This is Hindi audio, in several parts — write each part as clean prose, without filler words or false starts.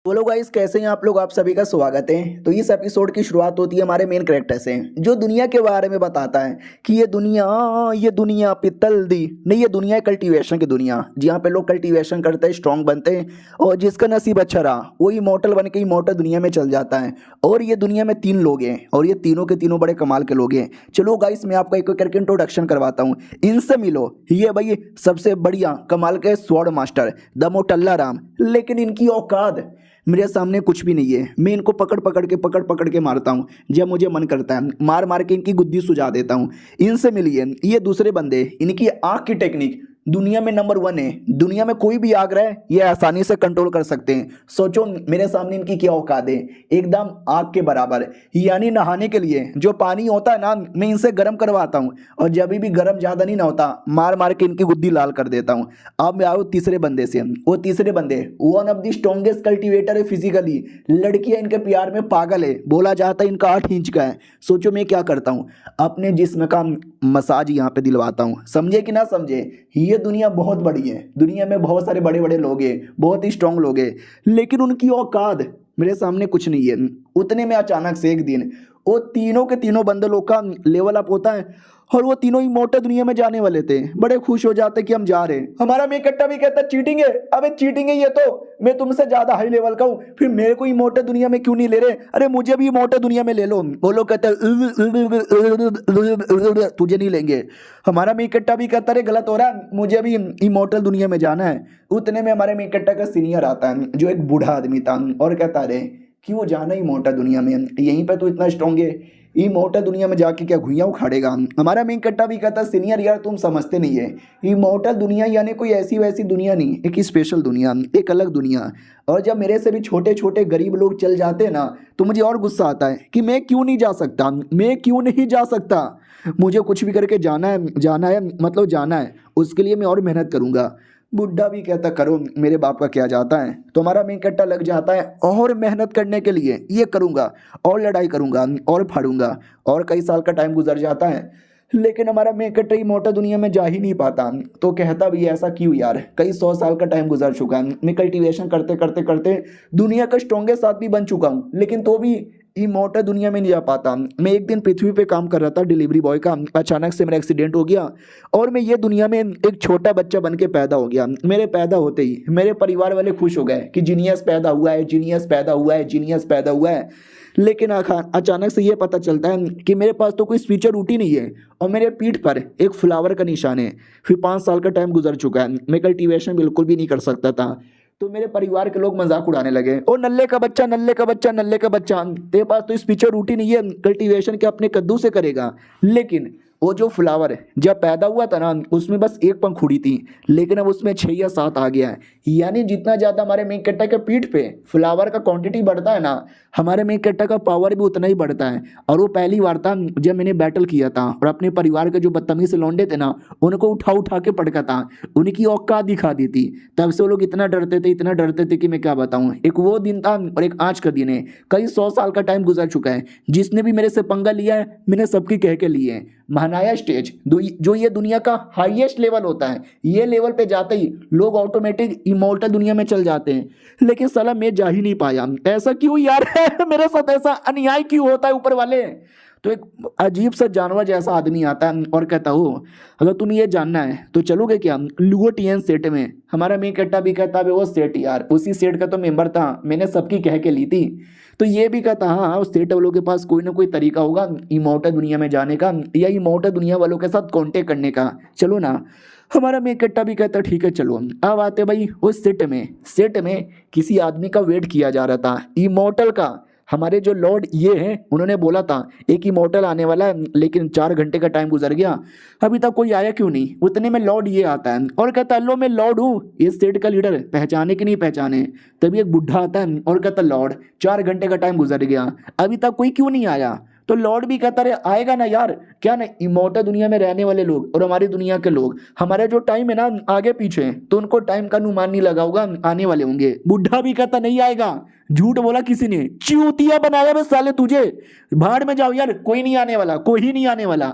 बोलो गाइस, कैसे हैं आप लोग। आप सभी का स्वागत है। तो इस एपिसोड की शुरुआत होती है हमारे मेन कैरेक्टर से, जो दुनिया के बारे में बताता है कि ये दुनिया पित्तल दी नहीं, ये दुनिया है कल्टीवेशन की दुनिया, जहाँ पे लोग कल्टीवेशन करते हैं, स्ट्रांग बनते हैं, और जिसका नसीब अच्छा रहा वो इमॉर्टल बन के इमॉर्टल दुनिया में चल जाता है। और ये दुनिया में 3 लोग हैं, और ये तीनों के तीनों बड़े कमाल के लोग हैं। चलो गाइस, मैं आपको एक एक करके इंट्रोडक्शन करवाता हूँ। इनसे मिलो। ये भाई सबसे बढ़िया कमाल के स्वॉर्ड मास्टर द मोटल्ला राम, लेकिन इनकी औकात मेरे सामने कुछ भी नहीं है। मैं इनको पकड़ पकड़ के मारता हूँ जब मुझे मन करता है, मार मार के इनकी गुद्दी सुझा देता हूँ। इनसे मिलिए, ये दूसरे बंदे, इनकी आग की टेक्निक दुनिया में नंबर 1 है। दुनिया में कोई भी आग रहा है ये आसानी से कंट्रोल कर सकते हैं। सोचो मेरे सामने इनकी क्या औकात है, एकदम आग के बराबर। यानी नहाने के लिए जो पानी होता है ना, मैं इनसे गर्म करवाता हूँ, और जब भी गर्म ज़्यादा नहीं ना होता, मार मार के इनकी गुद्दी लाल कर देता हूँ। अब मैं आऊँ तीसरे बंदे से। वो तीसरे बंदे one of the strongest cultivator है फिजिकली। लड़कियां इनके प्यार में पागल है, बोला जाता है इनका 8 इंच का है। सोचो मैं क्या करता हूँ, अपने जिस्म का मसाज यहाँ पे दिलवाता हूँ। समझे कि ना समझे, ये दुनिया बहुत बड़ी है। दुनिया में बहुत सारे बड़े बड़े लोग हैं, बहुत ही स्ट्रांग लोग हैं, लेकिन उनकी औकात मेरे सामने कुछ नहीं है। उतने में अचानक से एक दिन वो तीनों के तीनों बंदे लोग का लेवल अप होता है, और वो तीनों ही मोटर दुनिया में जाने वाले थे। बड़े खुश हो जाते कि हम जा रहे हैं। हमारा मेकट्टा भी कहता चीटिंग है। अबे चीटिंग है ये तो, मैं तुमसे ज्यादा हाई लेवल का हूँ, फिर मेरे को मोटर दुनिया में क्यों नहीं ले रहे। अरे मुझे भी मोटर दुनिया में ले लो। वो लोग कहते तुझे नहीं लेंगे। हमारा मेकट्टा भी कहता रे गलत हो रहा है, मुझे भी इमोर्टल दुनिया में जाना है। उतने में हमारे मेकट्टा का सीनियर आता है, जो एक बूढ़ा आदमी था, और कहता रे क्यों जाना इमोर्टल दुनिया में, यहीं पे तो इतना स्ट्रांग है, इमोर्टल दुनिया में जाके क्या घुइयां उखाड़ेगा। हमारा मेन कट्टा भी कहता सीनियर यार तुम समझते नहीं है, इमोर्टल दुनिया यानी कोई ऐसी वैसी दुनिया नहीं, एक स्पेशल दुनिया, एक अलग दुनिया। और जब मेरे से भी छोटे छोटे गरीब लोग चल जाते हैं ना, तो मुझे और गुस्सा आता है कि मैं क्यों नहीं जा सकता, मैं क्यों नहीं जा सकता। मुझे कुछ भी करके जाना है, जाना है, मतलब जाना है, उसके लिए मैं और मेहनत करूँगा। बुढ़ा भी कहता करो, मेरे बाप का क्या जाता है। तो हमारा मेन कट्टा लग जाता है और मेहनत करने के लिए, ये करूँगा और लड़ाई करूँगा और फाड़ूंगा। और कई साल का टाइम गुजर जाता है, लेकिन हमारा मेन कट्टा ही मोटा दुनिया में जा ही नहीं पाता। तो कहता भी ऐसा क्यों यार, कई 100 साल का टाइम गुजर चुका है, मैं कल्टीवेशन करते करते करते दुनिया का स्ट्रॉन्गेस्ट आदमी बन चुका हूँ, लेकिन तो भी इमोर्टल दुनिया में नहीं जा पाता। मैं एक दिन पृथ्वी पे काम कर रहा था डिलीवरी बॉय का, अचानक से मेरा एक्सीडेंट हो गया, और मैं ये दुनिया में एक छोटा बच्चा बन के पैदा हो गया। मेरे पैदा होते ही मेरे परिवार वाले खुश हो गए कि जीनियस पैदा हुआ है, जीनियस पैदा हुआ है, जीनियस पैदा हुआ है। लेकिन अचानक से ये पता चलता है कि मेरे पास तो कोई स्पीचर रूट ही नहीं है, और मेरे पीठ पर एक फ्लावर का निशान है। फिर 5 साल का टाइम गुजर चुका है, मैं कल्टीवेशन बिल्कुल भी नहीं कर सकता था। तो मेरे परिवार के लोग मजाक उड़ाने लगे, ओ नल्ले का बच्चा, नल्ले का बच्चा, नल्ले का बच्चा, तेरे पास तो स्पीचर रूट ही नहीं है, कल्टीवेशन के अपने कद्दू से करेगा। लेकिन वो जो फ्लावर है जब पैदा हुआ था ना, उसमें बस एक पंख उड़ी थी, लेकिन अब उसमें 6 या 7 आ गया है। यानी जितना ज़्यादा हमारे मेन कट्टा के पीठ पे फ्लावर का क्वांटिटी बढ़ता है ना, हमारे मेन कट्टा का पावर भी उतना ही बढ़ता है। और वो पहली बार था जब मैंने बैटल किया था, और अपने परिवार के जो बदतमीज लौंडे थे ना, उनको उठा उठा के पटका था, उनकी औकात दिखा दी थी। तब से वो लोग इतना डरते थे, इतना डरते थे कि मैं क्या बताऊँ। एक वो दिन था और एक आज का दिन है। कई 100 साल का टाइम गुजर चुका है, जिसने भी मेरे से पंगा लिया है मैंने सबकी कह के लिए है। महानाया स्टेज जो ये दुनिया का हाईएस्ट लेवल होता है, ये लेवल पे जाते ही लोग ऑटोमेटिक इमोर्टल दुनिया में चल जाते हैं, लेकिन साला मैं जा ही नहीं पाया। ऐसा क्यों यार मेरे साथ ऐसा अन्याय क्यों होता है ऊपर वाले। तो एक अजीब सा जानवर जैसा आदमी आता है और कहता हो अगर तुम्हें ये जानना है तो चलोगे क्या लुगोटियन सेट में। हमारा मेन कट्टा भी कहता है वो सेट यार, उसी सेट का तो मेंबर था, मैंने सबकी कह के ली थी। तो ये भी कहता हाँ उस सेट वालों के पास कोई ना कोई तरीका होगा इमोर्टल दुनिया में जाने का, या इमोर्टल दुनिया वालों के साथ कांटेक्ट करने का, चलो ना। हमारा मेन कट्टा भी कहता ठीक है चलो। अब आते भाई उस सेट में किसी आदमी का वेट किया जा रहा था, इमोर्टल का। हमारे जो लॉर्ड ये हैं उन्होंने बोला था एक इमोर्टल आने वाला है, लेकिन 4 घंटे का टाइम गुजर गया, अभी तक कोई आया क्यों नहीं। उतने में लॉर्ड ये आता है और कहता है लो मैं लॉर्ड हूँ, इस सेट का लीडर, पहचाने कि नहीं पहचाने। तभी एक बुढ़ा आता है और कहता लॉर्ड 4 घंटे का टाइम गुजर गया, अभी तक कोई क्यों नहीं आया। तो लॉर्ड भी कहता रहे आएगा ना यार, क्या ना इमोर्टल दुनिया में रहने वाले लोग और हमारी दुनिया के लोग, हमारे जो टाइम है ना आगे पीछे, तो उनको टाइम का अनुमान नहीं लगा होगा, आने वाले होंगे। बुढ़ा भी कहता नहीं आएगा, झूठ बोला किसी ने, चूतिया बनाया बस साले तुझे, भाड़ में जाओ यार, कोई नहीं आने वाला, कोई ही नहीं आने वाला।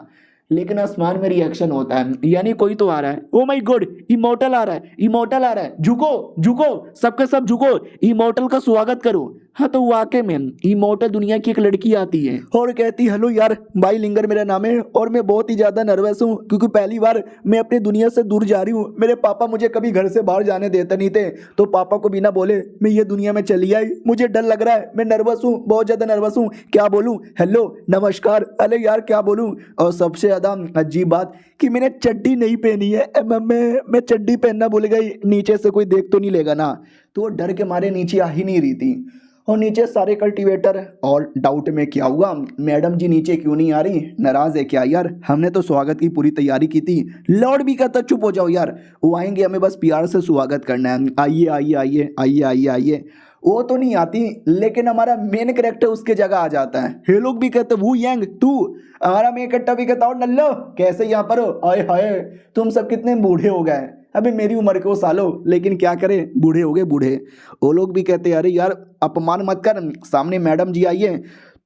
लेकिन आसमान में रिएक्शन होता है, यानी कोई तो आ रहा है। ओ माय गॉड, इमोर्टल आ रहा है, इमोर्टल आ रहा है, झुको झुको, सबके सब झुको, इमोर्टल का स्वागत करो। हाँ, तो वाकई में इमोर्टल दुनिया की एक लड़की आती है और कहती, हेलो यार, बाईलिंगर मेरा नाम है और मैं बहुत ही ज्यादा नर्वस हूँ क्योंकि पहली बार मैं अपनी दुनिया से दूर जा रही हूँ। मेरे पापा मुझे कभी घर से बाहर जाने देते नहीं थे, तो पापा को बिना बोले मैं ये दुनिया में चली आई। मुझे डर लग रहा है, मैं नर्वस हूँ, बहुत ज्यादा नर्वस हूँ, क्या बोलूँ, हेलो नमस्कार, अरे यार क्या बोलूँ। और सबसे ज्यादा अजीब बात कि मैंने चड्डी नहीं पहनी है, मैं चड्डी पहनना भूल गई, नीचे से कोई देख तो नहीं लेगा ना। तो वो डर के मारे नीचे आ ही नहीं रही थी और नीचे सारे कल्टीवेटर और डाउट में क्या हुआ, मैडम जी नीचे क्यों नहीं आ रही, नाराज है क्या यार, हमने तो स्वागत की पूरी तैयारी की थी। लॉर्ड भी कहता चुप हो जाओ यार, वो आएंगे, हमें बस प्यार से स्वागत करना है, आइए आइए आइए आइए आइए आइए। वो तो नहीं आती, लेकिन हमारा मेन कैरेक्टर उसके जगह आ जाता है। हे लोग भी कहते वो यंग तू, हमारा मेन कैरेक्टर भी कहता और नल्लो कैसे यहाँ पर हो, आए हाय तुम सब कितने बूढ़े हो गए। अबे मेरी उम्र के वो सालो, लेकिन क्या करें, बूढ़े हो गए बूढ़े। वो लोग भी कहते अरे यार अपमान मत कर, सामने मैडम जी आई है,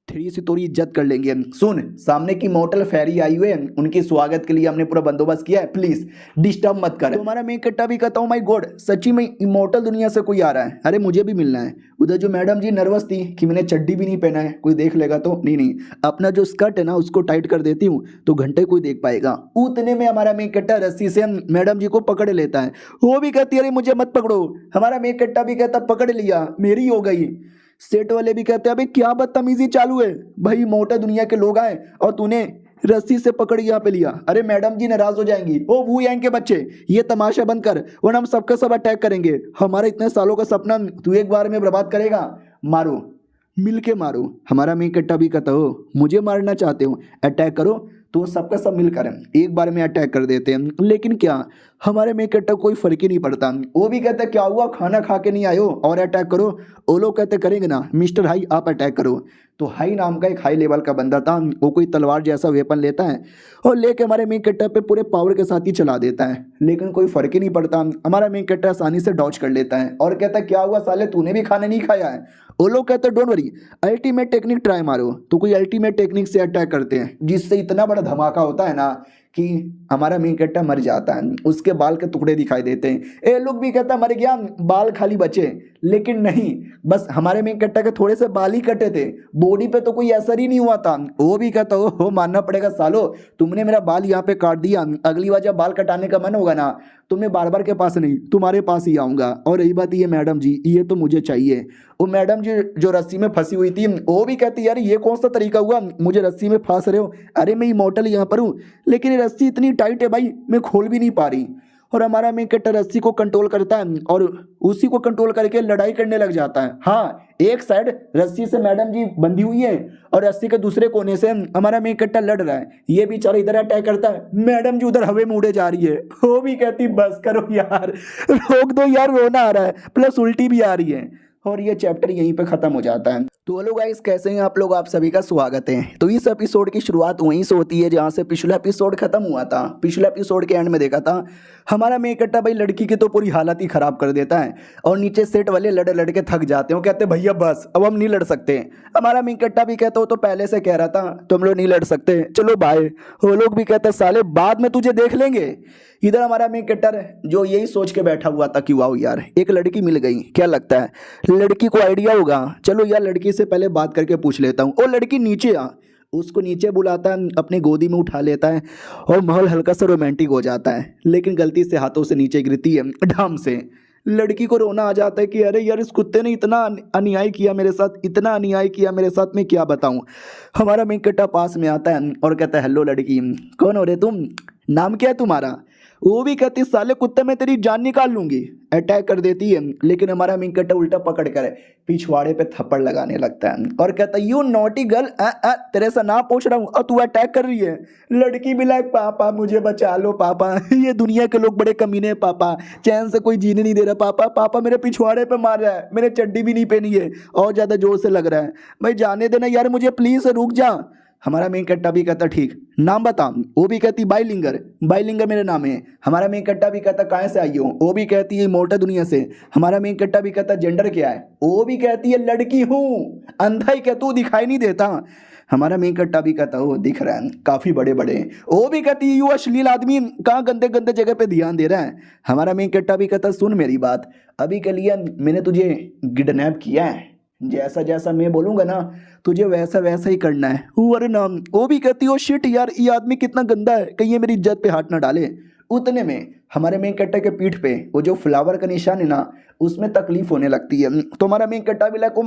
थोड़ी सी थोड़ी इज्जत कर लेंगे। सुन, सामने की मोटल फेरी आई हुए, उनके स्वागत के लिए हमने पूरा बंदोबस्त किया है, प्लीज डिस्टर्ब मत कर। तो हमारा मैं इकट्ठा भी कहता हूँ माय गॉड, सच्ची में इमोर्टल दुनिया से कोई आ रहा है, अरे मुझे भी मिलना है। उधर जो मैडम जी नर्वस थी कि मैंने चड्डी भी नहीं पहना है, कोई देख लेगा तो, नहीं नहीं, अपना जो स्कर्ट है ना उसको टाइट कर देती हूँ तो घंटे कोई देख पाएगा। उतने में हमारा मैं इकट्ठा रस्सी से मैडम जी को पकड़ लेता है, वो भी कहती है अरे मुझे मत पकड़ो। हमारा मैं इकट्ठा भी कहता पकड़ लिया, मेरी हो गई। सेट वाले भी कहते हैं अबे क्या बदतमीजी चालू है भाई, मोटा दुनिया के लोग आए और तूने रस्सी से पकड़ यहाँ पे लिया, अरे मैडम जी नाराज हो जाएंगी। ओ वो यहाँ के बच्चे, ये तमाशा बंद कर वरना हम सबका सब अटैक करेंगे, हमारे इतने सालों का सपना तू एक बार में बर्बाद करेगा, मारो मिल के मारो। हमारा मैं इकट्ठा भी कहता हो मुझे मारना चाहते हो, अटैक करो, तो सबका सब मिलकर एक बार में अटैक कर देते हैं। लेकिन क्या हमारे में इकट्ठा कोई फर्क ही नहीं पड़ता। वो भी कहते क्या हुआ, खाना खा के नहीं आए हो और अटैक करो। वो लोग कहते करेंगे ना मिस्टर हाई आप अटैक करो। तो हाई नाम का एक हाई लेवल का बंदा था, वो कोई तलवार जैसा वेपन लेता है और लेके हमारे मेन कट्टा पे पूरे पावर के साथ ही चला देता है, लेकिन कोई फर्क ही नहीं पड़ता। हमारा मेन कट्टा आसानी से डॉज कर लेता है और कहता है क्या हुआ साले तूने भी खाना नहीं खाया है। वो लोग कहते हैं don't worry, ultimate technique try मारो। तो कोई अल्टीमेट टेक्निक से अटैक करते हैं जिससे इतना बड़ा धमाका होता है ना कि हमारा मेन कट्टा मर जाता है, उसके बाल के टुकड़े दिखाई देते हैं। ये लोग भी कहता मर गया, बाल खाली बचे, लेकिन नहीं, बस हमारे मेन कट्टा के थोड़े से बाल ही कटे थे, बॉडी पे तो कोई असर ही नहीं हुआ था। वो भी कहता हो मानना पड़ेगा सालो, तुमने मेरा बाल यहाँ पे काट दिया, अगली बार जब बाल कटाने का मन होगा ना तो मैं बार बार के पास नहीं तुम्हारे पास ही आऊँगा। और रही बात ये मैडम जी, ये तो मुझे चाहिए। वो मैडम जी जो रस्सी में फंसी हुई थी वो भी कहती यार ये कौन सा तरीका हुआ, मुझे रस्सी में फंस रहे हो, अरे मैं इमोर्टल यहाँ पर हूँ, लेकिन ये रस्सी इतनी टाइट है भाई मैं खोल भी नहीं पा रही। और हमारा मेन कैरेक्टर रस्सी को कंट्रोल करता है और उसी को कंट्रोल करके लड़ाई करने लग जाता है। हाँ, एक साइड रस्सी से मैडम जी बंधी हुई है और रस्सी के दूसरे कोने से हमारा मेन कैरेक्टर लड़ रहा है, ये बेचारा इधर अटैक करता है, मैडम जी उधर हवा में उड़े जा रही है। वो भी कहती बस करो यार, रोक दो यार, रोना आ रहा है, प्लस उल्टी भी आ रही है। और ये चैप्टर यहीं पे ख़त्म हो जाता है। तो हेलो गाइस, कैसे हैं आप लोग, आप सभी का स्वागत है। तो इस एपिसोड की शुरुआत वहीं से होती है जहाँ से पिछला एपिसोड खत्म हुआ था। पिछले एपिसोड के एंड में देखा था हमारा मेन कैरेक्टर भाई लड़की की तो पूरी हालत ही खराब कर देता है और नीचे सेट वाले लड़ के थक जाते हो, कहते भैया बस अब हम नहीं लड़ सकते। हमारा मेन कैरेक्टर भी कहता हो तो पहले से कह रहा था तुम लोग नहीं लड़ सकते, चलो बाय। वो लोग भी कहते साले बाद में तुझे देख लेंगे। इधर हमारा मेन कैरेक्टर जो यही सोच के बैठा हुआ था कि वाओ यार एक लड़की मिल गई, क्या लगता है लड़की को आइडिया होगा, चलो यार लड़की से पहले बात करके पूछ लेता हूँ। और लड़की नीचे आ, उसको नीचे बुलाता है, अपनी गोदी में उठा लेता है और माहौल हल्का सा रोमांटिक हो जाता है, लेकिन गलती से हाथों से नीचे गिरती है ढाम से। लड़की को रोना आ जाता है कि अरे यार इस कुत्ते ने इतना अन्याय किया मेरे साथ, इतना अन्याय किया मेरे साथ, मैं क्या बताऊं। हमारा मेन कैरेक्टर पास में आता है और कहता है हेलो लड़की, कौन हो रे तुम, नाम क्या है तुम्हारा। वो भी कहती साले कुत्ते में तेरी जान निकाल लूंगी, अटैक कर देती है। लेकिन हमारा मेन कैरेक्टर उल्टा पकड़ कर पिछवाड़े पे थप्पड़ लगाने लगता है और कहता है यू नॉटी गर्ल, तेरे से ना पूछ रहा हूँ और तू अटैक कर रही है। लड़की भी लाइक पापा मुझे बचा लो पापा, ये दुनिया के लोग बड़े कमीने हैं पापा, चैन से कोई जीने नहीं दे रहा पापा, पापा मेरे पिछवाड़े पे मार रहा है, मैंने चड्डी भी नहीं पहनी है और ज़्यादा जोर से लग रहा है, भाई जाने देना यार मुझे प्लीज़, रुक जा। हमारा मेन कट्टा भी कहता ठीक, नाम बता। वो भी कहती बाइलिंगर, बाइलिंगर मेरा नाम है। हमारा मेन कट्टा भी कहता कहाँ से आई हो? वो भी कहती है मोटा दुनिया से। हमारा मेन कट्टा भी कहता जेंडर क्या है? वो भी कहती है लड़की हूँ। अंधा ही क्या तू, दिखाई नहीं देता? हमारा मेन कट्टा भी कहता वो दिख रहा है, काफ़ी बड़े बड़े। वो भी कहती है यू अश्लील आदमी, कहाँ गंदे गंदे जगह पे ध्यान दे रहा है। हमारा मेन कट्टा भी कहता सुन मेरी बात, अभी के लिए मैंने तुझे किडनैप किया है, जैसा जैसा मैं बोलूँगा ना तुझे वैसा वैसा ही करना है, वरना। वो भी कहती हो शिट यार, ये आदमी कितना गंदा है, कहीं ये मेरी इज्जत पे हाथ ना डाले। उतने में हमारे मेन कट्टा के पीठ पे वो जो फ्लावर का निशान है ना, उसमें तकलीफ होने लगती है। तो हमारा मेन कट्टा भी लाइक ओ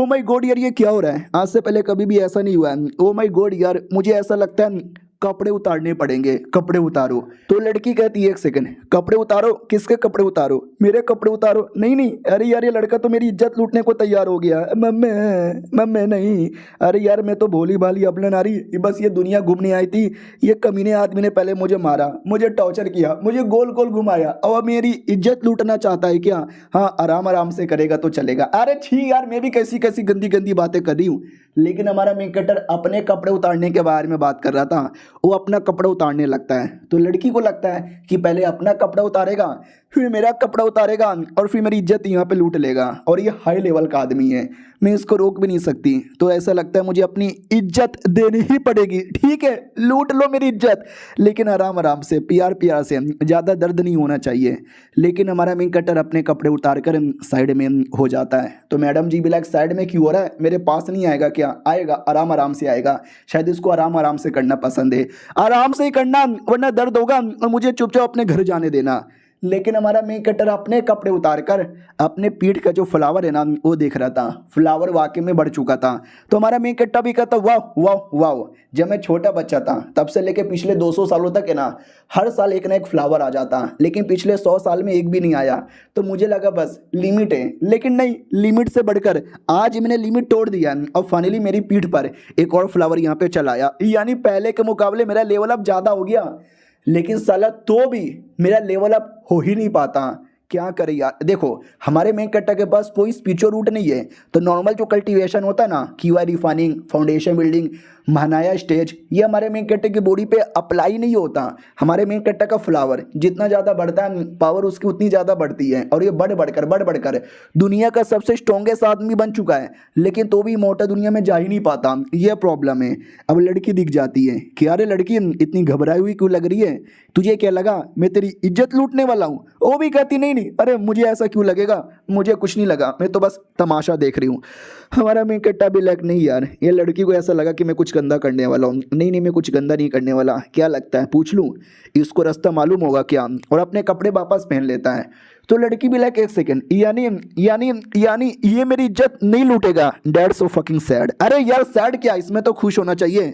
माय गॉड यार, ये क्या हो रहा है? आज से पहले कभी भी ऐसा नहीं हुआ है। ओ माय गॉड यार, मुझे ऐसा लगता है कपड़े उतारने पड़ेंगे, कपड़े उतारो। तो लड़की कहती है एक सेकंड, कपड़े उतारो? किसके कपड़े उतारो? मेरे कपड़े उतारो? नहीं नहीं, अरे यार ये लड़का तो मेरी इज्जत लूटने को तैयार हो गया। मम्मी मम्मी नहीं, अरे यार मैं तो भोली भाली अबला नारी, बस ये दुनिया घूमने आई थी। ये कमीने आदमी ने पहले मुझे मारा, मुझे टॉर्चर किया, मुझे गोल गोल घुमाया, और मेरी इज्जत लूटना चाहता है क्या? हाँ आराम आराम से करेगा तो चलेगा। अरे छी यार, मैं भी कैसी कैसी गंदी गंदी बातें कर रही हूँ। लेकिन हमारा मेन कटर अपने कपड़े उतारने के बारे में बात कर रहा था। वो अपना कपड़ा उतारने लगता है, तो लड़की को लगता है कि पहले अपना कपड़ा उतारेगा, फिर मेरा कपड़ा उतारेगा, और फिर मेरी इज्जत यहाँ पे लूट लेगा। और ये हाई लेवल का आदमी है, मैं इसको रोक भी नहीं सकती। तो ऐसा लगता है मुझे अपनी इज्जत देनी ही पड़ेगी। ठीक है, लूट लो मेरी इज्जत, लेकिन आराम आराम से, प्यार प्यार से, ज़्यादा दर्द नहीं होना चाहिए। लेकिन हमारा मेन कटर अपने कपड़े उतार कर साइड में हो जाता है। तो मैडम जी भी लाइक साइड में क्यों हो रहा है, मेरे पास नहीं आएगा क्या? आएगा, आराम आराम से आएगा, शायद इसको आराम आराम से करना पसंद है। आराम से ही करना, वरना दर्द होगा, और मुझे चुपचाप अपने घर जाने देना। लेकिन हमारा मेन कटर अपने कपड़े उतार कर अपने पीठ का जो फ्लावर है ना, वो देख रहा था। फ्लावर वाकई में बढ़ चुका था। तो हमारा मेन कट्टा भी कहता वाह वाह वाह, जब मैं छोटा बच्चा था तब से लेके पिछले 200 सालों तक है ना, हर साल एक ना एक फ्लावर आ जाता, लेकिन पिछले 100 साल में एक भी नहीं आया। तो मुझे लगा बस लिमिट है, लेकिन नहीं, लिमिट से बढ़कर आज मैंने लिमिट तोड़ दिया, और फाइनली मेरी पीठ पर एक और फ्लावर यहाँ पे चला आया। यानी पहले के मुकाबले मेरा लेवल अप ज़्यादा हो गया। लेकिन साला तो भी मेरा लेवल अप हो ही नहीं पाता, क्या करे यार। देखो हमारे मेन कट्टा के पास कोई स्पिरिचुअल रूट नहीं है। तो नॉर्मल जो कल्टीवेशन होता है ना, क्यूआई रिफाइनिंग, फाउंडेशन बिल्डिंग, महानाया स्टेज, ये हमारे मेन कट्टे की बॉडी पे अप्लाई नहीं होता। हमारे मेन कट्टा का फ्लावर जितना ज़्यादा बढ़ता है, पावर उसकी उतनी ज़्यादा बढ़ती है, और ये बढ़ बढ़कर दुनिया का सबसे स्ट्रॉन्गेस्ट आदमी बन चुका है। लेकिन तो भी मोटा दुनिया में जा ही नहीं पाता, ये प्रॉब्लम है। अब लड़की दिख जाती है कि अरे लड़की इतनी घबराई हुई क्यों लग रही है, तुझे क्या लगा मैं तेरी इज्जत लूटने वाला हूँ? वो भी कहती नहीं नहीं, अरे मुझे ऐसा क्यों लगेगा, मुझे कुछ नहीं लगा, मैं तो बस तमाशा देख रही हूँ। हमारा मेन कट्टा भी लग नहीं यार, ये लड़की को ऐसा लगा कि मैं कुछ गंदा करने वाला हूँ। नहीं नहीं, मैं कुछ गंदा नहीं करने वाला, क्या लगता है पूछ लूँ, इसको रास्ता मालूम होगा क्या? और अपने कपड़े वापस पहन लेता है। तो लड़की भी लाइक एक सेकंड, यानी यानी यानी ये मेरी इज्जत नहीं लूटेगा? That's so fucking sad. अरे यार सैड क्या, इसमें तो खुश होना चाहिए।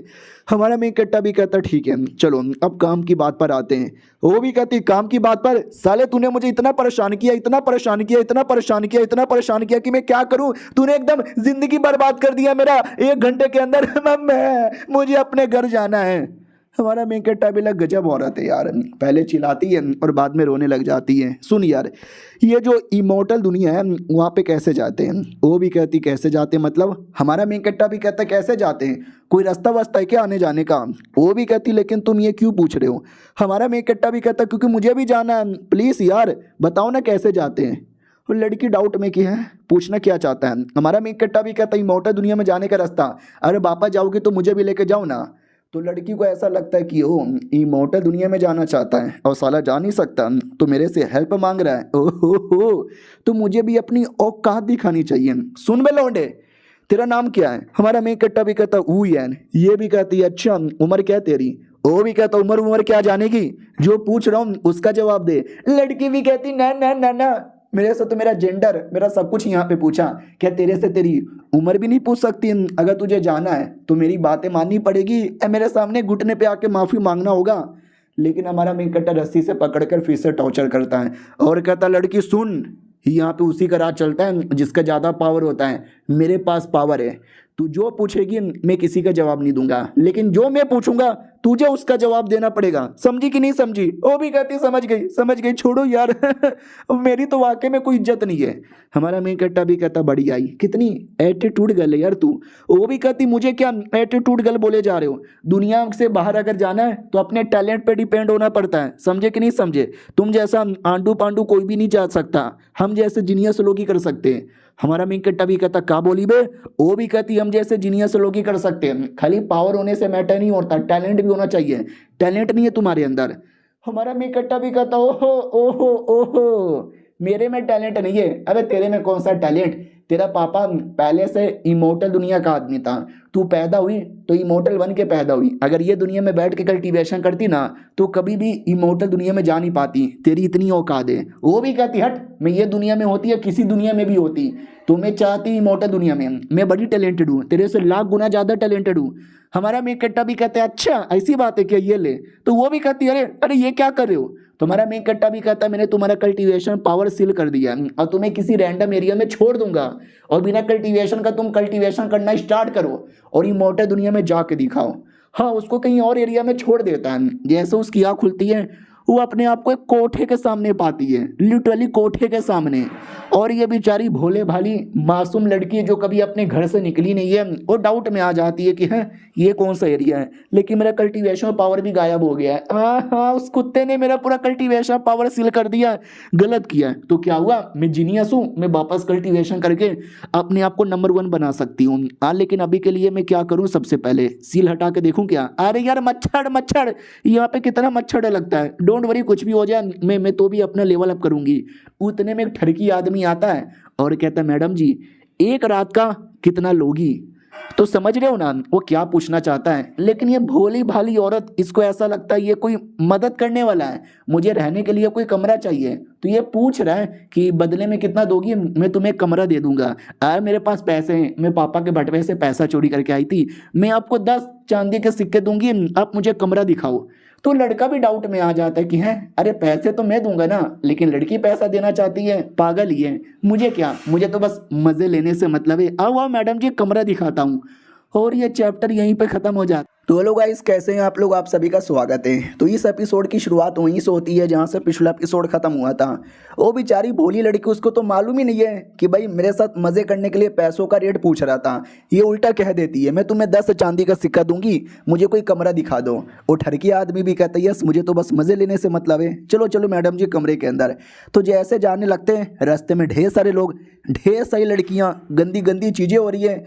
हमारा मेन कट्टा भी कहता ठीक है चलो अब काम की बात पर आते हैं। वो भी कहती काम की बात पर? साले तूने मुझे इतना परेशान किया, इतना परेशान किया, इतना परेशान किया, इतना परेशान किया कि मैं क्या करूं। तूने एकदम जिंदगी बर्बाद कर दिया मेरा 1 घंटे के अंदर। मम्मी मुझे अपने घर जाना है। हमारा मेन कट्टा भी लग गजब औरत है यार, पहले चिल्लाती है और बाद में रोने लग जाती है। सुन यार, ये जो इमोर्टल दुनिया है वहाँ पे कैसे जाते हैं? वो भी कहती कैसे जाते हैं मतलब? हमारा मेन कट्टा भी कहता कैसे जाते हैं, कोई रास्ता वास्ता है क्या आने जाने का? वो भी कहती लेकिन तुम ये क्यों पूछ रहे हो? हमारा मेन कट्टा भी कहता क्योंकि मुझे भी जाना है, प्लीज़ यार बताओ ना कैसे जाते हैं। वो लड़की डाउट में की है, पूछना क्या चाहता है। हमारा मेन कट्टा भी कहता इमोर्टल दुनिया में जाने का रास्ता, अरे बापा जाओगे तो मुझे भी लेके जाओ ना। तो लड़की को ऐसा लगता है कि ओ इमोर्टल दुनिया में जाना चाहता है और साला जा नहीं सकता, तो मेरे से हेल्प मांग रहा है। ओहो, तो मुझे भी अपनी औकात दिखानी चाहिए। सुन बे लौंडे, तेरा नाम क्या है? हमारा मेन कट्टा भी कहता ऊयन। ये भी कहती है अच्छा उम्र क्या तेरी? वो भी कहता उम्र क्या जानेगी, जो पूछ रहा हूँ उसका जवाब दे। लड़की भी कहती ना ना ना ना, मेरे से तो मेरा जेंडर, मेरा सब कुछ यहाँ पे पूछा, क्या तेरे से तेरी उम्र भी नहीं पूछ सकती? अगर तुझे जाना है तो मेरी बातें माननी पड़ेगी, मेरे सामने घुटने पे आके माफ़ी मांगना होगा। लेकिन हमारा मेन कट्टा रस्सी से पकड़कर फिर से टॉर्चर करता है और कहता लड़की सुन, यहाँ पे उसी का राज चलता है जिसका ज़्यादा पावर होता है, मेरे पास पावर है। तू जो पूछेगी मैं किसी का जवाब नहीं दूंगा, लेकिन जो मैं पूछूंगा तुझे उसका जवाब देना पड़ेगा। समझी कि नहीं समझी? वो भी कहती समझ गई छोड़ो यार मेरी तो वाकई में कोई इज्जत नहीं है। हमारा मेन कट्टा भी कहता बड़ी आई, कितनी एटीट्यूड गर्ल है यार तू। वो भी कहती मुझे क्या एटीट्यूड गर्ल बोले जा रहे हो? दुनिया से बाहर अगर जाना है तो अपने टैलेंट पे डिपेंड होना पड़ता है, समझे कि नहीं समझे? तुम जैसा आंडू पांडू कोई भी नहीं जा सकता, हम जैसे जीनियस लोग ही कर सकते हैं। हमारा मेन कट्टा भी कहता का बोली बे? वो भी कहती हम जैसे जीनियस लोग ही कर सकते हैं, खाली पावर होने से मैटर नहीं होता, टैलेंट भी होना चाहिए। टैलेंट नहीं है तुम्हारे अंदर। हमारा मेन कट्टा भी कहता ओहो ओहो ओहो, मेरे में टैलेंट नहीं है। अबे तेरे में कौन सा टैलेंट? तेरा पापा पहले से इमोर्टल दुनिया का आदमी था, तू पैदा हुई तो इमोर्टल बन के पैदा हुई। अगर ये दुनिया में बैठ के कल्टीवेशन करती ना तो कभी भी इमोर्टल दुनिया में जा नहीं पाती, तेरी इतनी औकात है। वो भी कहती हट, मैं ये दुनिया में होती है किसी दुनिया में भी होती, तो मैं चाहती इमोर्टल दुनिया में, मैं बड़ी टैलेंटेड हूँ, तेरे से लाख गुना ज़्यादा टैलेंटेड हूँ। हमारा मेन कट्टा भी कहते हैं अच्छा ऐसी बात है क्या, ये ले। तो वो भी कहती है अरे अरे ये क्या कर रहे हो? तुम्हारा मेन कट्टा भी कहता है मैंने तुम्हारा कल्टीवेशन पावर सील कर दिया और तुम्हें किसी रैंडम एरिया में छोड़ दूंगा और बिना कल्टीवेशन का तुम कल्टीवेशन करना स्टार्ट करो और इमोर्टल दुनिया में जाके दिखाओ। हाँ, उसको कहीं और एरिया में छोड़ देता है। जैसे उसकी आँख खुलती है वो अपने आप को एक कोठे के सामने पाती है, लिटरली कोठे के सामने। और ये बेचारी भोले भाली मासूम लड़की जो कभी अपने घर से निकली नहीं है, वो डाउट में आ जाती है कि है ये कौन सा एरिया है, लेकिन मेरा कल्टीवेशन पावर भी गायब हो गया है। हाँ, उस कुत्ते ने मेरा पूरा कल्टीवेशन पावर सील कर दिया, गलत किया है। तो क्या हुआ, मैं जीनियस हूँ, मैं वापस कल्टीवेशन करके अपने आप को नंबर 1 बना सकती हूँ। लेकिन अभी के लिए मैं क्या करूँ, सबसे पहले सील हटा के देखूँ क्या? अरे यार मच्छर मच्छर, यहाँ पे कितना मच्छर लगता है। डोंट वरी, कुछ भी हो जाए मैं तो भी अपना लेवल अप करूंगी। उतने में एक ठरकी आदमी आता है और कहता है मैडम जी एक रात का कितना लोगी? तो समझ रहे हो ना वो क्या पूछना चाहता है। लेकिन ये भोली भाली औरत, इसको ऐसा लगता है ये कोई मदद करने वाला है, मुझे रहने के लिए कोई कमरा चाहिए, तो ये पूछ रहा है कि बदले में कितना दोगी, मैं तुम्हें कमरा दे दूंगा। मेरे पास पैसे हैं, मैं पापा के बटवे से पैसा चोरी करके आई थी, मैं आपको 10 चांदी के सिक्के दूंगी, आप मुझे कमरा दिखाओ। तो लड़का भी डाउट में आ जाता है कि है अरे पैसे तो मैं दूंगा ना, लेकिन लड़की पैसा देना चाहती है, पागल ही है, मुझे क्या, मुझे तो बस मजे लेने से मतलब है। आओ आओ मैडम जी कमरा दिखाता हूँ। और ये चैप्टर यहीं पे खत्म हो जाता है। तो हेलो गाइस, कैसे हैं आप लोग? आप सभी का स्वागत है। तो इस एपिसोड की शुरुआत वहीं से होती है जहां से पिछला एपिसोड खत्म हुआ था। वो बेचारी भोली लड़की, उसको तो मालूम ही नहीं है कि भाई मेरे साथ मजे करने के लिए पैसों का रेट पूछ रहा था, ये उल्टा कह देती है मैं तुम्हें 10 चांदी का सिक्का दूंगी, मुझे कोई कमरा दिखा दो। वो ठरकी आदमी भी कहता है यस, मुझे तो बस मजे लेने से मतलब है, चलो चलो मैडम जी कमरे के अंदर। तो जैसे जाने लगते हैं रास्ते में ढेर सारे लोग, ढेर सारी लड़कियां, गंदी गंदी चीजें हो रही है।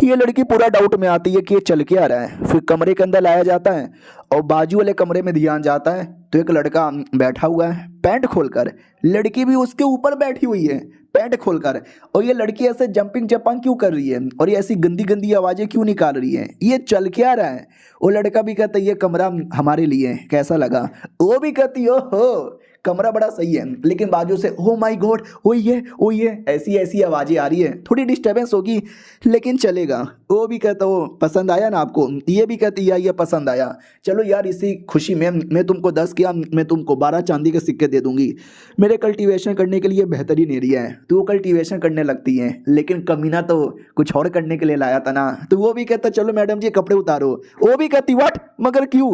ये लड़की पूरा डाउट में आती है कि ये चल के आ रहा है। फिर कमरे के अंदर लाया जाता है और बाजू वाले कमरे में ध्यान जाता है तो एक लड़का बैठा हुआ है पैंट खोलकर, लड़की भी उसके ऊपर बैठी हुई है पैंट खोलकर। और ये लड़की ऐसे जंपिंग जपांग क्यों कर रही है और ये ऐसी गंदी गंदी आवाजें क्यों निकाल रही है, ये चल क्या रहा है? वो लड़का भी कहता है ये कमरा हमारे लिए कैसा लगा? वो भी कहती हो कमरा बड़ा सही है, लेकिन बाजू से ओ माय गॉड ओ ये ऐसी ऐसी आवाजें आ रही है, थोड़ी डिस्टर्बेंस होगी लेकिन चलेगा। वो भी कहता हो पसंद आया ना आपको? ये भी कहती है ये पसंद आया, चलो यार इसी खुशी में मैं तुमको 10 किया, मैं तुमको 12 चांदी के सिक्के दे दूंगी। मेरे कल्टीवेशन करने के लिए बेहतरीन एरिया है। तो वो कल्टीवेशन करने लगती है, लेकिन कमीना तो कुछ और करने के लिए लाया था ना। तो वो भी कहता चलो मैडम जी कपड़े उतारो। वो भी कहती व्हाट, मगर क्यों?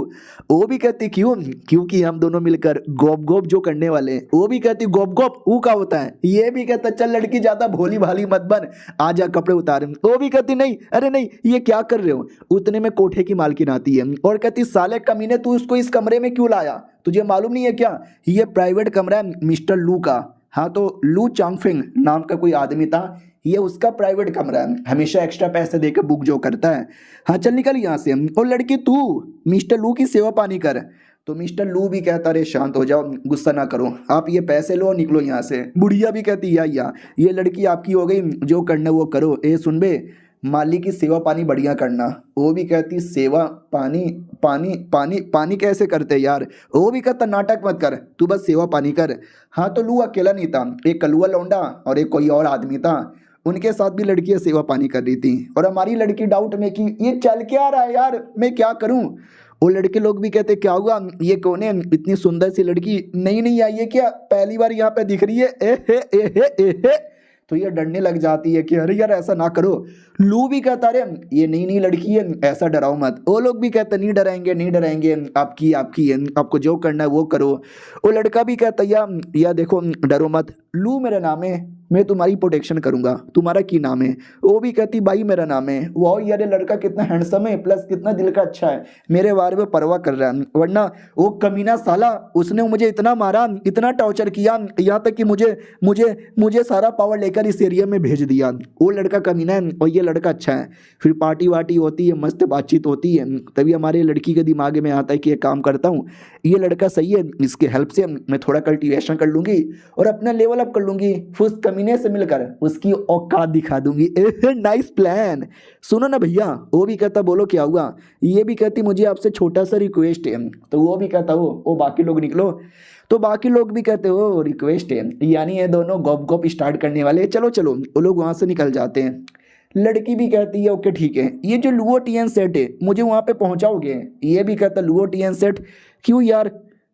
वो भी कहती क्यों, क्योंकि हम दोनों मिलकर गोप गोप जो करने वाले। वो भी कहती गोप गोप वो क्या होता है? ये भी कहता चल लड़की ज्यादा भोली भाली मत बन, आजा कपड़े उतार। वो भी कहती नहीं अरे नहीं ये क्या कर रहे हो। उतने में कोठे की मालकिन आती है और कहती साले कमीने तू उसको इस कमरे में क्यों लाया, तुझे मालूम नहीं है क्या ये प्राइवेट कमरा है मिस्टर लू का। हाँ, तो लू चांगफिंग नाम का कोई आदमी था, ये उसका प्राइवेट कमरा है, हमेशा एक्स्ट्रा पैसे देकर बुक जो करता है। हाँ चल निकल यहाँ से। और लड़की तू मिस्टर लू की सेवा पानी कर। तो मिस्टर लू भी कहता अरे शांत हो जाओ, गुस्सा ना करो, आप ये पैसे लो निकलो यहाँ से। बुढ़िया भी कहती या ये लड़की आपकी हो गई, जो करना वो करो। ए सुन बे, माली की सेवा पानी बढ़िया करना। वो भी कहती सेवा पानी पानी पानी पानी कैसे करते यार? वो भी कहता नाटक मत कर, तू बस सेवा पानी कर। हाँ, तो लू अकेला नहीं था, एक कलुआ लौंडा और एक कोई और आदमी था, उनके साथ भी लड़कियां सेवा पानी कर रही थी। और हमारी लड़की डाउट में कि ये चल क्या रहा है यार, मैं क्या करूं? वो लड़के लोग भी कहते क्या हुआ, ये कौन है, इतनी सुंदर सी लड़की नई नई आई है क्या, पहली बार यहाँ पे दिख रही है? ए हे ए हे ए हे। तो ये डरने लग जाती है कि अरे यार ऐसा ना करो। लू भी कहता अरे ये नई नई लड़की है, ऐसा डराओ मत। वो लोग भी कहते नहीं डराएंगे नहीं डराएंगे, आपकी आपकी है, आपको जो करना है वो करो। वो लड़का भी कहता या देखो डरो मत, लू मेरा नाम है, मैं तुम्हारी प्रोटेक्शन करूंगा। तुम्हारा की नाम है? वो भी कहती भाई मेरा नाम है। वाह यार ये लड़का कितना हैंडसम है, प्लस कितना दिल का अच्छा है, मेरे बारे में परवाह कर रहा है। वरना वो कमीना साला उसने मुझे इतना मारा, इतना टॉर्चर किया, यहाँ तक कि मुझे मुझे मुझे सारा पावर लेकर इस एरिया में भेज दिया। वो लड़का कमीना है और ये लड़का अच्छा है। फिर पार्टी वार्टी होती है, मस्त बातचीत होती है, तभी हमारे लड़की के दिमाग में आता है कि ये काम करता हूँ, ये लड़का सही है, इसके हेल्प से मैं थोड़ा कल्टीवेशन कर लूंगी और अपना लेवल अप कर लूंगी, फिर उस कमीने से मिलकर उसकी औकात दिखा दूंगी। Nice plan. सुनो ना भैया। वो भी कहता बोलो क्या हुआ? ये भी कहती मुझे आपसे छोटा सा रिक्वेस्ट है। तो वो भी कहता वो बाकी लोग निकलो। तो बाकी लोग भी कहते हो रिक्वेस्ट है, यानी ये दोनों गॉप गॉप स्टार्ट करने वाले, चलो चलो। वो लोग वहाँ से निकल जाते हैं। लड़की भी कहती है ओके ठीक है, ये जो लुओ टीएन सेट है मुझे वहाँ पे पहुँचाओगे? ये भी कहता लुओ टीएन सेट क्यों यार?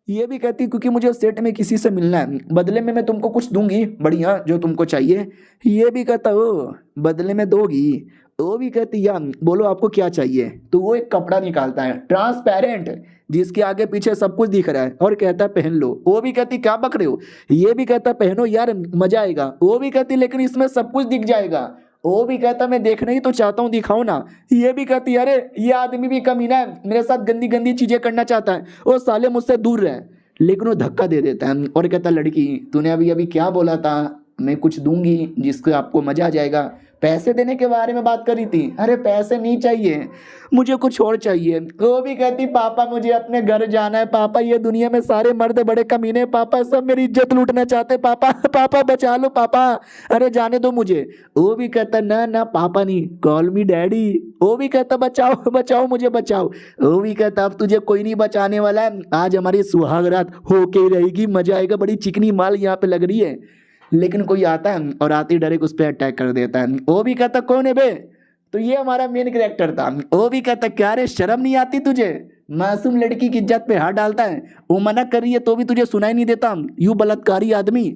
ये भी कहती क्योंकि मुझे सेट में किसी से मिलना है, बदले में मैं तुमको कुछ दूंगी बढ़िया जो तुमको चाहिए। ये भी कहता ओ बदले में दोगी? वो भी कहती यार बोलो आपको क्या चाहिए? तो वो एक कपड़ा निकालता है ट्रांसपेरेंट, जिसके आगे पीछे सब कुछ दिख रहा है, और कहता है पहन लो। वो भी कहती क्या बक रहे हो? ये भी कहता पहनो यार मजा आएगा। वो भी कहती लेकिन इसमें सब कुछ दिख जाएगा। वो भी कहता मैं देखना ही तो चाहता हूँ, दिखाओ ना। ये भी कहती अरे ये आदमी भी कमीना है, मेरे साथ गंदी गंदी चीजें करना चाहता है, वो साले मुझसे दूर रहे। लेकिन वो धक्का दे देता है और कहता लड़की तूने अभी अभी क्या बोला था? मैं कुछ दूंगी जिससे आपको मजा आ जाएगा। पैसे देने के बारे में बात करी थी। अरे पैसे नहीं चाहिए, मुझे कुछ और चाहिए। वो भी कहती पापा मुझे अपने घर जाना है, पापा ये दुनिया में सारे मर्द बड़े कमीने, पापा सब मेरी इज्जत लूटना चाहते, पापा पापा बचा लो पापा, अरे जाने दो मुझे। वो भी कहता ना ना पापा नहीं, कॉल मी डैडी। वो भी कहता बचाओ बचाओ मुझे बचाओ। वो भी कहता अब तुझे कोई नहीं बचाने वाला है, आज हमारी सुहाग रात होके ही रहेगी, मजा आएगा, बड़ी चिकनी माल यहाँ पे लग रही है। लेकिन कोई आता है और आते ही डायरेक्ट उस पर अटैक कर देता है। वो भी कहता कौन है बे? तो ये हमारा मेन कैरेक्टर था। वो भी कहता क्या रे शर्म नहीं आती तुझे? मासूम लड़की की इज्जत पे हाथ डालता है, वो मना कर रही है तो भी तुझे सुनाई नहीं देता, यू बलात्कारी आदमी।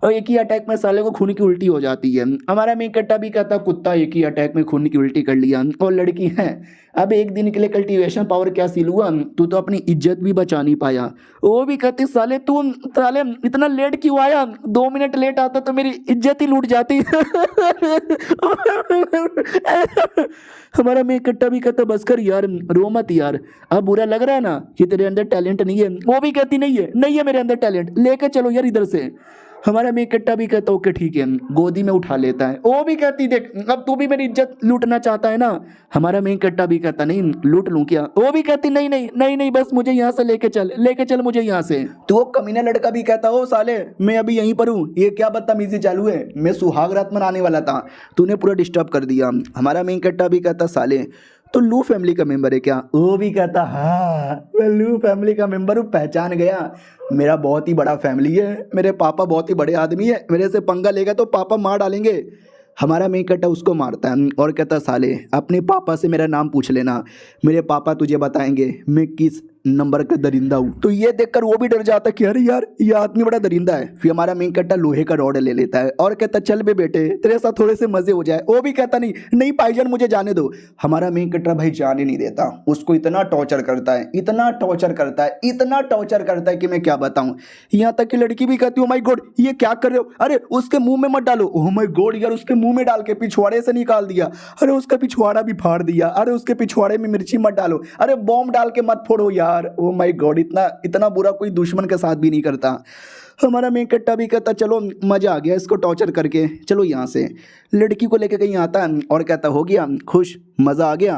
और एक ही अटैक में साले को खून की उल्टी हो जाती है। हमारा मेन कट्टा भी कहता कुत्ता एक ही अटैक में खून की उल्टी कर लिया। और लड़की है अब एक दिन के लिए कल्टीवेशन पावर क्या सील हुआ, तू तो अपनी इज्जत भी बचा नहीं पाया। वो भी कहती साले तू साले इतना लेट क्यों आया? 2 मिनट लेट आता तो मेरी इज्जत ही लूट जाती। हमारा मेन कट्टा भी कहता बस कर यार, रो मत यार, अब बुरा लग रहा है ना कि तेरे अंदर टैलेंट नहीं है? वो भी कहती नहीं है मेरे अंदर टैलेंट, लेके चलो यार इधर से। हमारा मेन कट्टा भी कहता ओके ठीक है, गोदी में उठा लेता है। वो भी कहती देख अब तू भी मेरी इज्जत लूटना चाहता है ना? हमारा मेन कट्टा भी कहता नहीं लूट लूं क्या? वो भी कहती नहीं नहीं नहीं नहीं बस मुझे यहाँ से लेके चल मुझे यहाँ से। तो वो कमीना लड़का भी कहता ओ साले मैं अभी यहीं पर हूँ, ये क्या बदतमीजी चालू है, मैं सुहाग रात मनाने वाला था, तूने पूरा डिस्टर्ब कर दिया। हमारा मेन कट्टा भी कहता साले तो लू फैमिली का मेंबर है क्या? वो भी कहता हाँ मैं लू फैमिली का मेंबर हूँ, पहचान गया, मेरा बहुत ही बड़ा फैमिली है, मेरे पापा बहुत ही बड़े आदमी है, मेरे से पंगा लेगा तो पापा मार डालेंगे। हमारा मेन कट्टा उसको मारता है और कहता साले अपने पापा से मेरा नाम पूछ लेना, मेरे पापा तुझे बताएंगे मैं किस नंबर का दरिंदा हूँ। तो ये देखकर वो भी डर जाता है कि अरे यार ये आदमी बड़ा दरिंदा है। फिर हमारा मेन कट्टा लोहे का रॉड ले लेता है और कहता चल बे बेटे तेरे साथ थोड़े से मजे हो जाए। वो भी कहता नहीं नहीं भाईजान मुझे जाने दो। हमारा मेन कट्टा भाई जाने नहीं देता, उसको इतना टॉर्चर करता है, इतना टॉर्चर करता है, इतना टॉर्चर करता है कि मैं क्या बताऊं। यहाँ तक कि लड़की भी कहती है ओ माय गॉड ये क्या कर रहे हो? अरे उसके मुंह में मत डालो। ओ माय गॉड यार उसके मुंह में डाल के पिछवाड़े से निकाल दिया। अरे उसका पिछवाड़ा भी फाड़ दिया। अरे उसके पिछवाड़े में मिर्ची मत डालो। अरे बॉम्ब डाल के मत फोड़ो यार। ओ माय गॉड इतना इतना बुरा कोई दुश्मन के साथ भी नहीं करता। हमारा मेन कट्टा भी कहता चलो मजा आ गया इसको टॉर्चर करके, चलो यहाँ से। लड़की को लेके कहीं आता है और कहता हो गया खुश, मजा आ गया।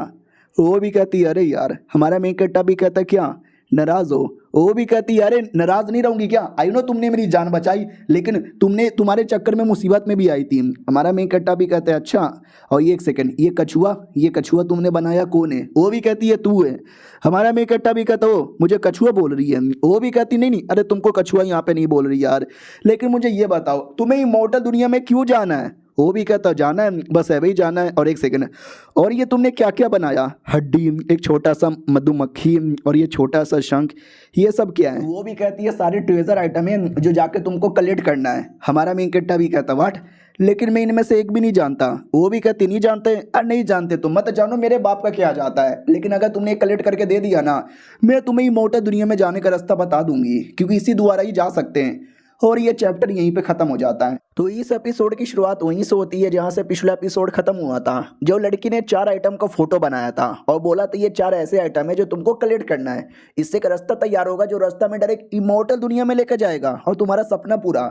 वो भी कहती अरे यार। हमारा मेन कट्टा भी कहता क्या नाराज हो? वो भी कहती अरे नाराज नहीं रहूंगी क्या, आई नो तुमने मेरी जान बचाई लेकिन तुम्हारे चक्कर में मुसीबत में भी आई थी। हमारा मेन कट्टा भी कहता है अच्छा और ये एक सेकंड ये कछुआ तुमने बनाया कौन है? वो भी कहती है तू है। हमारा मेन कट्टा भी कहता हो मुझे कछुआ बोल रही है। वो भी कहती नहीं अरे तुमको कछुआ यहाँ पे नहीं बोल रही यार, लेकिन मुझे ये बताओ तुम्हें इमॉर्टल दुनिया में क्यों जाना है? वो भी कहता जाना है बस है भाई जाना है। और एक सेकंड और ये तुमने क्या क्या बनाया? हड्डी, एक छोटा सा मधुमक्खी और ये छोटा सा शंख, ये सब क्या है? वो भी कहती है सारे ट्रेजर आइटम है जो जाके तुमको कलेक्ट करना है। हमारा मेन कट्टा भी कहता व्हाट, लेकिन मैं इनमें से एक भी नहीं जानता। वो भी कहती नहीं जानते, नहीं जानते तो मत जानो, मेरे बाप का क्या जाता है, लेकिन अगर तुमने कलेक्ट करके दे दिया ना, मैं तुम्हें इमोर्टल दुनिया में जाने का रास्ता बता दूंगी, क्योंकि इसी द्वारा ही जा सकते हैं। और ये चैप्टर यहीं पे खत्म हो जाता है। तो इस एपिसोड की शुरुआत वहीं से होती है जहाँ से पिछला एपिसोड खत्म हुआ था। जो लड़की ने 4 आइटम का फोटो बनाया था और बोला था ये 4 ऐसे आइटम है जो तुमको कलेक्ट करना है, इससे एक रास्ता तैयार होगा जो रास्ता में डायरेक्ट इमोर्टल दुनिया में लेकर जाएगा और तुम्हारा सपना पूरा।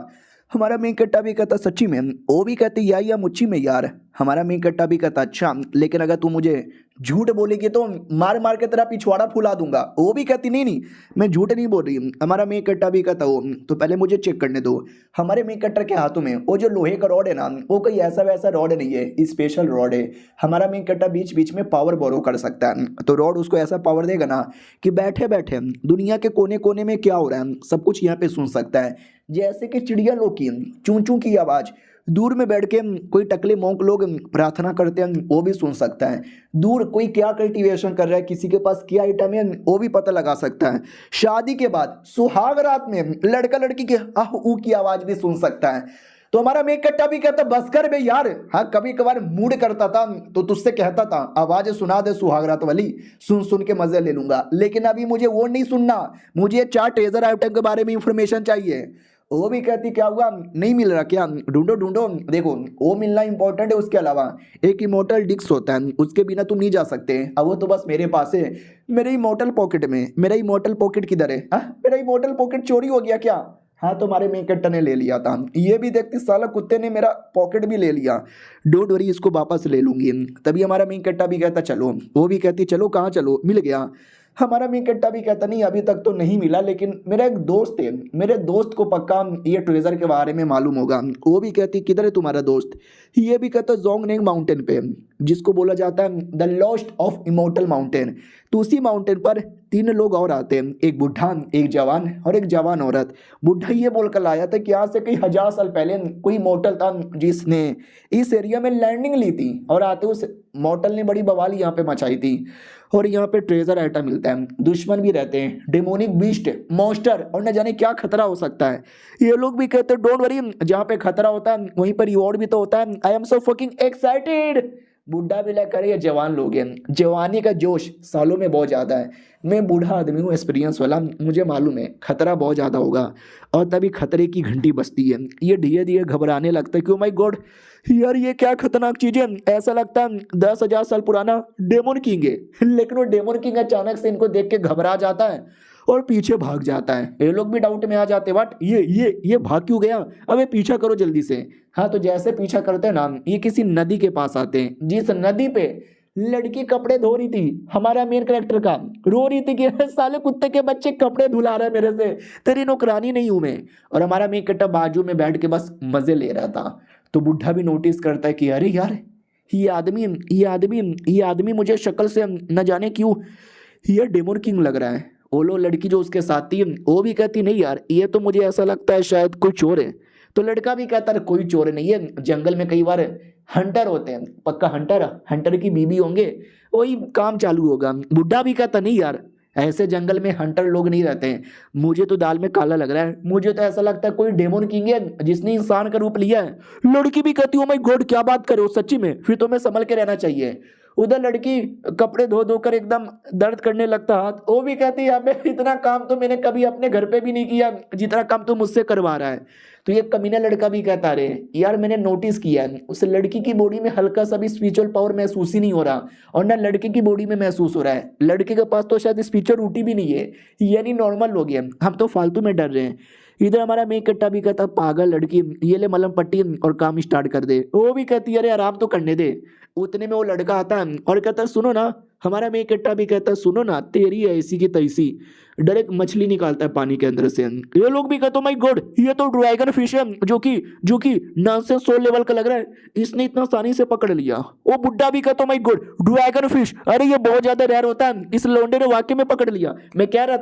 हमारा मेन कट्टा भी कहता सच्ची में, वो भी कहती या मुच्ची में यार। हमारा मेन कट्टा भी कहता अच्छा, लेकिन अगर तू मुझे झूठ बोलेगी तो मार मार के तेरा पिछवाड़ा फुला दूंगा। वो भी कहती नहीं नहीं मैं झूठ नहीं बोल रही। हमारा मेन कट्टा भी कहता वो तो पहले मुझे चेक करने दो। हमारे मेन कट्टर के हाथों में वो जो लोहे का रॉड है ना, वो कोई ऐसा वैसा रॉड नहीं है, स्पेशल रॉड है। हमारा मेन कट्टा बीच बीच में पावर बोरो कर सकता है, तो रॉड उसको ऐसा पावर देगा ना कि बैठे बैठे दुनिया के कोने कोने में क्या हो रहा है सब कुछ यहाँ पे सुन सकता है। जैसे कि चिड़िया लोग की चूं चूं की आवाज़ दूर में बैठ के कोई टकले मोंक लोग प्रार्थना करते हैं वो भी सुन सकता है। दूर कोई क्या कल्टीवेशन कर रहा है, किसी के पास क्या आइटम है वो भी पता लगा सकता है। शादी के बाद सुहाग रात में लड़का लड़की के आह ऊ की आवाज़ भी सुन सकता है। तो हमारा मेक कट्टा भी कहता बस कर बे यार। हाँ कभी कभार मूड करता था तो तुझसे कहता था आवाज़ सुना दे सुहागरात वाली, सुन सुन के मज़े ले लूंगा, लेकिन अभी मुझे वो नहीं सुनना, मुझे 4 ट्रेजर आइटम के बारे में इंफॉर्मेशन चाहिए। वो भी कहती क्या हुआ नहीं मिल रहा क्या, ढूंढो ढूंढो। देखो वो मिलना इंपॉर्टेंट है, उसके अलावा एक इमोर्टल डिस्क होता है, उसके बिना तुम नहीं जा सकते। अब वो तो बस मेरे पास है, मेरे इमोर्टल पॉकेट में। मेरा इमोर्टल पॉकेट किधर है? मेरा इमोर्टल पॉकेट चोरी हो गया क्या? हाँ तुम्हारे मेन कट्टा ने ले लिया था। ये भी देखती साला कुत्ते ने मेरा पॉकेट भी ले लिया। डोंट वरी इसको वापस ले लूंगी। तभी हमारा मेन कट्टा भी कहता चलो। वो भी कहती चलो कहाँ चलो, मिल गया। हमारा मेन कट्टा भी कहता नहीं अभी तक तो नहीं मिला, लेकिन मेरा एक दोस्त है, मेरे दोस्त को पक्का ये ट्रेजर के बारे में मालूम होगा। वो भी कहती किधर है तुम्हारा दोस्त? ये भी कहता जोंगनेंग माउंटेन पे, जिसको बोला जाता है the lost of immortal mountain. तो उसी माउंटेन पर 3 लोग और आते हैं, एक बुढ़ा, एक जवान और एक जवान औरत। बुढ़ा ये बोलकर लाया था कि आज से कई 1000 साल पहले कोई मॉर्टल था जिसने इस एरिया में लैंडिंग ली थी, और आते उस मॉर्टल ने बड़ी बवाली यहाँ पे मचाई थी। और यहाँ पे ट्रेजर आइटम मिलता है, दुश्मन भी रहते हैं, डेमोनिक बीस्ट, मॉन्स्टर, और न जाने क्या खतरा हो सकता है। ये लोग भी कहते हैं डोंट वरी, जहाँ पे खतरा होता है वहीं पर रिवॉर्ड भी तो होता है। I am so fucking excited. बुढ़ा भी लग ये जवान लोग हैं, जवानी का जोश सालों में बहुत ज़्यादा है। मैं बूढ़ा आदमी हूँ, एक्सपीरियंस वाला, मुझे मालूम है खतरा बहुत ज़्यादा होगा। और तभी खतरे की घंटी बजती है। ये धीरे धीरे घबराने लगता है कि ओ माय गॉड यार ये क्या खतरनाक चीज़ है। ऐसा लगता है 10,000 साल पुराना डेमोन किंग है। लेकिन वो डेमोन किंग अचानक से इनको देख के घबरा जाता है और पीछे भाग जाता है। ये लोग भी डाउट में आ जाते बट ये भाग क्यों गया, अबे पीछा करो जल्दी से। हाँ तो जैसे पीछा करते हैं ना, ये किसी नदी के पास आते हैं, जिस नदी पे लड़की कपड़े धो रही थी, हमारा मेन कैरेक्टर का रो रही थी कि साले कुत्ते के बच्चे कपड़े धुला रहे मेरे से, तेरी नौकरानी नहीं हूं मैं। और हमारा मेन कैरेक्टर बाजू में बैठ के बस मजे ले रहा था। तो बुढ़ा भी नोटिस करता है कि अरे यार ये आदमी मुझे शक्ल से न जाने क्यों ये डेमोन किंग लग रहा है। ओलो लड़की जो उसके साथ थी वो भी कहती नहीं यार ये तो मुझे ऐसा लगता है शायद कोई चोर है। तो लड़का भी कहता है कोई चोर नहीं है, जंगल में कई बार हंटर होते हैं, पक्का हंटर की बीबी होंगे, वही काम चालू होगा। बुढ़ा भी कहता नहीं यार ऐसे जंगल में हंटर लोग नहीं रहते हैं, मुझे तो दाल में काला लग रहा है, मुझे तो ऐसा लगता है कोई डेमोन किंग है जिसने इंसान का रूप लिया है। लड़की भी कहती हो माय गॉड क्या बात करो सच्ची में, फिर तो मैं संभल के रहना चाहिए। उधर लड़की कपड़े धो धो कर एकदम दर्द करने लगता हाथ। वो भी कहती है अबे इतना काम तो मैंने कभी अपने घर पे भी नहीं किया जितना काम तो मुझसे करवा रहा है। तो ये कमीना लड़का भी कहता रहे यार मैंने नोटिस किया है उस लड़की की बॉडी में हल्का सा भी स्पिरिचुअल पावर महसूस ही नहीं हो रहा, और ना लड़के की बॉडी में महसूस हो रहा है। लड़के के पास तो शायद स्पिरिचुअल रूटी भी नहीं है, यानी नॉर्मल लोग हैं, हम तो फालतू में डर रहे हैं। इधर हमारा मेक कट्टा भी कहता पागल लड़की ये ले मलम पट्टी और काम स्टार्ट कर दे। वो भी कहती अरे आराम तो करने दे। उतने में वो लड़का आता है और कहता सुनो ना, हमारा मेक कट्टा भी कहता सुनो ना तेरी ऐसी की तैसी, डायरेक्ट मछली निकालता है पानी के अंदर से। ये लोग भी कहते माय गॉड ये तो ड्रैगन फिश है जो कि नॉनसेंस 100 लेवल का लग रहा है, इसने इतना आसानी से पकड़ लिया। वो बुड्ढा भी कहता माय गॉड ड्रैगन फिश, अरे ये बहुत ज्यादा रेयर होता है, इस लोंडे ने वाकई में पकड़ लिया। मैं कह रहा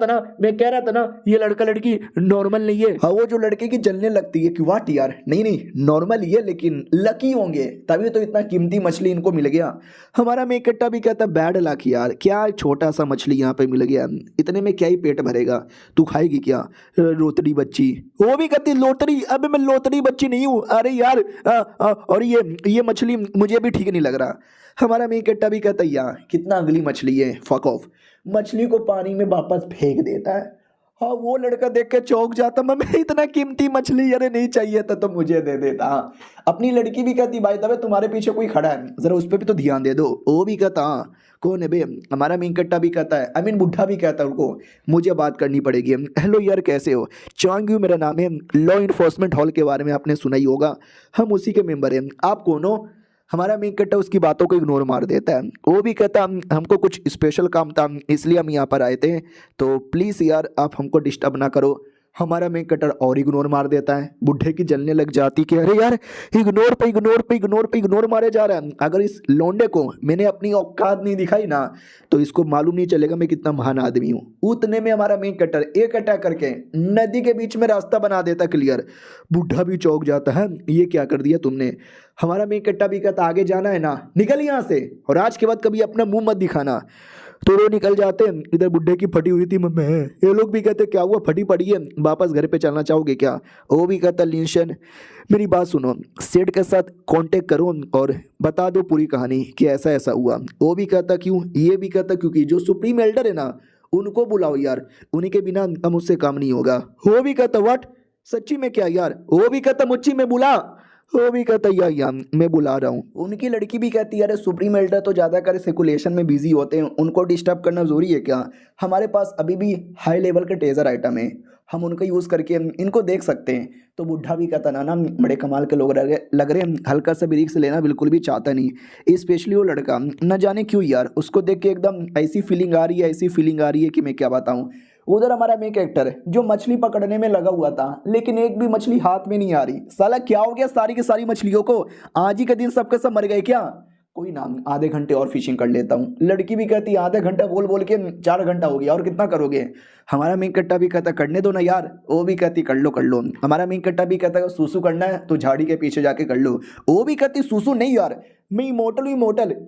था ना ये लड़का लड़की नॉर्मल नहीं है। हाँ वो जो लड़के की जलने लगती है कि वाट यार नहीं नॉर्मल ही है लेकिन लकी होंगे तभी तो इतना कीमती मछली इनको मिल गया। हमारा मेक कट्टा भी कहता बैड लक यार, क्या छोटा सा मछली यहाँ पे मिल गया, इतने में क्या ही पेट भरेगा, तू खाएगी क्या लोतड़ी बच्ची। वो भी कहती लोतड़ी, अबे मैं लोतड़ी बच्ची नहीं हूँ, अरे यार और ये मछली मुझे भी ठीक नहीं लग रहा। हमारा मेन कट्टा भी कहता है यार कितना अगली मछली है, फक ऑफ। मछली को पानी में वापस फेंक देता है। हाँ वो लड़का देख के चौंक जाता, मैं इतना कीमती मछली अरे नहीं चाहिए था तो मुझे दे देता। हाँ अपनी लड़की भी कहती भाई तबे तुम्हारे पीछे कोई खड़ा है जरा उस पर भी तो ध्यान दे दो। वो भी कहता हाँ कौन है बे। हमारा मेन कट्टा भी कहता है, आई मीन बुढ़ा भी कहता है उनको मुझे बात करनी पड़ेगी। हेलो यार कैसे हो, चांगयू मेरा नाम है, लॉ इन्फोर्समेंट हॉल के बारे में आपने सुना ही होगा, हम उसी के मेंबर हैं, आप कौन हो। हमारा मेन कट्टा उसकी बातों को इग्नोर मार देता है। वो भी कहता हमको कुछ स्पेशल काम था इसलिए हम यहाँ पर आए थे, तो प्लीज़ यार आप हमको डिस्टर्ब ना करो। हमारा मेन कटर और इग्नोर मार देता है। बुढ़े की जलने लग जाती कि अरे यार इग्नोर पे इग्नोर पे इग्नोर पे इग्नोर मारे जा रहा है। अगर इस लोंडे को मैंने अपनी औकात नहीं दिखाई ना तो इसको मालूम नहीं चलेगा मैं कितना महान आदमी हूँ। उतने में हमारा मेन कटर एक अटैक करके नदी के बीच में रास्ता बना देता क्लियर। बुढ़ा भी चौंक जाता है, ये क्या कर दिया तुमने। हमारा मेन कट्टा भी कहता आगे जाना है ना निकल यहाँ से, और आज के बाद कभी अपना मुंह मत दिखाना। तो वो निकल जाते हैं। इधर बुड्ढे की फटी हुई थी मम्मी, ये लोग भी कहते क्या हुआ फटी पड़ी है, वापस घर पे चलना चाहोगे क्या। वो भी कहता लिंशन मेरी बात सुनो, सेठ के साथ कांटेक्ट करो और बता दो पूरी कहानी कि ऐसा ऐसा हुआ। वो भी कहता क्यों, ये भी कहता क्योंकि जो सुप्रीम एल्डर है ना उनको बुलाओ यार, उन्हीं के बिना हम उससे काम नहीं होगा। वो भी कहता व्हाट सच्ची में क्या यार। वो भी कहता मुच्ची में बुला। वो भी कहता या मैं बुला रहा हूँ। उनकी लड़की भी कहती है अरे सुप्रीम एल्डर तो ज़्यादातर सेकुलेशन में बिजी होते हैं, उनको डिस्टर्ब करना जरूरी है क्या। हमारे पास अभी भी हाई लेवल के टेजर आइटम है, हम उनका यूज़ करके इनको देख सकते हैं। तो बुढ़ा भी कहता ना बड़े कमाल के लोग लग रहे हैं, हल्का सा भी रिस्क लेना बिल्कुल भी चाहता नहीं। स्पेशली वो लड़का न जाने क्यों यार उसको देख के एकदम ऐसी फीलिंग आ रही है, ऐसी फीलिंग आ रही है कि मैं क्या बताऊँ। उधर हमारा मेन कैरेक्टर जो मछली पकड़ने में लगा हुआ था लेकिन एक भी मछली हाथ में नहीं आ रही। साला क्या हो गया सारी की सारी मछलियों को, आज ही के दिन सबके सब मर गए क्या। कोई ना आधे घंटे और फिशिंग कर लेता हूँ। लड़की भी कहती है आधे घंटा बोल बोल के 4 घंटा हो गया और कितना करोगे। हमारा मेन कट्टा भी कहता करने दो ना यार। वो भी कहती कर लो कर लो। हमारा मेन कट्टा भी कहता सूसू करना है तो झाड़ी के पीछे जाके कर लो। वो भी कहती सूसू नहीं यार मैं इमोटल हूँ,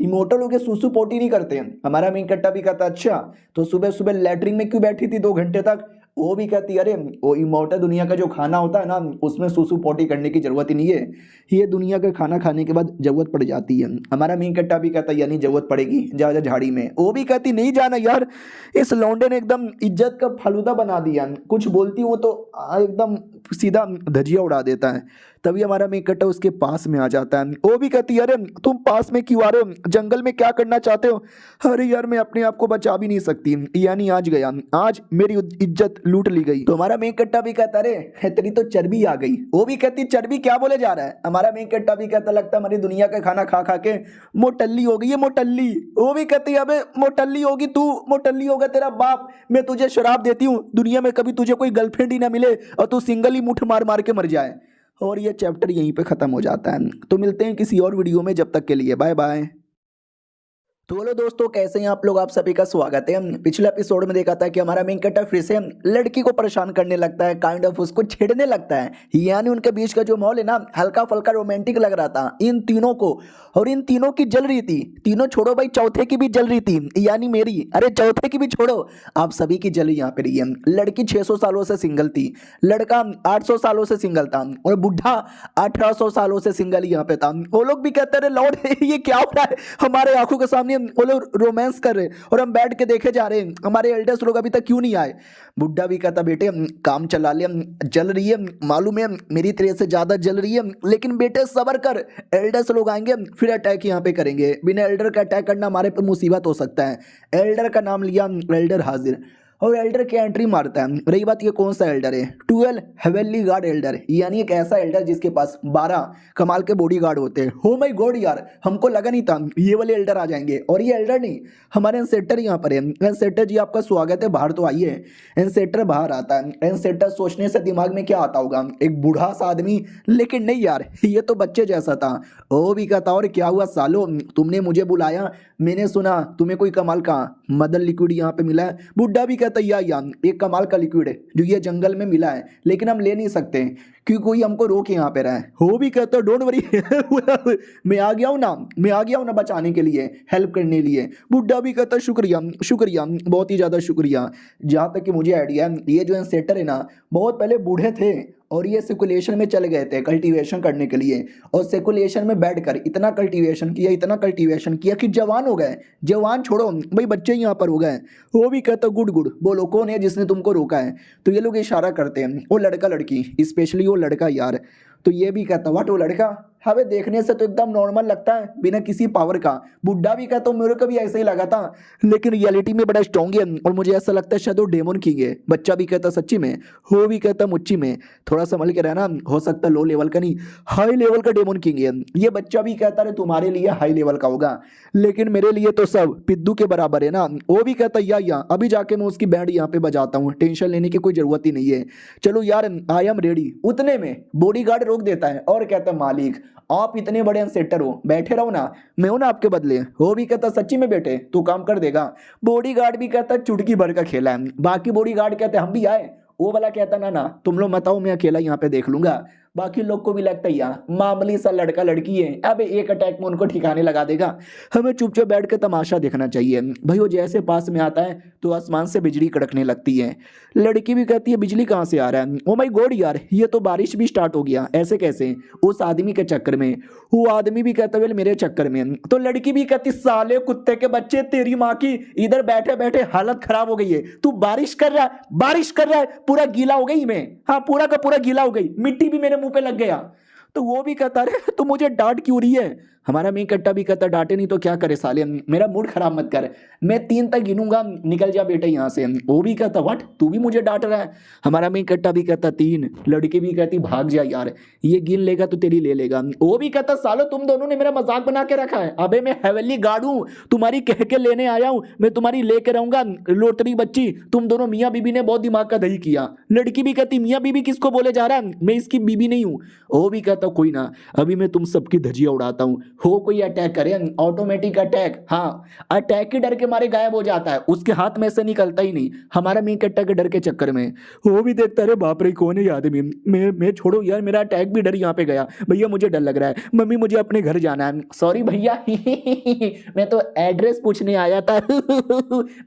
इमोटल हो के सूसू पोटी नहीं करते हैं। हमारा मेन कट्टा भी कहता अच्छा तो सुबह सुबह लैटरिन में क्यों बैठी थी 2 घंटे तक। वो भी कहती अरे वो इमोर्टल दुनिया का जो खाना होता है ना उसमें सूसू पोटी करने की जरूरत ही नहीं है, ये दुनिया का खाना खाने के बाद जरूरत पड़ जाती है। हमारा मेन कट्टा भी कहता यानी जरूरत पड़ेगी जा जा झाड़ी में। वो भी कहती नहीं जाना यार, इस लौंडे ने एकदम इज्जत का फालूदा बना दिया, कुछ बोलती हूँ तो एकदम सीधा धजिया उड़ा देता है। तभी हमारा मेन कट्टा उसके पास में आ जाता है। वो भी कहती है अरे तुम पास में क्यों आ रहे हो, जंगल में क्या करना चाहते हो। अरे यार मैं अपने आप को बचा भी नहीं सकती, यानी आज गया, आज मेरी इज्जत लूट ली गई। तो हमारा मेन कट्टा भी कहता अरे तेरी तो चर्बी आ गई। वो भी कहती चर्बी क्या बोले जा रहा है। हमारा मेन कट्टा भी कहता लगता हमारी दुनिया का खाना खा खा के मोटल्ली हो गई है मोटल्ली। वो भी कहती है अबे मोटल्ली होगी तू, मोटल्ली होगा तेरा बाप, मैं तुझे शराब देती हूँ दुनिया में कभी तुझे कोई गर्लफ्रेंड ही ना मिले और तू सिंगल ही मुठ मार मार के मर जाए। और ये चैप्टर यहीं पे ख़त्म हो जाता है। तो मिलते हैं किसी और वीडियो में, जब तक के लिए बाय बाय। तो बोलो दोस्तों कैसे हैं आप लोग, आप सभी का स्वागत है। पिछले एपिसोड में देखा था कि हमारा मेन कैरेक्टर फिर से लड़की को परेशान करने लगता है, काइंड ऑफ उसको छेड़ने लगता है। यानी उनके बीच का जो माहौल है ना हल्का फल्का रोमांटिक लग रहा था इन तीनों को, और इन तीनों की जल रही थी। तीनों छोड़ो भाई, चौथे की भी जल रही थी, यानी मेरी। अरे चौथे की भी छोड़ो, आप सभी की जल यहाँ पे रही है। लड़की 600 सालों से सिंगल थी, लड़का 800 सालों से सिंगल था, और बुढ़ा 1800 सालों से सिंगल यहाँ पे था। वो लोग भी कहते रहे लॉर्ड ये क्या हो रहा है, हमारे आंखों के सामने वो लोग रोमांस कर रहे और हम बैठ के देखे जा रहे हैं, हमारे एल्डर्स लोग अभी तक क्यों नहीं आए। बुढ़ा भी कहता बेटे काम चला ले, जल रही है मालूम है, मेरी तेरे से ज्यादा जल रही है, लेकिन बेटे सब्र कर, एल्डर्स लोग आएंगे फिर अटैक यहाँ पे करेंगे। बिना एल्डर का अटैक करना हमारे पे मुसीबत हो सकता है। एल्डर का नाम लिया, एल्डर हाजिर, और एल्डर की एंट्री मारता है। रही बात ये कौन सा एल्डर है, 12 हेवेनली गार्ड एल्डर, यानी एक ऐसा एल्डर जिसके पास 12 कमाल के बॉडी गार्ड होते हैं। हो माय गॉड यार, हमको लगा नहीं था ये वाले एल्डर आ जाएंगे। और ये एल्डर नहीं, हमारे एंसेटर यहाँ पर है। एंसेटर जी आपका स्वागत है, बाहर तो आइए। एंसेटर बाहर आता है। एंसेटर सोचने से दिमाग में क्या आता होगा, एक बूढ़ा सा आदमी, लेकिन नहीं यार ये तो बच्चे जैसा था। वो भी कहता और क्या हुआ सालो, तुमने मुझे बुलाया, मैंने सुना तुम्हें कोई कमाल का मदर लिक्विड यहाँ पे मिला है। बुढ़ा भी कहता या एक कमाल का लिक्विड है जो ये जंगल में मिला है, लेकिन हम ले नहीं सकते कि कोई हमको रोक यहाँ पे रहा है। वो भी कहता डोंट वरी मैं आ गया हूँ ना, मैं आ गया हूँ ना बचाने के लिए, हेल्प करने के लिए। बुड्ढा भी कहता शुक्रिया शुक्रिया, बहुत ही ज़्यादा शुक्रिया। जहाँ तक कि मुझे आइडिया है, ये जो इंसेक्टर है ना बहुत पहले बूढ़े थे और ये सेकुलेशन में चले गए थे कल्टीवेशन करने के लिए, और सेकुलेशन में बैठकर इतना कल्टीवेशन किया, इतना कल्टीवेशन किया कि जवान हो गए। जवान छोड़ो भाई, बच्चे ही यहाँ पर हो गए। वो भी कहता गुड गुड, बोलो कौन है जिसने तुमको रोका है। तो ये लोग इशारा करते हैं, वो लड़का लड़की, स्पेशली वो लड़का यार। तो ये भी कहता व्हाट, वो लड़का हमें देखने से तो एकदम नॉर्मल लगता है बिना किसी पावर का। बुड्ढा भी कहता मेरे को भी ऐसे ही लगा था, लेकिन रियलिटी में बड़ा स्ट्रॉन्ग है और मुझे ऐसा लगता है शायद वो डेमन किंग है। बच्चा भी कहता सच्ची में, हो भी कहता मुच्ची में, थोड़ा संभल के रहना, हो सकता लो लेवल का नहीं हाई लेवल का डेमन किंग है। ये बच्चा भी कहता है तुम्हारे लिए हाई लेवल का होगा, लेकिन मेरे लिए तो सब पिद्दू के बराबर है ना। वो भी कहता या अभी जाके मैं उसकी बैंड यहाँ पे बजाता हूँ, टेंशन लेने की कोई जरूरत ही नहीं है, चलो यार आई एम रेडी। उतने में बॉडीगार्ड रोक देता है और कहता मालिक आप इतने बड़े अनसेटर हो, बैठे रहो ना, मैं हूं ना आपके बदले। वो भी कहता सच्ची में बेटे तू काम कर देगा। बॉडीगार्ड भी कहता चुटकी भर का खेला है। बाकी बॉडीगार्ड कहते हम भी आए। वो वाला कहता ना ना तुम लोग मत आओ, मैं अकेला यहाँ पे देख लूंगा। बाकी लोग को भी लगता है यार मामूली सा लड़का लड़की है, अब एक अटैक में उनको ठिकाने लगा देगा, हमें चुपचाप बैठ के तमाशा देखना चाहिए। भाई वो जैसे पास में आता है तो आसमान से बिजली कड़कने लगती है। लड़की भी कहती है बिजली कहाँ से आ रहा है। ओ माय गॉड यार ये तो बारिश भी स्टार्ट हो गया, ऐसे कैसे? उस आदमी के चक्कर में। वो आदमी भी कहता है मेरे चक्कर में। तो लड़की भी कहती साले कुत्ते के बच्चे, तेरी माँ की इधर बैठे बैठे हालत खराब हो गई है, तू बारिश कर रहा है, बारिश कर रहा है, पूरा गीला हो गई मैं, हाँ पूरा का पूरा गीला हो गई, मिट्टी भी मेरे मुंह पे लग गया। तो वो भी कहता रहे तू मुझे डांट क्यों रही है। हमारा मेन कट्टा भी कहता डांटे नहीं तो क्या करे साले, मेरा मूड खराब मत कर, मैं 3 तक गिनूंगा, निकल जा बेटे यहाँ से। वो भी कहता व्हाट तू भी मुझे डांट रहा है। हमारा मेन कट्टा भी कहता 3। लड़की भी कहती भाग जा यार, ये गिन लेगा तो तेरी ले लेगा। वो भी कहता सालो तुम दोनों ने मेरा मजाक बना के रखा है, अबे मैं हेवनली गार्ड हूँ, तुम्हारी कह के लेने आया हूँ, मैं तुम्हारी लेके रहूंगा लोटरी बच्ची। तुम दोनों मियाँ बीबी ने बहुत दिमाग का दही किया। लड़की भी कहती मियाँ बीबी किसको बोले जा रहा है, मैं इसकी बीबी नहीं हूँ। वो भी कहता कोई ना, अभी मैं तुम सबकी धजिया उड़ाता हूँ। हो कोई अटैक करे, ऑटोमेटिक अटैक, हाँ अटैक के डर के मारे गायब हो जाता है, उसके हाथ में से निकलता ही नहीं। हमारा मी कट्टा के डर के चक्कर में वो भी देखता है बाप रे कौन है ये आदमी, मैं छोड़ो यार, मेरा अटैक भी डर यहाँ पे गया, भैया मुझे डर लग रहा है, मम्मी मुझे अपने घर जाना है, सॉरी भैया मैं तो एड्रेस पूछने आया था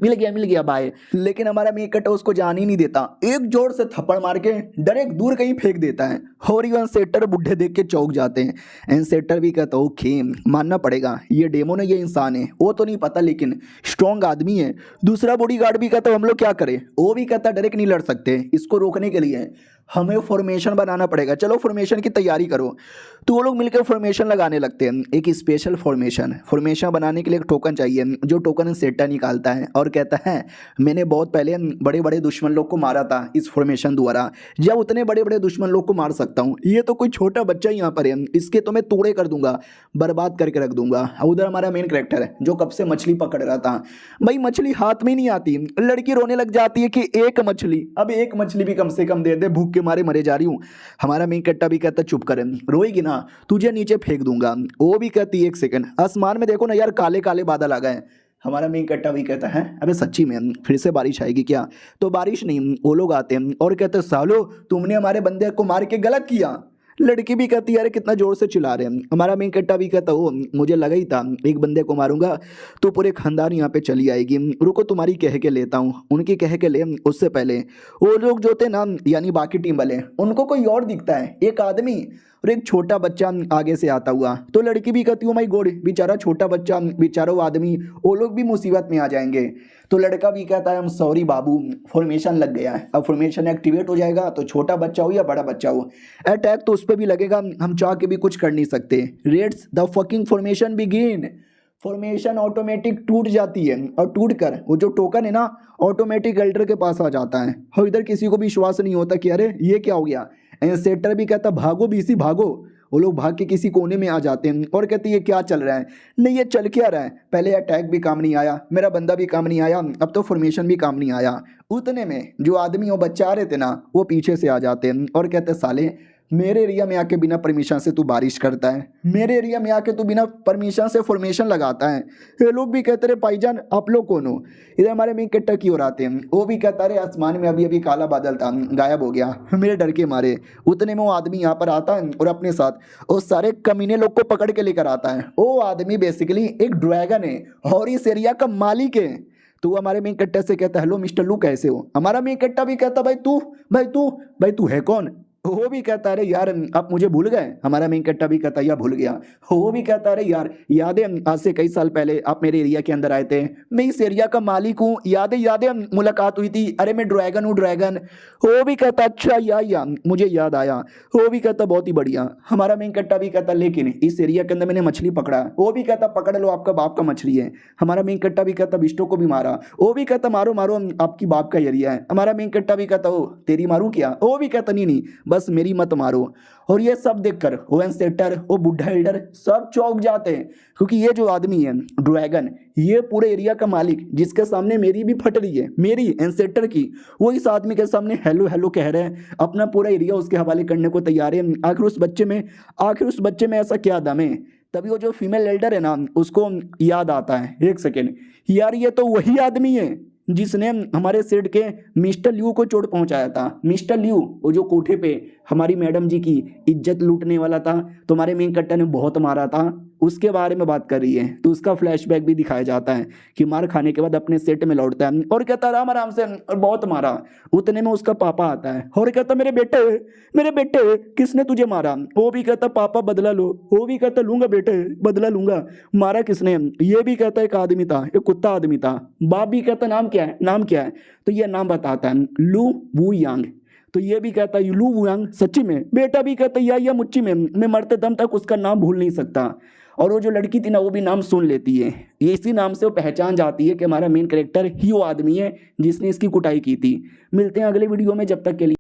मिल गया बाय। लेकिन हमारा मी कट्टा उसको जान ही नहीं देता, एक जोर से थप्पड़ मार के डायरेक्ट दूर कहीं फेंक देता है। और ये सेटर बुढ़े देख के चौंक जाते हैं। एनसेटर भी कहता ओके मानना पड़ेगा ये डेमो ने, ये इंसान है, वो तो नहीं पता लेकिन स्ट्रॉन्ग आदमी है। दूसरा बॉडीगार्ड भी कहता हम लोग क्या करें। वो भी कहता डायरेक्ट नहीं लड़ सकते, इसको रोकने के लिए हमें फॉर्मेशन बनाना पड़ेगा, चलो फॉर्मेशन की तैयारी करो। तो वो लोग मिलकर फॉर्मेशन लगाने लगते हैं, एक स्पेशल फॉर्मेशन बनाने के लिए एक टोकन चाहिए, जो टोकन सेटा निकालता है और कहता है मैंने बहुत पहले बड़े बड़े दुश्मन लोग को मारा था इस फॉर्मेशन द्वारा, जब उतने बड़े बड़े दुश्मन लोग को मार सकता हूँ। ये तो कोई छोटा बच्चा यहाँ पर है, इसके तो मैं टुकड़े कर दूंगा, बर्बाद करके रख दूंगा। उधर हमारा मेन कैरेक्टर है जो कब से मछली पकड़ रहा था, भाई मछली हाथ में नहीं आती, लड़की रोने लग जाती है कि एक मछली, अब एक मछली भी कम से कम दे दे, भूख के मारे मरे जा रही हूँ। हमारा मेन कट्टा भी कहता चुप कर, रोएगी ना तुझे नीचे फेंक दूंगा। वो भी कहती 1 सेकंड, आसमान में देखो ना यार काले काले बादल आ गए। हमारा मेन कट्टा भी कहता है अबे सच्ची में फिर से बारिश आएगी क्या। तो बारिश नहीं, वो लोग आते हैं और कहते सालो तुमने हमारे बंदे को मार के गलत किया। लड़की भी कहती यार कितना जोर से चिल्ला रहे हैं। हमारा मेन कट्टा भी कहता हो मुझे लगा ही था एक बंदे को मारूंगा तो पूरे खानदान यहाँ पे चली आएगी, रुको तुम्हारी कह के लेता हूँ। उनकी कह के ले, उससे पहले वो लोग जो थे ना यानी बाकी टीम वाले, उनको कोई और दिखता है, एक आदमी और एक छोटा बच्चा आगे से आता हुआ। तो लड़की भी कहती हूँ माई गॉड बेचारा छोटा बच्चा, बेचारा वो आदमी, वो लोग भी मुसीबत में आ जाएंगे। तो लड़का भी कहता है हम सॉरी बाबू, फॉर्मेशन लग गया है, अब फॉर्मेशन एक्टिवेट हो जाएगा तो छोटा बच्चा हो या बड़ा बच्चा हो अटैक तो उस पर भी लगेगा, हम चाह के भी कुछ कर नहीं सकते। Reds the fucking formation begin. Formation automatic टूट जाती है और टूट कर वो जो टोकन है ना ऑटोमेटिक एल्डर के पास आ जाता है। और इधर किसी को भी विश्वास नहीं होता कि अरे ये क्या हो गया। एनसेटर भी कहता भागो बीसी भागो। वो लोग भाग के किसी कोने में आ जाते हैं और कहते हैं ये क्या चल रहा है, नहीं ये चल क्या रहा है, पहले अटैक भी काम नहीं आया, मेरा बंदा भी काम नहीं आया, अब तो फॉर्मेशन भी काम नहीं आया। उतने में जो आदमी वो बच्चा आ रहे थे ना वो पीछे से आ जाते हैं और कहते साले मेरे एरिया में आके बिना परमिशन से तू बारिश करता है, मेरे एरिया में आके तू बिना परमिशन से फॉर्मेशन लगाता है। ये लोग भी कहते रहे भाईजान आप लोग कौन हो। इधर हमारे मेन कट्टा की ओर आते हैं, वो भी कहता रहे आसमान में अभी अभी काला बादल था गायब हो गया। मेरे डर के मारे उतने में वो आदमी यहाँ पर आता है और अपने साथ वो सारे कमीने लोग को पकड़ के लेकर आता है। वो आदमी बेसिकली एक ड्रैगन है और इस एरिया का मालिक है। तो हमारे मेन कट्टे से कहता है हेलो मिस्टर लू कैसे हो। हमारा मेन कट्टा भी कहता भाई तू है कौन। वो भी कहता अरे यार आप मुझे भूल गए। हमारा मेन कट्टा भी कहता या भूल गया। वो भी कहता अरे यार यादें आज से कई साल पहले आप मेरे एरिया के अंदर आए थे, मैं इस एरिया का मालिक हूँ, यादें मुलाकात हुई थी, अरे मैं ड्रैगन हूँ ड्रैगन। वो भी कहता अच्छा या मुझे याद आया। वो भी कहता बहुत ही बढ़िया। हमारा मेन कट्टा भी कहता लेकिन इस एरिया के अंदर मैंने मछली पकड़ा। वो भी कहता पकड़ लो आपका बाप का मछली है। हमारा मेन कट्टा भी कहता बिस्टो को भी मारा। वो भी कहता मारो मारो आपकी बाप का एरिया है। हमारा मेन कट्टा भी कहता ओ तेरी मारूं क्या। वो भी कहता नहीं बस मेरी मत मारो। और ये सब देखकर वो एंसेटर वो बुढ़ा एल्डर सब चौंक जाते हैं क्योंकि ये जो आदमी है ड्रैगन, ये पूरे एरिया का मालिक जिसके सामने मेरी भी फट रही है, मेरी एंसेटर की, वो इस आदमी के सामने हेलो हेलो कह रहे हैं, अपना पूरा एरिया उसके हवाले करने को तैयार है। आखिर उस बच्चे में ऐसा क्या दम है। तभी वो जो फीमेल एल्डर है ना उसको याद आता है एक सेकेंड यार ये तो वही आदमी है जिसने हमारे सेठ के मिस्टर ल्यू को चोट पहुंचाया था। मिस्टर ल्यू वो जो कोठे पे हमारी मैडम जी की इज्जत लूटने वाला था, तुम्हारे मेन कट्टा ने बहुत मारा था, उसके बारे में बात कर रही है। तो उसका फ्लैशबैक भी दिखाया जाता है कि मार खाने के बाद अपने सेट में लौटता है और कहता राम आराम से और बहुत मारा। उतने में उसका पापा आता है और कहता मेरे बेटे किसने तुझे मारा। वो भी कहता पापा बदला लो। वो भी कहता लूंगा बेटे बदला लूंगा। मारा किसने। ये भी कहता एक आदमी था, एक कुत्ता आदमी था। बाप भी कहता नाम क्या है। तो ये नाम बताता है लू वू यांग। तो ये भी कहता है लू वू यांग सच्ची में। बेटा भी कहता या मुच्ची में, मैं मरते दम तक उसका नाम भूल नहीं सकता। और वो जो लड़की थी ना वो भी नाम सुन लेती है। ये इसी नाम से वो पहचान जाती है कि हमारा मेन कैरेक्टर ही वो आदमी है जिसने इसकी कुटाई की थी। मिलते हैं अगले वीडियो में, जब तक के लिए।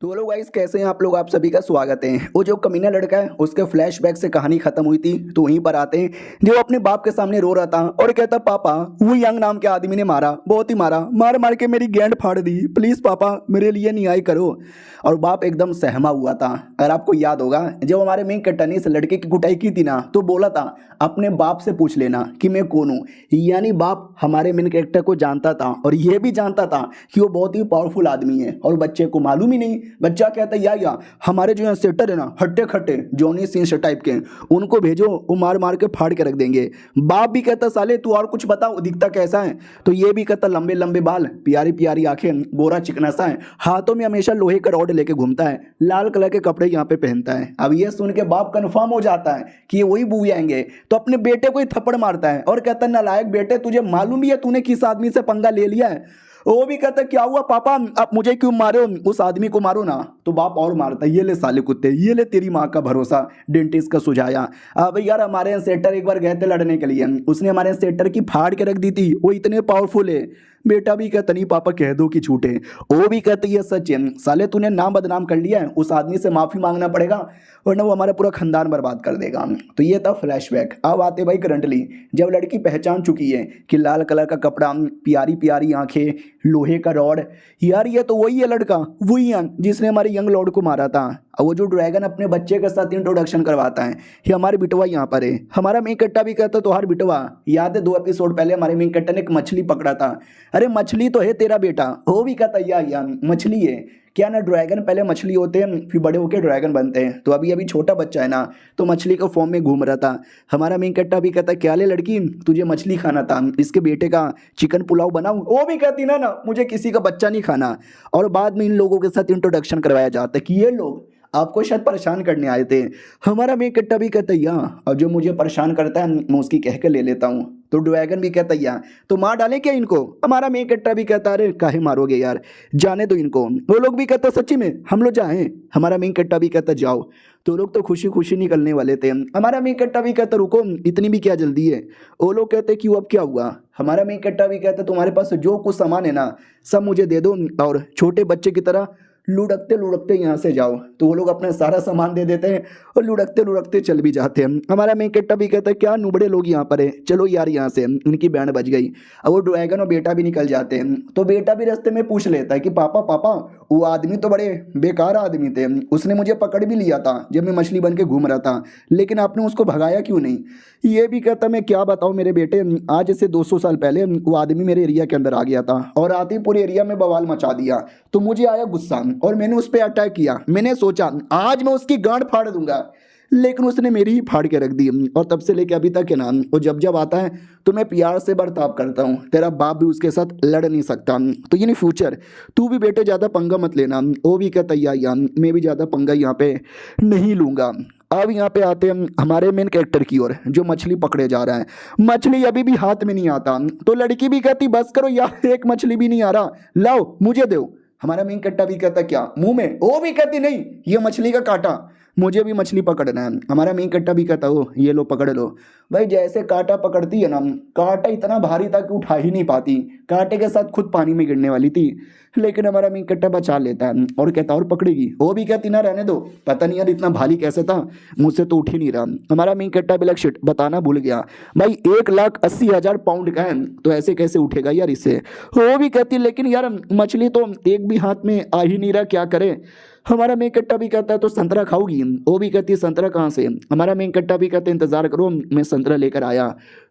तो हेलो गाइस कैसे हैं आप लोग, आप सभी का स्वागत है। वो जो कमीना लड़का है उसके फ्लैशबैक से कहानी खत्म हुई थी तो वहीं पर आते हैं जो अपने बाप के सामने रो रहा था और कहता पापा वो यंग नाम के आदमी ने मारा, बहुत ही मारा, मार मार के मेरी गेंद फाड़ दी, प्लीज पापा मेरे लिए न्याय करो। और बाप एकदम सहमा हुआ था। अगर आपको याद होगा जब हमारे मेन कट्टा ने इस लड़के की कुटाई की थी ना तो बोला था अपने बाप से पूछ लेना कि मैं कौन हूँ। यानी बाप हमारे मेन कैरेक्टर को जानता था और यह भी जानता था कि वो बहुत ही पावरफुल आदमी है और बच्चे को मालूम ही नहीं। बच्चा कहता है या हमारे जो सेटर है ना हट्टे खट्टे जॉनी सिंस टाइप के, उनको भेजो, वो मार मार के फाड़ के रख देंगे। बाप भी कहता साले तू और कुछ बता, दिखता कैसा है। तो ये भी कहता लंबे लंबे बाल, प्यारी प्यारी आंखें, गोरा चिकना सा है, हाथों में हमेशा लोहे का रॉड लेके घूमता है, लाल कलर के कपड़े यहाँ पे पहनता है। अब ये सुन के बाप कंफर्म हो जाता है कि ये वही बूढ़े आएंगे। तो अपने बेटे को ही थप्पड़ मारता है और कहता है नालायक बेटे तुझे मालूम भी है तूने किस आदमी से पंगा ले लिया है। वो भी कहता क्या हुआ पापा आप मुझे क्यों मारे हो, उस आदमी को मारो ना। तो बाप और मारता है ये ले साले कुत्ते, ये ले तेरी माँ का भरोसा, डेंटिस्ट का सुझाया। अब यार हमारे सेटर एक बार गए थे लड़ने के लिए, उसने हमारे सेटर की फाड़ के रख दी थी, वो इतने पावरफुल है। बेटा भी कहता नहीं पापा कह दो कि झूठे। वो भी कहते ये सच है, साले तूने नाम बदनाम कर लिया है, उस आदमी से माफी मांगना पड़ेगा वरना वो हमारा पूरा खानदान बर्बाद कर देगा। तो ये था फ्लैशबैक। अब आते भाई करंटली, जब लड़की पहचान चुकी है कि लाल कलर का कपड़ा, प्यारी प्यारी आंखें, लोहे का रॉड, यार ये तो वही है लड़का, वही यंग जिसने हमारे यंग लॉर्ड को मारा था। और वो जो ड्रैगन अपने बच्चे के साथ इंट्रोडक्शन करवाता है कि हमारे बिटवा यहाँ पर है। हमारा मेन कट्टा भी कहता तो हर बिटवा याद है 2 एपिसोड पहले हमारे मेन कट्टा ने एक मछली पकड़ा था। अरे मछली तो है तेरा बेटा। वो भी कहता या मछली है क्या ना, ड्रैगन पहले मछली होते हैं फिर बड़े होकर ड्रैगन बनते हैं। तो अभी छोटा बच्चा है ना तो मछली के फॉर्म में घूम रहा था। हमारा मेन कट्टा भी कहता क्या ले लड़की तुझे मछली खाना था, इसके बेटे का चिकन पुलाव बनाऊं। वो भी कहती ना मुझे किसी का बच्चा नहीं खाना। और बाद में इन लोगों के साथ इंट्रोडक्शन करवाया जाता है कि ये लोग आपको शायद परेशान करने आए थे। हमारा मेन कट्टा भी कहता या और जो मुझे परेशान करता है मैं उसकी कह के ले लेता हूँ। तो ड्रैगन भी कहता या तो मार डालें क्या इनको। हमारा मेन कट्टा भी कहता अरे काहे मारोगे यार, जाने दो इनको। वो लोग भी कहता सच्ची में हम लोग जाएं। हमारा मेन कट्टा भी कहता जाओ। तो लोग तो खुशी खुशी निकलने वाले थे। हमारा मेन कट्टा भी कहता रुको इतनी भी क्या जल्दी है। वो लोग कहते क्यों अब क्या हुआ। हमारा मेन कट्टा भी कहता तुम्हारे पास जो कुछ सामान है ना सब मुझे दे दो और छोटे बच्चे की तरह लुढ़कते लुढ़कते यहाँ से जाओ। तो वो लोग अपना सारा सामान दे देते हैं और लुढ़कते लुढ़कते चल भी जाते हैं। हमारा मेन कट्टा भी कहता है क्या नुबड़े लोग यहाँ पर है, चलो यार यहाँ से, इनकी बैंड बज गई। अब वो ड्रैगन और बेटा भी निकल जाते हैं। तो बेटा भी रास्ते में पूछ लेता है कि पापा वो आदमी तो बड़े बेकार आदमी थे, उसने मुझे पकड़ भी लिया था जब मैं मछली बन के घूम रहा था, लेकिन आपने उसको भगाया क्यों नहीं? ये भी कहता मैं क्या बताऊँ मेरे बेटे, आज से 200 साल पहले वो आदमी मेरे एरिया के अंदर आ गया था और आते ही पूरे एरिया में बवाल मचा दिया। तो मुझे आया गुस्सा और मैंने उस पर अटैक किया। मैंने सोचा आज मैं उसकी गांड फाड़ दूंगा, लेकिन उसने मेरी ही फाड़ के रख दी। और तब से लेके अभी तक है ना, वो जब जब आता है तो मैं प्यार से बर्ताव करता हूँ। तेरा बाप भी उसके साथ लड़ नहीं सकता। तो ये नहीं फ्यूचर, तू भी बेटे ज़्यादा पंगा मत लेना। वो भी कहता यार मैं भी ज़्यादा पंगा यहाँ पे नहीं लूँगा। अब यहाँ पे आते हैं हमारे मेन कैरेक्टर की ओर, जो मछली पकड़े जा रहा है। मछली अभी भी हाथ में नहीं आता, तो लड़की भी कहती बस करो यार, एक मछली भी नहीं आ रहा, लाओ मुझे दो। हमारा मेन कट्टा भी कहता क्या मुंह में, वो भी कहती नहीं ये मछली का कांटा, मुझे भी मछली पकड़ना है। हमारा मेन कट्टा भी कहता ओ ये लो पकड़ लो। भाई जैसे कांटा पकड़ती है ना, कांटा इतना भारी था कि उठा ही नहीं पाती, कांटे के साथ खुद पानी में गिरने वाली थी, लेकिन हमारा मेन कट्टा बचा लेता है और कहता और पकड़ेगी। वो भी कहती ना रहने दो, पता नहीं यार इतना भारी कैसे था, मुझसे तो उठ ही नहीं रहा। हमारा मेन कट्टा भी लग शिट बताना भूल गया भाई, 1,80,000 पाउंड का है, तो ऐसे कैसे उठेगा यार इससे। वो भी कहती लेकिन यार मछली तो एक भी हाथ में आ ही नहीं रहा, क्या करे। हमारा मेन कट्टा भी कहता है तो संतरा खाओगी? वो भी कहती है संतरा कहाँ से। हमारा मेन कट्टा भी कहते इंतजार करो मैं संतरा लेकर आया।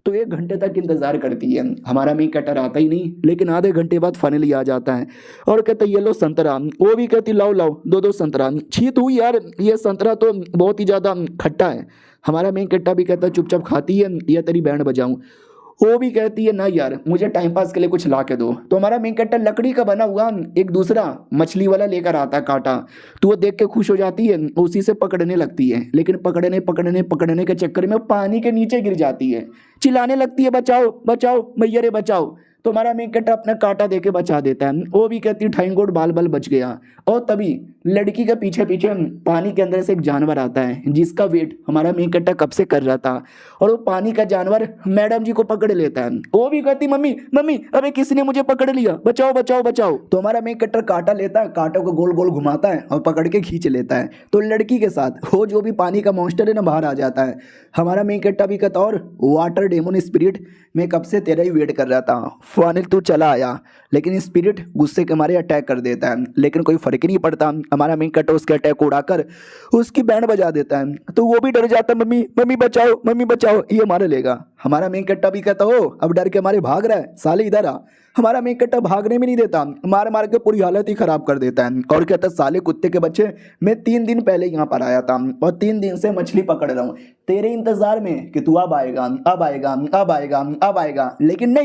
तो 1 घंटे तक इंतजार करती है, हमारा मेन कट्टर आता ही नहीं, लेकिन आधे घंटे बाद फाइनली आ जाता है और कहते ये लो संतरा। वो भी कहती लाओ लाओ दो संतरा। छीत हुई यार, ये संतरा तो बहुत ही ज़्यादा खट्टा है। हमारा मेन कट्टा भी कहता चुपचाप खाती है या तेरी बैंड बजाऊं। वो भी कहती है ना यार मुझे टाइम पास के लिए कुछ ला के दो। तो हमारा मेन कट्टर लकड़ी का बना हुआ एक दूसरा मछली वाला लेकर आता है कांटा, तो वो देख के खुश हो जाती है, उसी से पकड़ने लगती है, लेकिन पकड़ने के चक्कर में पानी के नीचे गिर जाती है, चिल्लाने लगती है बचाओ बचाओ भैया रे बचाओ। तो हमारा मेन कट्टर अपना कांटा देके बचा देता है। वो भी कहती ठाइंगोड बाल बाल बच गया। और तभी लड़की के पीछे पीछे पानी के अंदर से एक जानवर आता है, जिसका वेट हमारा मेन कट्टा कब से कर रहा था, और वो पानी का जानवर मैडम जी को पकड़ लेता है। वो भी कहती मम्मी मम्मी अबे किसी ने मुझे पकड़ लिया, बचाओ बचाओ बचाओ। तो हमारा मेन कट्टर कांटा लेता है, कांटों को गोल गोल घुमाता है और पकड़ के खींच लेता है। तो लड़की के साथ वो जो भी पानी का मॉन्स्टर है ना बाहर आ जाता है। हमारा मेन कट्टा भी कहता और वाटर डेमन स्पिरिट मैं कब से तेरा ही वेट कर रहा था, फाइनल तू चला आया। लेकिन स्पिरिट गुस्से के मारे अटैक कर देता है, लेकिन कोई फर्क ही नहीं पड़ता। हमारा मेन कट्टर उसके अटैक उड़ाकर उसकी बैंड बजा देता है। तो वो भी डर जाता है, मम्मी बचाओ ये मारे लेगा। हमारा मेन कट्टा भी कहता हो अब डर के मारे भाग रहा है, साले इधर आ। हमारा मेन कट्टा भागने में नहीं देता, मार मार के पूरी हालत ही खराब कर देता है और कहता साले कुत्ते के बच्चे मैं 3 दिन पहले यहाँ पर आया था और 3 दिन से मछली पकड़ रहा हूँ तेरे इंतजार में कि तू अब आएगा अब आएगा अब आएगा अब आएगा, लेकिन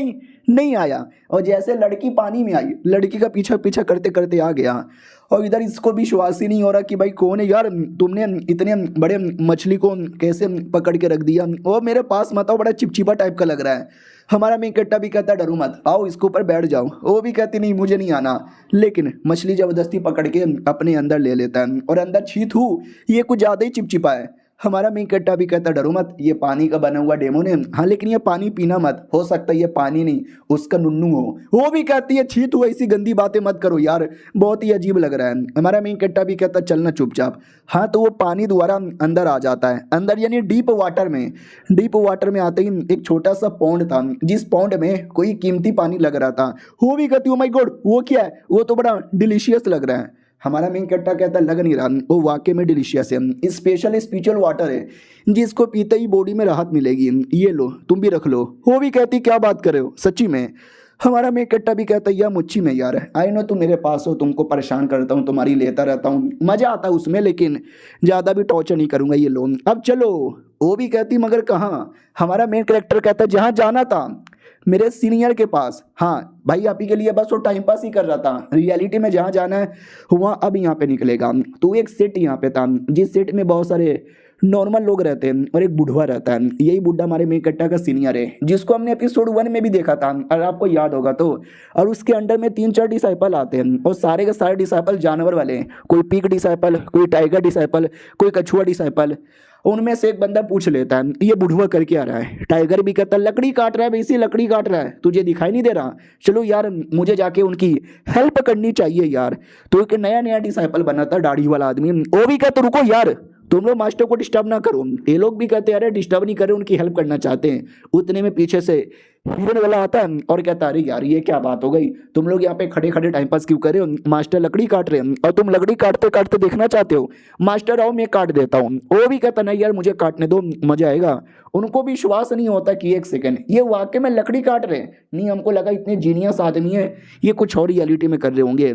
नहीं आया। और जैसे लड़की पानी में आई, लड़की का पीछा पीछा करते करते आ गया। और इधर इसको भी विश्वास ही नहीं हो रहा कि भाई कौन है यार, तुमने इतने बड़े मछली को कैसे पकड़ के रख दिया, और मेरे पास मत आओ, बड़ा चिपचिपा टाइप का लग रहा है। हमारा मेन कट्टा भी कहता डरो मत, आओ इसके ऊपर बैठ जाओ। वो भी कहती नहीं मुझे नहीं आना, लेकिन मछली जबरदस्ती पकड़ के अपने अंदर ले लेता है और अंदर छीत हूँ ये कुछ ज़्यादा ही चिपचिपा है। हमारा मेन कट्टा भी कहता डरो मत, ये पानी का बना हुआ डेमोन है, हाँ लेकिन ये पानी पीना मत, हो सकता है ये पानी नहीं उसका नुन्नू हो। वो भी कहती है छीत हुआ ऐसी गंदी बातें मत करो यार, बहुत ही अजीब लग रहा है। हमारा मेन कट्टा भी कहता चलना चुपचाप। हाँ तो वो पानी द्वारा अंदर आ जाता है, अंदर यानी डीप वाटर में आते ही एक छोटा सा पौंड था, जिस पौंड में कोई कीमती पानी लग रहा था। वो भी कहती ओ माय गॉड वो क्या है, वो तो बड़ा डिलीशियस लग रहा है। हमारा मेन कट्टा कहता लग नहीं रहा, वो वाकई में डिलीशियस है, स्पेशल स्पिरिचुअल वाटर है जिसको पीते ही बॉडी में राहत मिलेगी, ये लो तुम भी रख लो। वो भी कहती क्या बात कर रहे हो सच्ची में। हमारा मेन कट्टा भी कहता यार मुच्छी में यार, आई नो तुम मेरे पास हो, तुमको परेशान करता हूँ, तुम्हारी लेता रहता हूँ, मज़ा आता है उसमें, लेकिन ज़्यादा भी टॉर्चर नहीं करूँगा, ये लो अब चलो। वो भी कहती मगर कहाँ। हमारा मेन कैरेक्टर कहता जहाँ जाना था मेरे सीनियर के पास। हाँ भाई आप ही के लिए बस वो टाइम पास ही कर रहा था, रियलिटी में जहाँ जाना है वहाँ अब यहाँ पे निकलेगा। तो एक सेट यहाँ पे था, जिस सेट में बहुत सारे नॉर्मल लोग रहते हैं और एक बुढ़वा रहता है। यही बुढ़ा हमारे मेन कट्टा का सीनियर है, जिसको हमने एपिसोड 1 में भी देखा था अगर आपको याद होगा तो। और उसके अंडर में 3-4 डिसाइपल आते हैं और सारे के सारे डिसाइपल जानवर वाले हैं, कोई पिग डिसाइपल, कोई टाइगर डिसाइपल, कोई कछुआ डिसाइपल। उनमें से एक बंदा पूछ लेता है ये बुढ़वा करके आ रहा है। टाइगर भी कहता है लकड़ी काट रहा है, वैसी लकड़ी काट रहा है, तुझे दिखाई नहीं दे रहा, चलो यार मुझे जाके उनकी हेल्प करनी चाहिए यार। तो एक नया डिसाइपल बना था दाढ़ी वाला आदमी, वो भी कहता रुको यार तुम लोग मास्टर को डिस्टर्ब ना करो। ये लोग भी कहते हैं अरे डिस्टर्ब नहीं कर रहे, उनकी हेल्प करना चाहते हैं। उतने में पीछे से हिरन वाला आता है और कहता है अरे यार ये क्या बात हो गई, तुम लोग यहाँ पे खड़े खड़े टाइम पास क्यों कर रहे हो, मास्टर लकड़ी काट रहे हैं और तुम लकड़ी काटते काटते देखना चाहते हो, मास्टर आओ मैं काट देता हूँ। वो भी कहता नहीं यार मुझे काटने दो, मजा आएगा। उनको भी विश्वास नहीं होता कि एक सेकंड ये वाकई में लकड़ी काट रहे हैं, नहीं हमको लगा इतने जीनियस आदमी है ये कुछ और रियलिटी में कर रहे होंगे।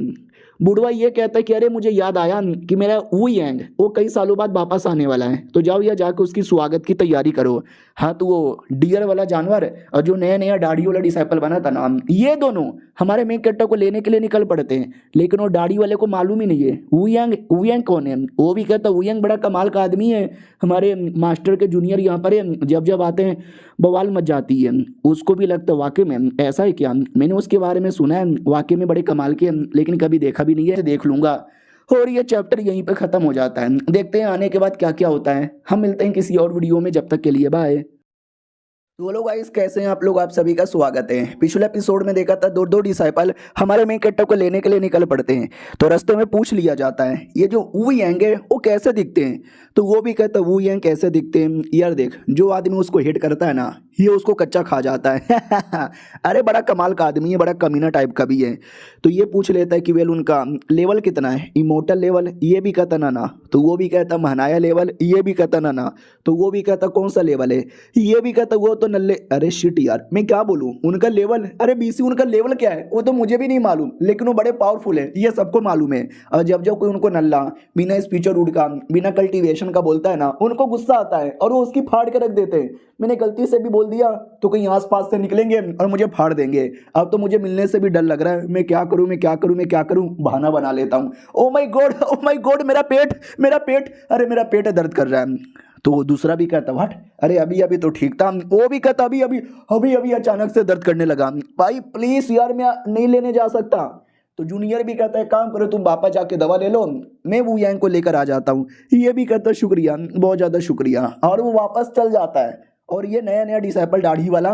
बुढ़वा ये कहता है कि अरे मुझे याद आया कि मेरा वू यांग वो कई सालों बाद वापस आने वाला है, तो जाओ या जाकर उसकी स्वागत की तैयारी करो। हाँ तो वो डियर वाला जानवर और जो नया नया दाढ़ी वाला डिसाइपल बना था ना, ये दोनों हमारे मेन कैरेक्टर को लेने के लिए निकल पड़ते हैं, लेकिन वो दाढ़ी वाले को मालूम ही नहीं है वू यांग कौन है। वो भी कहता वू यांग बड़ा कमाल का आदमी है, हमारे मास्टर के जूनियर यहाँ पर है, जब जब आते हैं बवाल मच जाती है। उसको भी लगता है वाकई में ऐसा है क्या, मैंने उसके बारे में सुना है वाकई में बड़े कमाल के हैं, लेकिन कभी देखा भी नहीं है, देख लूंगा। और ये चैप्टर यहीं पे खत्म हो जाता है। देखते हैं आने के बाद क्या क्या होता है। हम मिलते हैं किसी और वीडियो में, जब तक के लिए बाय। तो लोग गाइस कैसे हैं आप लोग, आप सभी का स्वागत है। पिछले एपिसोड में देखा था दो डिसाइपल हमारे मेन कैरेक्टर को लेने के लिए निकल पड़ते हैं, तो रास्ते में पूछ लिया जाता है ये जो वू यांग है वो कैसे दिखते हैं, तो वो भी कहता है वू यांग कैसे दिखते हैं यार, देख जो आदमी उसको हिट करता है ना ये उसको कच्चा खा जाता है अरे बड़ा कमाल का आदमी है, बड़ा कमीना टाइप का भी है। तो ये पूछ लेता है कि वेल उनका लेवल कितना है, इमोर्टल लेवल, ये भी कहता ना, तो वो भी कहता महानाया लेवल, ये भी कहता ना, तो वो भी कहता कौन सा लेवल है, ये भी कहता वो तो नल्ले। अरे शिट यार मैं क्या बोलूं, उनका लेवल, अरे बीसी उनका लेवल क्या है वो तो मुझे भी नहीं मालूम, लेकिन वो बड़े पावरफुल है ये सबको मालूम है। और जब जब कोई उनको नल्ला बिना स्पीच रूट का बिना कल्टीवेशन का बोलता है ना, उनको गुस्सा आता है और वो उसकी फाड़ के रख देते हैं। मैंने गलती से भी बोल दिया तो कहीं आसपास से निकलेंगे और मुझे फाड़ देंगे। अब तो मुझे मिलने से भी डर लग रहा है, मैं क्या करूं मैं क्या करूं मैं क्या करूं, बहाना बना लेता हूं। ओ माय गॉड मेरा पेट, अरे मेरा पेट दर्द कर रहा है। तो वो दूसरा भी कहता व्हाट, अरे अभी अभी तो ठीक था। वो भी कहता अभी अभी अभी अभी अचानक से दर्द करने लगा, भाई प्लीज यार मैं नहीं लेने जा सकता। तो जूनियर भी कहता है काम करो तुम वापस जाके दवा ले लो, मैं वू यांग को लेकर आ जाता हूँ। ये भी कहता है शुक्रिया, बहुत ज़्यादा शुक्रिया, और वो वापस चल जाता है। और ये नया नया डिसाइपल दाढ़ी वाला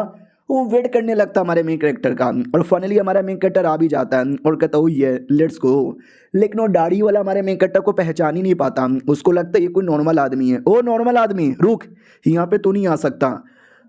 वो वेट करने लगता हमारे मेन कैरेक्टर का, और फाइनली हमारा मेन कैरेक्टर आ भी जाता है और कहता है ये लेट्स गो। लेकिन वो दाढ़ी वाला हमारे मेन कैरेक्टर को पहचान ही नहीं पाता, उसको लगता है ये कोई नॉर्मल आदमी है। ओ नॉर्मल आदमी रुक, यहाँ पे तू नहीं आ सकता।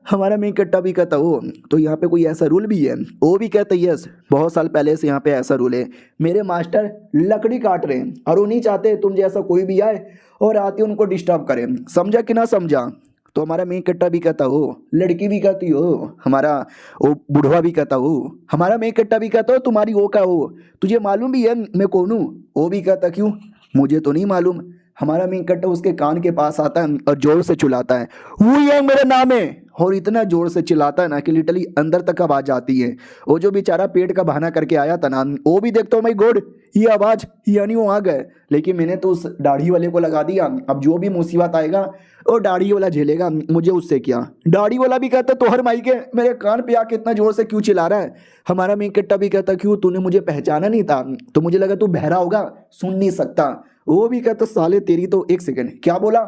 हमारा मेन कैरेक्टर भी कहता हो तो यहाँ पे कोई ऐसा रूल भी है, वो भी कहता है यस बहुत साल पहले से यहाँ पे ऐसा रूल है, मेरे मास्टर लकड़ी काट रहे हैं और वो नहीं चाहते तुम जैसा कोई भी आए और आते उनको डिस्टर्ब करे, समझा कि ना समझा। तो हमारा मेन कैरेक्टर भी कहता हो, लड़की भी कहती हो, हमारा वो बुढ़वा भी कहता हो, हमारा मेन कैरेक्टर भी कहता हो तुम्हारी वो का हो, तुझे मालूम भी है मैं कौन हूँ। वो भी कहता क्यों, मुझे तो नहीं मालूम। हमारा मेन कैरेक्टर उसके कान के पास आता है और जोर से चिल्लाता है वो ये मेरा नाम है, और इतना जोर से चिल्लाता है ना कि लिटरली अंदर तक आवाज आती है। वो जो बेचारा पेट का बहाना करके आया था ना, वो भी देखता हूँ माय गॉड ये आवाज, यानी वो आ गए, लेकिन मैंने तो उस दाढ़ी वाले को लगा दिया। अब जो भी मुसीबत आएगा वो दाढ़ी वाला झेलेगा, मुझे उससे क्या। दाढ़ी वाला भी कहता तो हर माई के मेरे कान पे आके इतना जोर से क्यों चिल्ला रहा है। हमारा मेन कैरेक्टर भी कहता क्यों तूने मुझे पहचाना नहीं था, तो मुझे लगा तू बहरा होगा सुन नहीं सकता। वो भी कहता साले तेरी तो, एक सेकंड क्या बोला,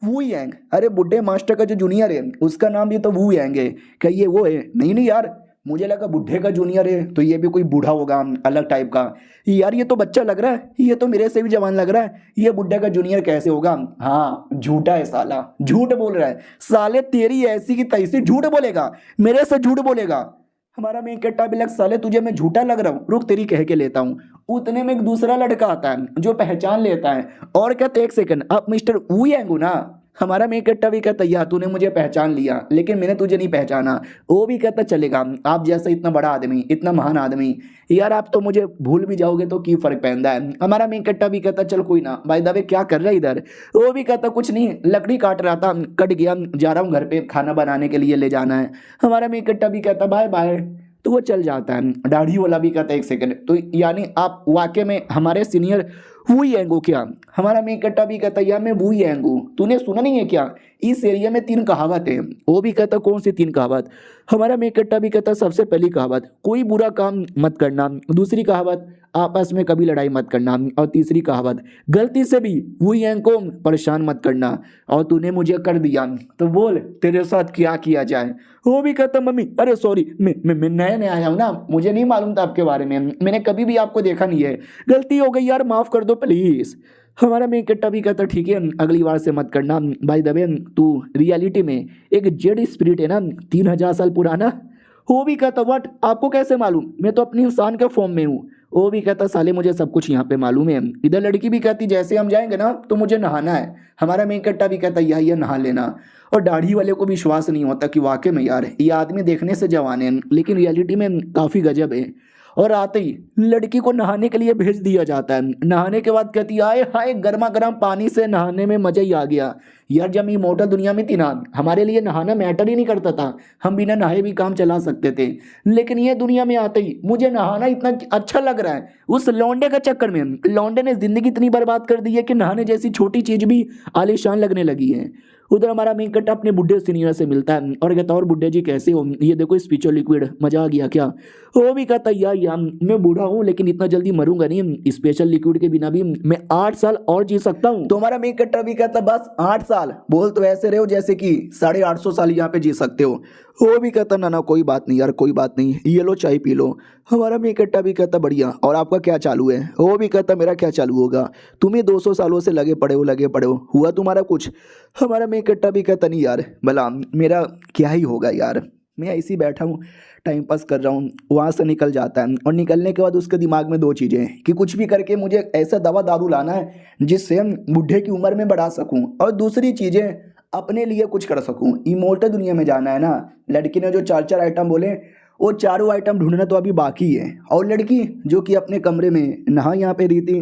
वू यांग, अरे बुड्ढे मास्टर का जो जूनियर है उसका नाम भी तो वू यांग है, क्या ये वो है, नहीं नहीं यार मुझे लगा बुढ़े का जूनियर है तो ये भी कोई बूढ़ा होगा अलग टाइप का, यार ये तो बच्चा लग रहा है, ये तो मेरे से भी जवान लग रहा है, ये बुढ़े का जूनियर कैसे होगा। हाँ झूठा है साला, झूठ बोल रहा है साले, तेरी ऐसी की तैसी झूठ बोलेगा, मेरे से झूठ बोलेगा। हमारा मेन कैरेक्टर भी लग साले तुझे मैं झूठा लग रहा हूँ, रुक तेरी कह के लेता हूँ। उतने में एक दूसरा लड़का आता है जो पहचान लेता है और कहते एक सेकंड आप मिस्टर वू यांग हो ना। हमारा मेन कैरेक्टर भी कहता यार तूने मुझे पहचान लिया लेकिन मैंने तुझे नहीं पहचाना। वो भी कहता चलेगा आप जैसा इतना बड़ा आदमी इतना महान आदमी, यार आप तो मुझे भूल भी जाओगे तो की फर्क पहनता है। हमारा मेन कैरेक्टर भी कहता चल कोई ना, भाई दबे क्या कर रहा है इधर। वो भी कहता कुछ नहीं लकड़ी काट रहा था, कट गया, जा रहा हूँ घर पे खाना बनाने के लिए ले जाना है। हमारा मेन कैरेक्टर भी कहता बाय बाय, तो वो चल जाता है। दाढ़ी वाला भी कहता है एक सेकंड, तो यानी आप वाकई में हमारे सीनियर वू यांग हो क्या। हमारा मेन कैरेक्टर भी कहता यार मैं वू यांग हूँ, तूने सुना नहीं है क्या इस एरिया में 3 कहावत है। वो भी कहता कौन सी 3 कहावत। हमारा मेन कैरेक्टर भी कहता सबसे पहली कहावत कोई बुरा काम मत करना, दूसरी कहावत आपस में कभी लड़ाई मत करना, और तीसरी कहावत गलती से भी वू यांग को परेशान मत करना, और तूने मुझे कर दिया तो बोल तेरे साथ क्या किया जाए। वो भी कहता मम्मी अरे सॉरी मैं नया नया आया हूँ ना, मुझे नहीं मालूम था आपके बारे में, मैंने कभी भी आपको देखा नहीं है, गलती हो गई यार माफ़ कर दो प्लीज़। हमारा मेन कैरेक्टर भी कहता ठीक है अगली बार से मत करना। भाई दबे तू रियलिटी में एक जेड स्पिरिट है ना 3000 साल पुराना, वो भी कहता व्हाट, आपको कैसे मालूम, मैं तो अपनी इंसान के फॉर्म में हूँ। वो भी कहता साले मुझे सब कुछ यहाँ पे मालूम है। इधर लड़की भी कहती जैसे हम जाएंगे ना तो मुझे नहाना है। हमारा मेन कट्टा भी कहता यह नहा लेना। और दाढ़ी वाले को विश्वास नहीं होता कि वाकई में यार ये आदमी देखने से जवान है लेकिन रियलिटी में काफ़ी गजब है। और आते ही लड़की को नहाने के लिए भेज दिया जाता है। नहाने के बाद कहती आए हाय गर्मा गर्म पानी से नहाने में मजा ही आ गया। यार जब इमोर्टल दुनिया में थी ना हमारे लिए नहाना मैटर ही नहीं करता था, हम बिना नहाए भी काम चला सकते थे। लेकिन ये दुनिया में आते ही मुझे नहाना इतना अच्छा लग रहा है। उस लौंडे का चक्कर में लौंडे ने जिंदगी इतनी बर्बाद कर दी है कि नहाने जैसी छोटी चीज भी आलीशान लगने लगी है। उधर हमारा मेन कट्टा अपने बुढ़े सीनियर से मिलता है और कहता और बुढ़े जी कैसे हो, ये देखो स्पिरिचुअल लिक्विड, मजा आ गया क्या। वो भी कहता यार मैं बूढ़ा हूँ लेकिन इतना जल्दी मरूंगा नहीं, स्पेशल लिक्विड के बिना भी मैं 8 साल और जी सकता हूँ। तो हमारा मेन कट्टा भी कहता बस 8 साल, बोल तो ऐसे रहे हो जैसे कि 850 साल यहाँ पे जी सकते हो। वो भी कहता ना कोई बात नहीं यार, कोई बात नहीं, ये लो चाय पी लो। हमारा मेन कट्टा भी कहता बढ़िया, और आपका क्या चालू है। वो भी कहता मेरा क्या चालू होगा, तुम ही 200 सालों से लगे पड़े हो, हुआ तुम्हारा कुछ। हमारा मेन कट्टा भी कहता नहीं यार भला मेरा क्या ही होगा यार, मैं ऐसे ही बैठा हूँ टाइम पास कर रहा हूँ। वहाँ से निकल जाता है और निकलने के बाद उसके दिमाग में 2 चीज़ें हैं कि कुछ भी करके मुझे ऐसा दवा दारू लाना है जिससे हम बुढ़े की उम्र में बढ़ा सकूँ, और दूसरी चीज़ें अपने लिए कुछ कर सकूँ। इमोर्टल दुनिया में जाना है ना। लड़की ने जो 4 आइटम बोले वो चारों आइटम ढूंढना तो अभी बाकी है। और लड़की जो कि अपने कमरे में नहा यहाँ पे रही थी,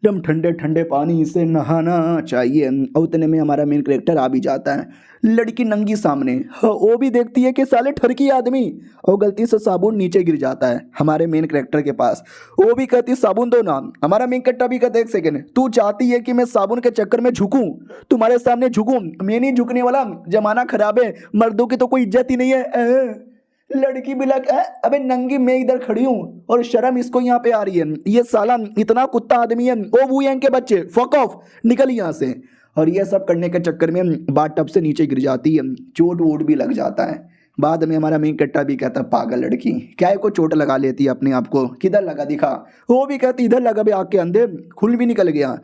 एकदम ठंडे ठंडे पानी से नहाना चाहिए। और उतने में हमारा मेन कैरेक्टर आ भी जाता है। लड़की नंगी सामने, हाँ, वो भी देखती है कि साले ठरकी आदमी, और गलती से साबुन नीचे गिर जाता है हमारे मेन कैरेक्टर के पास। वो भी कहती साबुन दो ना। हमारा मेन कैरेक्टर भी कहता एक सेकंड, तू चाहती है कि मैं साबुन के चक्कर में झुकूं, तुम्हारे सामने झुकूं, मैं नहीं झुकने वाला, जमाना खराब है, मर्दों की तो कोई इज्जत ही नहीं है। लड़की भी लग अबे नंगी मैं इधर खड़ी हूँ और शर्म इसको यहाँ पे आ रही है, ये साला इतना कुत्ता आदमी है। ओ वुयांग के बच्चे फक ऑफ, निकल यहाँ से। और ये सब करने के चक्कर में बाथ टब से नीचे गिर जाती है, चोट वोट भी लग जाता है। बाद में हमारा मेन कट्टा भी कहता पागल लड़की क्या है को चोट लगा लेती है अपने आप को, किधर लगा दिखा। वो भी कहती इधर लगा बे, आग के अंधे खून भी निकल गया।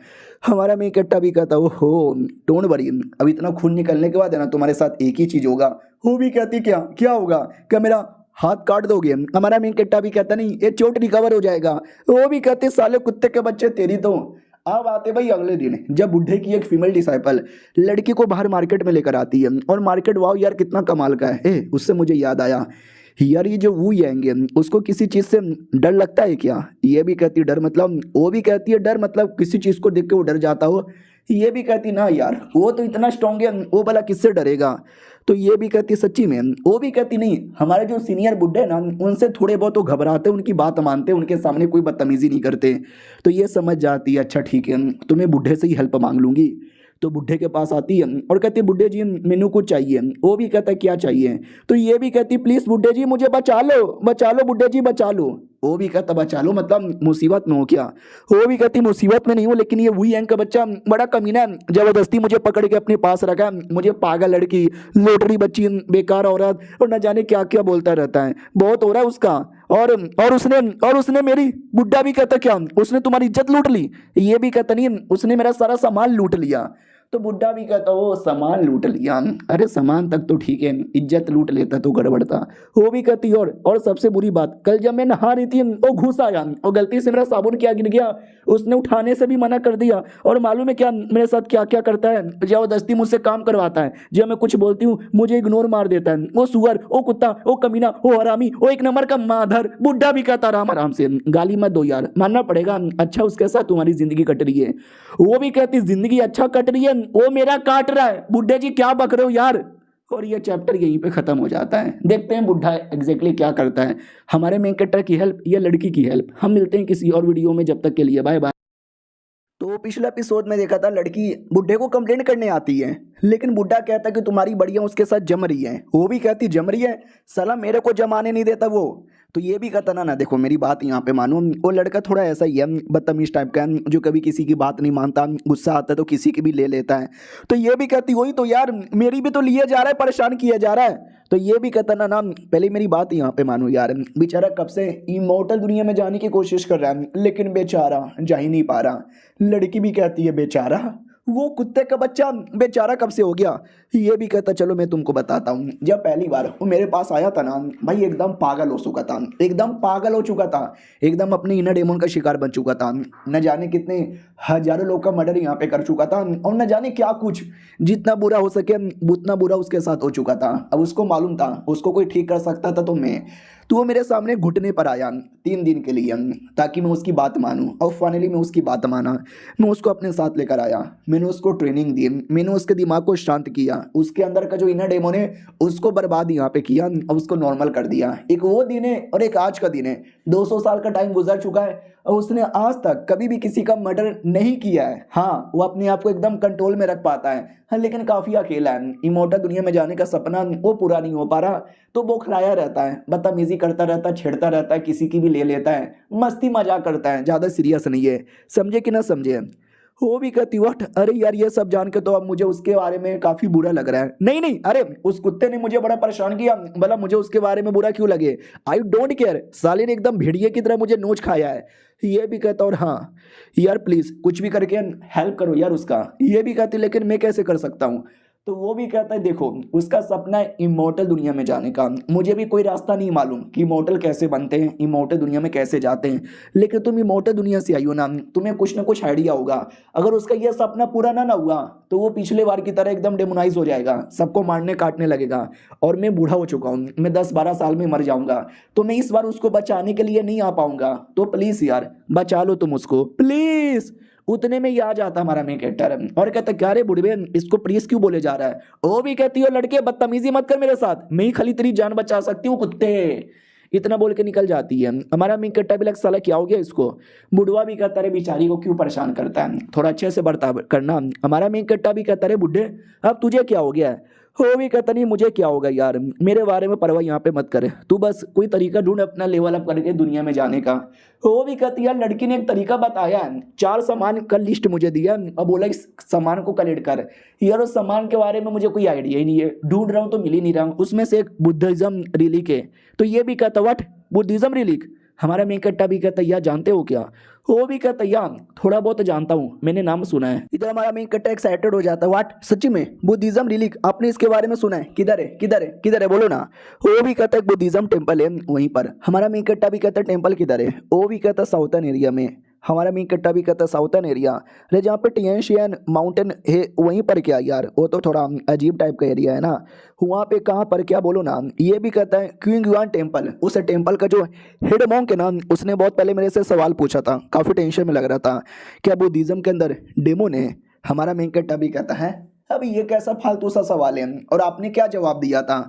हमारा मेन कट्टा भी कहता ओहो डोंट वरी, अब इतना खून निकलने के बाद है ना तुम्हारे साथ एक ही चीज होगा। वो भी कहती क्या क्या होगा, क्या मेरा हाथ काट दोगे। हमारा मेन कट्टा भी कहता नहीं ये चोट रिकवर हो जाएगा। वो भी कहते साले कुत्ते के बच्चे तेरी तो। अब आते भाई अगले दिन जब बुढ़े की एक फीमेल डिसाइपल लड़की को बाहर मार्केट में लेकर आती है। और मार्केट वाओ यार कितना कमाल का है। उससे मुझे याद आया यार ये जो वो आएंगे उसको किसी चीज़ से डर लगता है क्या। ये भी कहती डर मतलब, वो भी कहती है डर मतलब किसी चीज़ को देख के वो डर जाता हो। ये भी कहती ना यार वो तो इतना स्ट्रांग है, वो भला किससे डरेगा। तो ये भी कहती सच्ची में। वो भी कहती नहीं, हमारे जो सीनियर बुड्ढे ना उनसे थोड़े बहुत तो घबराते, उनकी बात मानते, उनके सामने कोई बदतमीजी नहीं करते। तो ये समझ जाती है अच्छा ठीक है तो मैं बुड्ढे से ही हेल्प मांग लूंगी। तो बुढ़े के पास आती है और कहती है बुढ़े जी मेनू कुछ चाहिए। वो भी कहता है क्या चाहिए। तो ये भी कहती प्लीज बुढ़े जी मुझे बचा लो बुढ़े जी बचा लो। वो भी कहता बचा लो मतलब मुसीबत में हो क्या। वो भी कहती मुसीबत में नहीं हो लेकिन ये वही एंक का बच्चा बड़ा कमीना है, जबरदस्ती मुझे पकड़ के अपने पास रखा है, मुझे पागल लड़की, लोटरी बच्ची, बेकार औरत और न जाने क्या क्या बोलता रहता है, बहुत हो रहा है उसका। और उसने मेरी, बुड्ढा भी कहता क्या उसने तुम्हारी इज्जत लूट ली। ये भी कहता नहीं उसने मेरा सारा सामान लूट लिया। तो बुड्ढा भी कहता वो सामान लूट लिया, अरे सामान तक तो ठीक है, इज्जत लूट लेता तो गड़बड़ता। वो भी कहती और सबसे बुरी बात कल जब मैं नहा रही थी वो घुस आया और गलती से मेरा साबुन क्या गिर गया, उसने उठाने से भी मना कर दिया। और मालूम है क्या मेरे साथ क्या क्या करता है, जबरदस्ती मुझसे काम करवाता है, जब मैं कुछ बोलती हूँ मुझे इग्नोर मार देता है। वो सुअर, वो कुत्ता, वो कमीना, वो हरामी, वो एक नंबर का माधर। बुड्ढा भी कहता आराम आराम से, गाली मत दो यार, मानना पड़ेगा अच्छा उसके साथ तुम्हारी जिंदगी कट रही है। वो भी कहती जिंदगी अच्छा कट रही है, वो मेरा काट रहा है। बुड्ढे जी क्या बक रहे हो यार। और ये चैप्टर यहीं पे खत्म हो जाता है। देखते हैं बुड्ढा एग्जैक्टली क्या करता है, हमारे मेन कैरेक्टर की हेल्प या लड़की की हेल्प। हम मिलते हैं किसी और वीडियो में, जब तक के लिए बाय बाय। तो पिछले एपिसोड में देखा था लड़की बुड्ढे को कंप्लेंट करने आती है, लेकिन बुड्ढा कहता है कि तुम्हारी बढ़िया उसके साथ जम रही है। वो भी कहती जम रही है, साला मेरे को जमाने नहीं देता वो। तो ये भी कहता ना देखो मेरी बात यहाँ पे मानो, वो लड़का थोड़ा ऐसा ही है, बदतमीज टाइप का है, जो कभी किसी की बात नहीं मानता, गुस्सा आता है तो किसी की भी ले लेता है। तो ये भी कहती वही तो यार मेरी भी तो लिए जा रहा है, परेशान किया जा रहा है। तो ये भी कहता ना पहले मेरी बात यहाँ पे मानो यार, बेचारा कब से इमोर्टल दुनिया में जाने की कोशिश कर रहा है लेकिन बेचारा जा ही नहीं पा रहा। लड़की भी कहती है बेचारा, वो कुत्ते का बच्चा बेचारा कब से हो गया? ये भी कहता चलो मैं तुमको बताता हूँ। जब पहली बार वो मेरे पास आया था ना भाई, एकदम पागल हो चुका था, एकदम पागल हो चुका था, एकदम अपने इनर डेमन का शिकार बन चुका था। न जाने कितने हजारों लोग का मर्डर यहाँ पे कर चुका था, और न जाने क्या कुछ, जितना बुरा हो सके उतना बुरा उसके साथ हो चुका था। अब उसको मालूम था उसको कोई ठीक कर सकता था तो मैं, तो वो मेरे सामने घुटने पर आया 3 दिन के लिए, ताकि मैं उसकी बात मानूं। और फाइनली मैं उसकी बात माना, मैं उसको अपने साथ लेकर आया, मैंने उसको ट्रेनिंग दी, मैंने उसके दिमाग को शांत किया, उसके अंदर का जो इनर डेमन है उसको बर्बाद यहाँ पे किया और उसको नॉर्मल कर दिया। एक वो दिन है और एक आज का दिन है, 200 साल का टाइम गुजर चुका है और उसने आज तक कभी भी किसी का मर्डर नहीं किया है। हाँ, वो अपने आप को एकदम कंट्रोल में रख पाता है, हाँ, लेकिन काफ़ी अकेला है। इमोर्टल दुनिया में जाने का सपना वो पूरा नहीं हो पा रहा, तो बौखलाया रहता है, बदतमीजी करता रहता है, छेड़ता रहता है, किसी की भी ले लेता है, मस्ती मजाक करता है, ज़्यादा सीरियस नहीं है। समझे कि ना समझे? वो भी कहती व्हाट, अरे यार ये सब जान के तो अब मुझे उसके बारे में काफी बुरा लग रहा है। नहीं नहीं, अरे उस कुत्ते ने मुझे बड़ा परेशान किया, भला मुझे उसके बारे में बुरा क्यों लगे? आई डोंट केयर, साले ने एकदम भेड़िए की तरह मुझे नोच खाया है। ये भी कहता और हाँ यार प्लीज कुछ भी करके हेल्प करो यार उसका। ये भी कहती लेकिन मैं कैसे कर सकता हूँ? तो वो भी कहता है देखो उसका सपना है इमोर्टल दुनिया में जाने का, मुझे भी कोई रास्ता नहीं मालूम कि इमोर्टल कैसे बनते हैं, इमोर्टल दुनिया में कैसे जाते हैं, लेकिन तुम इमोर्टल दुनिया से आई हो ना, तुम्हें कुछ ना कुछ आइडिया होगा। अगर उसका यह सपना पूरा ना हुआ तो वो पिछले बार की तरह एकदम डेमोनाइज हो जाएगा, सबको मारने काटने लगेगा। और मैं बूढ़ा हो चुका हूँ, मैं 10-12 साल में मर जाऊंगा, तो मैं इस बार उसको बचाने के लिए नहीं आ पाऊंगा। तो प्लीज यार बचा लो तुम उसको प्लीज। उतने में ही आ जाता हमारा मेन कैरेक्टर और कहता क्या रे बुढ़वे, इसको प्लीज क्यों बोले जा रहा है? वो भी कहती हो लड़के बदतमीजी मत कर मेरे साथ, मैं ही खाली तेरी जान बचा सकती हूँ कुत्ते। इतना बोल के निकल जाती है। हमारा मेन कैरेक्टर भी लग साला क्या हो गया इसको। बुढ़वा भी कहता रे बेचारी को क्यों परेशान करता है, थोड़ा अच्छे से बर्ताव करना। हमारा मेन कैरेक्टर भी कहता रे बुढ़े अब तुझे क्या हो गया है? हो भी कहता नहीं मुझे क्या होगा यार, मेरे बारे में परवाह यहाँ पे मत करे, तू बस कोई तरीका ढूंढ अपना लेवल अप करके दुनिया में जाने का। वो भी कहती यार लड़की ने एक तरीका बताया है, 4 सामान का लिस्ट मुझे दिया और बोला इस सामान को कलेक्ट कर। यार उस सामान के बारे में मुझे कोई आइडिया ही नहीं है, ढूंढ रहा हूँ तो मिल ही नहीं रहा हूँ। उसमें से एक बुद्धिज्म रिलीक है। तो ये भी कहता व्हाट, बुद्धिज्म रिलीक? हमारा मेन कट्टा भी कहता यार जानते हो क्या? वो भी कहता यार थोड़ा बहुत जानता हूँ, मैंने नाम सुना है। इधर हमारा मेन कट्टा एक्साइटेड हो जाता है, व्हाट सच्ची में बुद्धिज्म रिलीक आपने इसके बारे में सुना है? किधर है किधर है किधर है बोलो ना। वो भी कहता है बुद्धिज्म टेम्पल है वहीं पर। हमारा मेन कट्टा भी कहता है टेम्पल किधर है? वो भी कहता साउथर्न एरिया में। हमारा मेन कट्टा भी कहता साउथर्न एरिया, अरे जहाँ पे टियनशियन माउंटेन है वहीं पर क्या यार, वो तो थोड़ा अजीब टाइप का एरिया है ना, वहाँ पे कहाँ पर क्या बोलो ना। ये भी कहता है क्विंग युआन टेम्पल, उस टेम्पल का जो हेड मॉन्क है ना उसने बहुत पहले मेरे से सवाल पूछा था, काफ़ी टेंशन में लग रहा था क्या बुद्धिज्म के अंदर डेमोन है। हमारा मेन कट्टा भी कहता है अभी ये कैसा फालतू सा सवाल है और आपने क्या जवाब दिया था?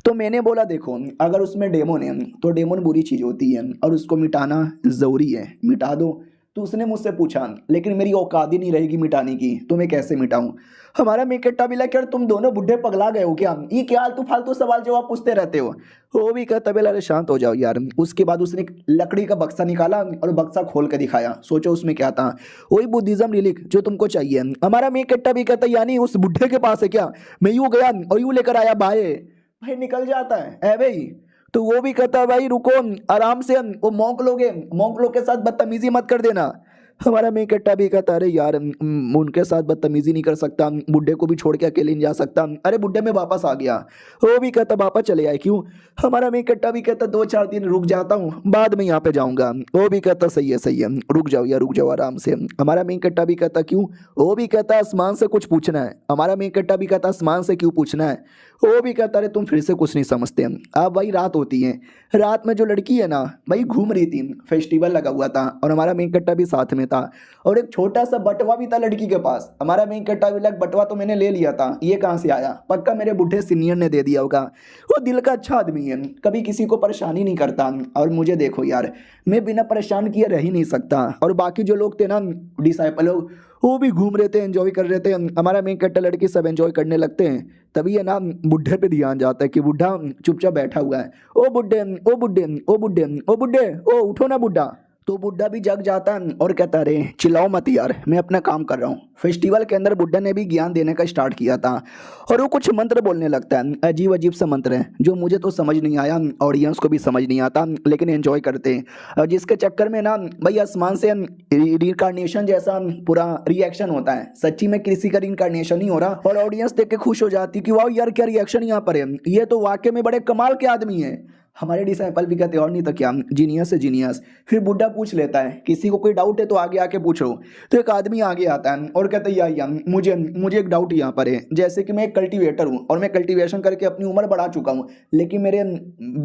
तो मैंने बोला देखो अगर उसमें डेमोन है तो डेमोन बुरी चीज़ होती है और उसको मिटाना ज़रूरी है, मिटा दो। तो उसने मुझसे पूछा लेकिन मेरी औकात ही नहीं रहेगी मिटाने की, तो मैं कैसे मिटाऊं? हमारा मेकट्टा भी लगा तुम दोनों बुढ़े पगला गए हो क्या, ये क्या आलतू फालतू सवाल जवाब पूछते रहते हो? वो भी कहता बेला अरे शांत हो जाओ यार। उसके बाद उसने एक लकड़ी का बक्सा निकाला और बक्सा खोल के दिखाया, सोचो उसमें क्या था, वही बुद्धिज्म रिलीक जो तुमको चाहिए। हमारा मेकट्टा भी कहता यानी उस बुढ़े के पास है क्या? मैं यूँ गया और यूँ लेकर आया भाई, भाई निकल जाता है ऐ भाई। तो वो भी कहता है भाई रुको आराम से, वो मॉन्क लोग के साथ बदतमीजी मत कर देना। हमारा मेन कट्टा भी कहता अरे यार उनके साथ बदतमीजी नहीं कर सकता, बुढ़े को भी छोड़ के अकेले नहीं जा सकता। अरे बुढ़े में वापस आ गया। वो भी कहता वापस चले आए क्यों? हमारा मेन कट्टा भी कहता 2-4 दिन रुक जाता हूँ बाद में यहाँ पे जाऊँगा। वो भी कहता सही है रुक जाओ यार रुक जाओ आराम से। हमारा मेन कट्टा भी कहता क्यों? वो भी कहता आसमान से कुछ पूछना है। हमारा मेन कट्टा भी कहता आसमान से क्यों पूछना है? वो भी कहता अरे तुम फिर से कुछ नहीं समझते। अब भाई रात होती है, रात में जो लड़की है ना भाई घूम रही थी, फेस्टिवल लगा हुआ था और हमारा मेन कट्टा भी साथ में था और एक छोटा सा बटवा भी था लड़की के पास। हमारा मेन कट्टा भी लग बटवा तो मैंने ले लिया था, ये कहाँ से आया? पक्का मेरे बूढ़े सीनियर ने दे दिया होगा। वो दिल का अच्छा आदमी है, कभी किसी को परेशानी नहीं करता। और मुझे देखो यार मैं बिना परेशान किए रह ही नहीं सकता। और बाकी जो लोग थे ना डिसाइपल लोग, वो भी घूम रहे थे एंजॉय कर रहे थे। हमारा मेन कट्टा लड़की सब एंजॉय करने लगते हैं, तभी है ना बुढ़े पे ध्यान जाता है कि बुढ़ा चुपचाप बैठा हुआ है। ओ बुढ़े ओ बुढ़े ओ बुढ़े ओ बुढ़े ओ उठो ना बुढ़ा, तो बुड्ढा भी जग जाता है और कहता अरे चिल्लाओ मत यार, मैं अपना काम कर रहा हूँ। फेस्टिवल के अंदर बुड्ढा ने भी ज्ञान देने का स्टार्ट किया था और वो कुछ मंत्र बोलने लगता है, अजीब अजीब सा मंत्र है जो मुझे तो समझ नहीं आया, ऑडियंस को भी समझ नहीं आता, लेकिन एंजॉय करते हैं। और जिसके चक्कर में ना भाई आसमान से रिइंकार्नेशन जैसा पूरा रिएक्शन होता है, सच्ची में किसी का रिइंकार्नेशन नहीं हो रहा और ऑडियंस देख के खुश हो जाती कि वाह यार क्या रिएक्शन यहाँ पर है, ये तो वाकई में बड़े कमाल के आदमी है। हमारे डिसाइपल भी कहते और नहीं तो क्या, जीनियस है जीनियस। फिर बुड्ढा पूछ लेता है किसी को कोई डाउट है तो आगे आके पूछो। तो एक आदमी आगे आता है और कहता है या मुझे मुझे एक डाउट यहाँ पर है, जैसे कि मैं एक कल्टीवेटर हूँ और मैं कल्टीवेशन करके अपनी उम्र बढ़ा चुका हूँ, लेकिन मेरे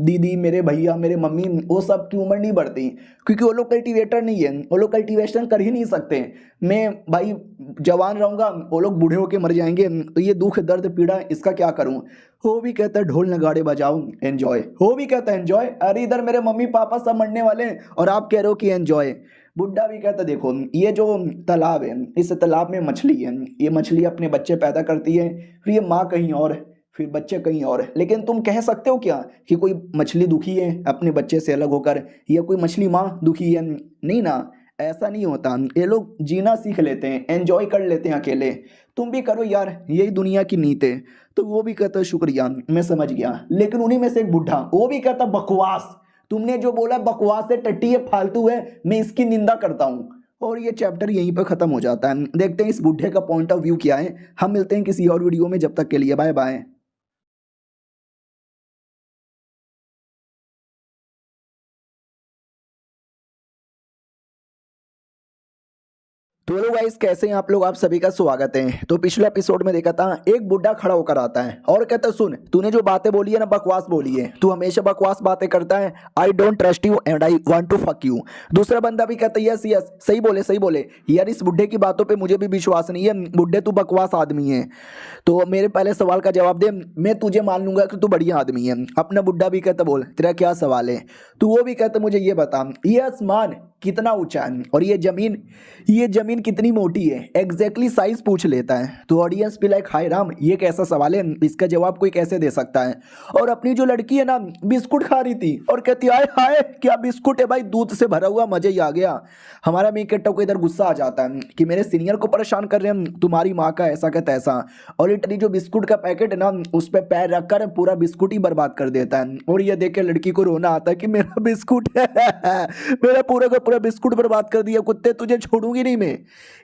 दीदी मेरे भैया मेरे मम्मी वो सब की उम्र नहीं बढ़ती क्योंकि वो लोग कल्टीवेटर नहीं है, वो लोग कल्टीवेशन कर ही नहीं सकते। मैं भाई जवान रहूँगा, वो लोग बूढ़े होके मर जाएंगे, तो ये दुख दर्द पीड़ा इसका क्या करूँ। हो भी कहता है ढोल नगाड़े बजाओ एंजॉय, हो भी कहता है एंजॉय, अरे इधर मेरे मम्मी पापा सब मरने वाले हैं और आप कह रहे हो कि एंजॉय। बुड्ढा भी कहता देखो ये जो तालाब है, इस तालाब में मछली है, ये मछली अपने बच्चे पैदा करती है, फिर ये माँ कहीं और, फिर बच्चे कहीं और, लेकिन तुम कह सकते हो क्या कि कोई मछली दुखी है अपने बच्चे से अलग होकर, या कोई मछली माँ दुखी है? नहीं ना, ऐसा नहीं होता। ये लोग जीना सीख लेते हैं, एंजॉय कर लेते हैं अकेले। तुम भी करो यार, यही दुनिया की नीति है। तो वो भी कहता शुक्रिया मैं समझ गया, लेकिन उन्हीं में से एक बुढ़ा वो भी कहता बकवास, तुमने जो बोला बकवास है, टट्टी है, फालतू है, मैं इसकी निंदा करता हूँ। और ये चैप्टर यहीं पर खत्म हो जाता है। देखते हैं इस बुढ़े का पॉइंट ऑफ व्यू क्या है। हम मिलते हैं किसी और वीडियो में, जब तक के लिए बाय बाय। तो हेलो गाइस, कैसे हैं आप लोग? आप सभी का स्वागत है। तो पिछले एपिसोड में देखा था एक बुड्ढा खड़ा होकर आता है और कहता सुन, तूने जो बातें बोली है ना बकवास बोली है, तू हमेशा बकवास बातें करता है, I don't trust you and I want to fuck you. दूसरा बंदा भी कहता है यस यस सही बोले यार, इस बुड्ढे की बातों पे मुझे भी विश्वास नहीं है, बुड्ढे तू बकवास आदमी है। तो मेरे पहले सवाल का जवाब दे, मैं तुझे मान लूंगा कि तू बढ़िया आदमी है। अपना बुड्ढा भी कहता बोल तेरा क्या सवाल है। तो वो भी कहता मुझे ये बता, ये आसमान कितना ऊंचा है और ये जमीन कितनी मोटी है, एग्जैक्टली साइज पूछ लेता है। तो ऑडियंस भी लाइक हाय राम, ये कैसा सवाल है, इसका जवाब कोई कैसे दे सकता है। और अपनी जो लड़की है ना बिस्कुट खा रही थी और कहती हाय हाय क्या बिस्कुट है भाई, दूध से भरा हुआ, मजे ही आ गया। हमारा मेकट्टा को इधर गुस्सा आ जाता है कि मेरे सीनियर को परेशान कर रहे हैं, तुम्हारी माँ का ऐसा का तैसा। और लिटरली जो बिस्कुट का पैकेट है ना उस पर पैर रखकर पूरा बिस्कुट ही बर्बाद कर देता है। और ये देख के लड़की को रोना आता है कि मेरा बिस्कुट है मेरा पूरा का पूरा बिस्कुट बर्बाद कर दिया, कुत्ते तुझे छोड़ूंगी नहीं मैं।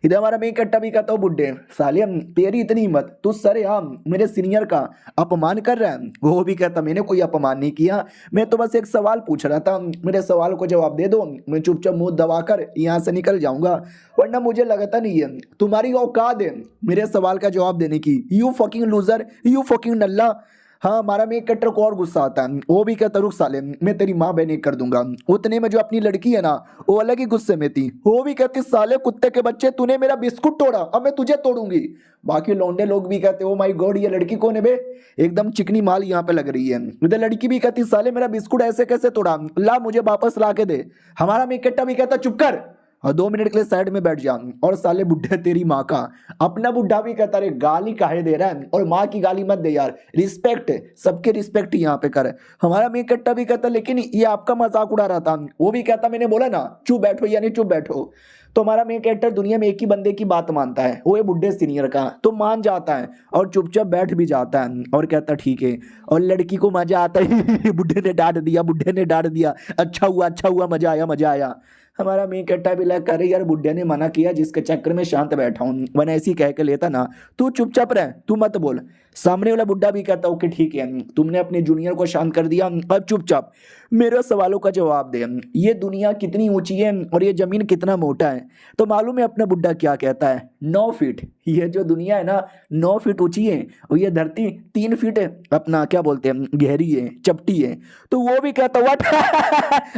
इधर हमारा मैं इकट्ठा भी कहता हूँ बुड्ढे साले तेरी इतनी हिम्मत, तू सरेआम मेरे सीनियर का अपमान कर रहा है। वो भी कहता मैंने कोई अपमान नहीं किया, मैं तो बस एक सवाल पूछ रहा था, मेरे सवाल को जवाब दे दो, मैं चुपचाप मुंह दबाकर यहाँ से निकल जाऊंगा, वरना मुझे लगता नहीं है तुम्हारी औकात है मेरे सवाल का जवाब देने की। You fucking loser, you fucking नल्ला। हाँ, हमारा में एक कट्टर को और गुस्सा आता है, वो भी कहता रुक साले मैं तेरी माँ बहन एक कर दूंगा। उतने में जो अपनी लड़की है ना वो अलग ही गुस्से में थी, वो भी कहती साले कुत्ते के बच्चे तूने मेरा बिस्कुट तोड़ा, अब मैं तुझे तोड़ूंगी। बाकी लौंडे लोग भी कहते ओ माय गॉड ये लड़की कौन है बे, एकदम चिकनी माल यहाँ पे लग रही है। इधर लड़की भी कहती साले मेरा बिस्कुट ऐसे कैसे तोड़ा, ला मुझे वापस ला के दे। हमारा में कट्टा भी कहता चुप कर और 2 मिनट के लिए साइड में बैठ जा। और साले बुढ़े तेरी माँ का। अपना बुढ़ा भी कहता रे गाली काहे दे रहा है, और माँ की गाली मत दे यार, रिस्पेक्ट सबके रिस्पेक्ट यहाँ पे कर। हमारा मैं कट्टा भी कहता लेकिन ये आपका मजाक उड़ा रहा था। वो भी कहता मैंने बोला ना चुप बैठो यानी चुप बैठो। तो हमारा मेन कैरेक्टर दुनिया में एक ही बंदे की बात मानता है, वो है बुढ़े सीनियर का, तो मान जाता है और चुपचाप बैठ भी जाता है और कहता ठीक है। और लड़की को मजा आता है बुढ़े ने डांट दिया, बुढ़े ने डांट दिया, अच्छा हुआ मजा आया मजा आया। हमारा मेन कैरेक्टर भी लग करे यार बुढ़े ने मना किया जिसके चक्कर में शांत बैठा हूँ, वरना ऐसी कह के लेता ना तू चुपचाप रह तू मत बोल। सामने वाला बुढ़ा भी कहता ओके ठीक है, तुमने अपने जूनियर को शांत कर दिया, अब चुपचाप मेरे सवालों का जवाब दे, ये दुनिया कितनी ऊंची है और ये जमीन कितना मोटा है। तो मालूम है अपना बुढ़ा क्या कहता है, 9 फीट। ये जो दुनिया है ना 9 फीट ऊंची है और ये धरती 3 फीट है अपना क्या बोलते हैं गहरी है, चपटी है। तो वो भी कहता व्हाट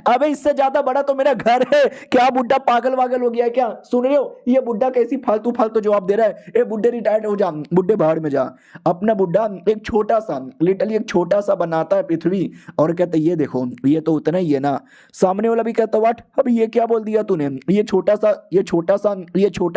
अबे इससे ज्यादा बड़ा तो मेरा घर है, क्या बुढ़ा पागल वागल हो गया है क्या? सुन रहे हो ये बुढ़ा कैसी फालतू फालतू जवाब दे रहा है। ए बुढ़े रिटायर्ड हो जा, बुढ़े बाहर में जा। अपना बुढ़ा एक छोटा सा लिटरली एक छोटा सा बनाता है पृथ्वी और कहता है ये देखो ये तो उतना ही है ना। सामने वाला भी कहता व्हाट, अभी ये क्या बोल दिया तूने, ये छोटा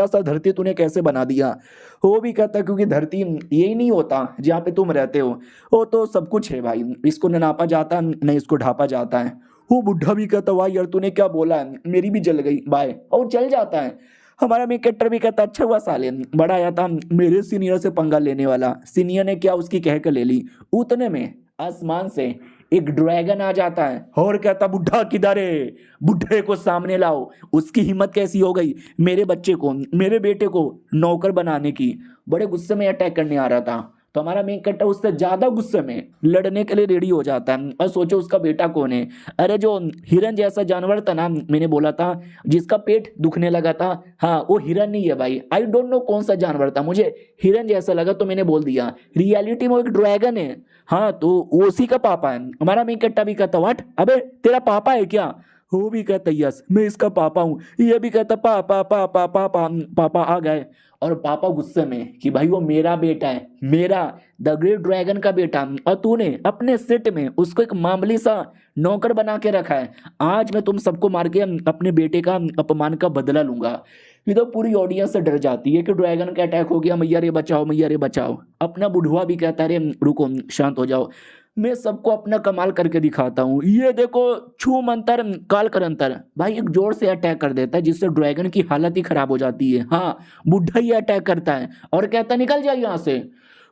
सा धरती तूने कैसे बना दिया। वो भी कहता है क्योंकि धरती यही नहीं होता जहाँ पे तुम रहते हो, वो तो सब कुछ है भाई, इसको न नापा जाता न इसको ढापा जाता है। वो बुढ़ा भी कहता वाह यार तूने क्या बोला है, मेरी भी जल गई बाय, और चल जाता है। हमारा मेन कैरेक्टर भी कहता अच्छा हुआ साले, बड़ा आया था मेरे सीनियर से पंगा लेने वाला, सीनियर ने क्या उसकी कह कर ले ली। उतने में आसमान से एक ड्रैगन आ जाता है और कहता बुढ़ा किधर है, बुढ़े को सामने लाओ। उसकी हिम्मत कैसी हो गई मेरे बच्चे को, मेरे बेटे को नौकर बनाने की। बड़े गुस्से में अटैक करने आ रहा था, तो हमारा मेन कैरेक्टर उससे ज्यादा गुस्से में लड़ने के लिए रेडी हो जाता है। और सोचो उसका बेटा कौन है, अरे जो हिरन जैसा जानवर था ना, मैंने बोला था जिसका पेट दुखने लगा था, हाँ वो हिरन नहीं है भाई, आई डोंट नो कौन सा जानवर था, मुझे हिरन जैसा लगा तो मैंने बोल दिया, रियलिटी में वो एक ड्रैगन है। हाँ तो वो उसी का पापा है। हमारा मेन कैरेक्टर भी कहता व्हाट, अबे तेरा पापा है क्या। वो भी कहता यस मैं इसका पापा हूँ। ये भी कहता पापा पापा पापा पापा आ गए। और पापा गुस्से में कि भाई वो मेरा बेटा है, मेरा द ग्रेट ड्रैगन का बेटा, और तूने अपने सेट में उसको एक मामूली सा नौकर बना के रखा है। आज मैं तुम सबको मार के अपने बेटे का अपमान का बदला लूंगा। ये तो पूरी ऑडियंस से डर जाती है कि ड्रैगन का अटैक हो गया, मैया रे बचाओ मैया रे बचाओ। अपना बुढ़वा भी कहता है रे रुको शांत हो जाओ, मैं सबको अपना कमाल करके दिखाता हूँ। ये देखो छू मंतर काल करंतर, भाई एक जोर से अटैक कर देता है जिससे ड्रैगन की हालत ही खराब हो जाती है। हाँ बुढ़ा ही अटैक करता है और कहता निकल जाए यहाँ से।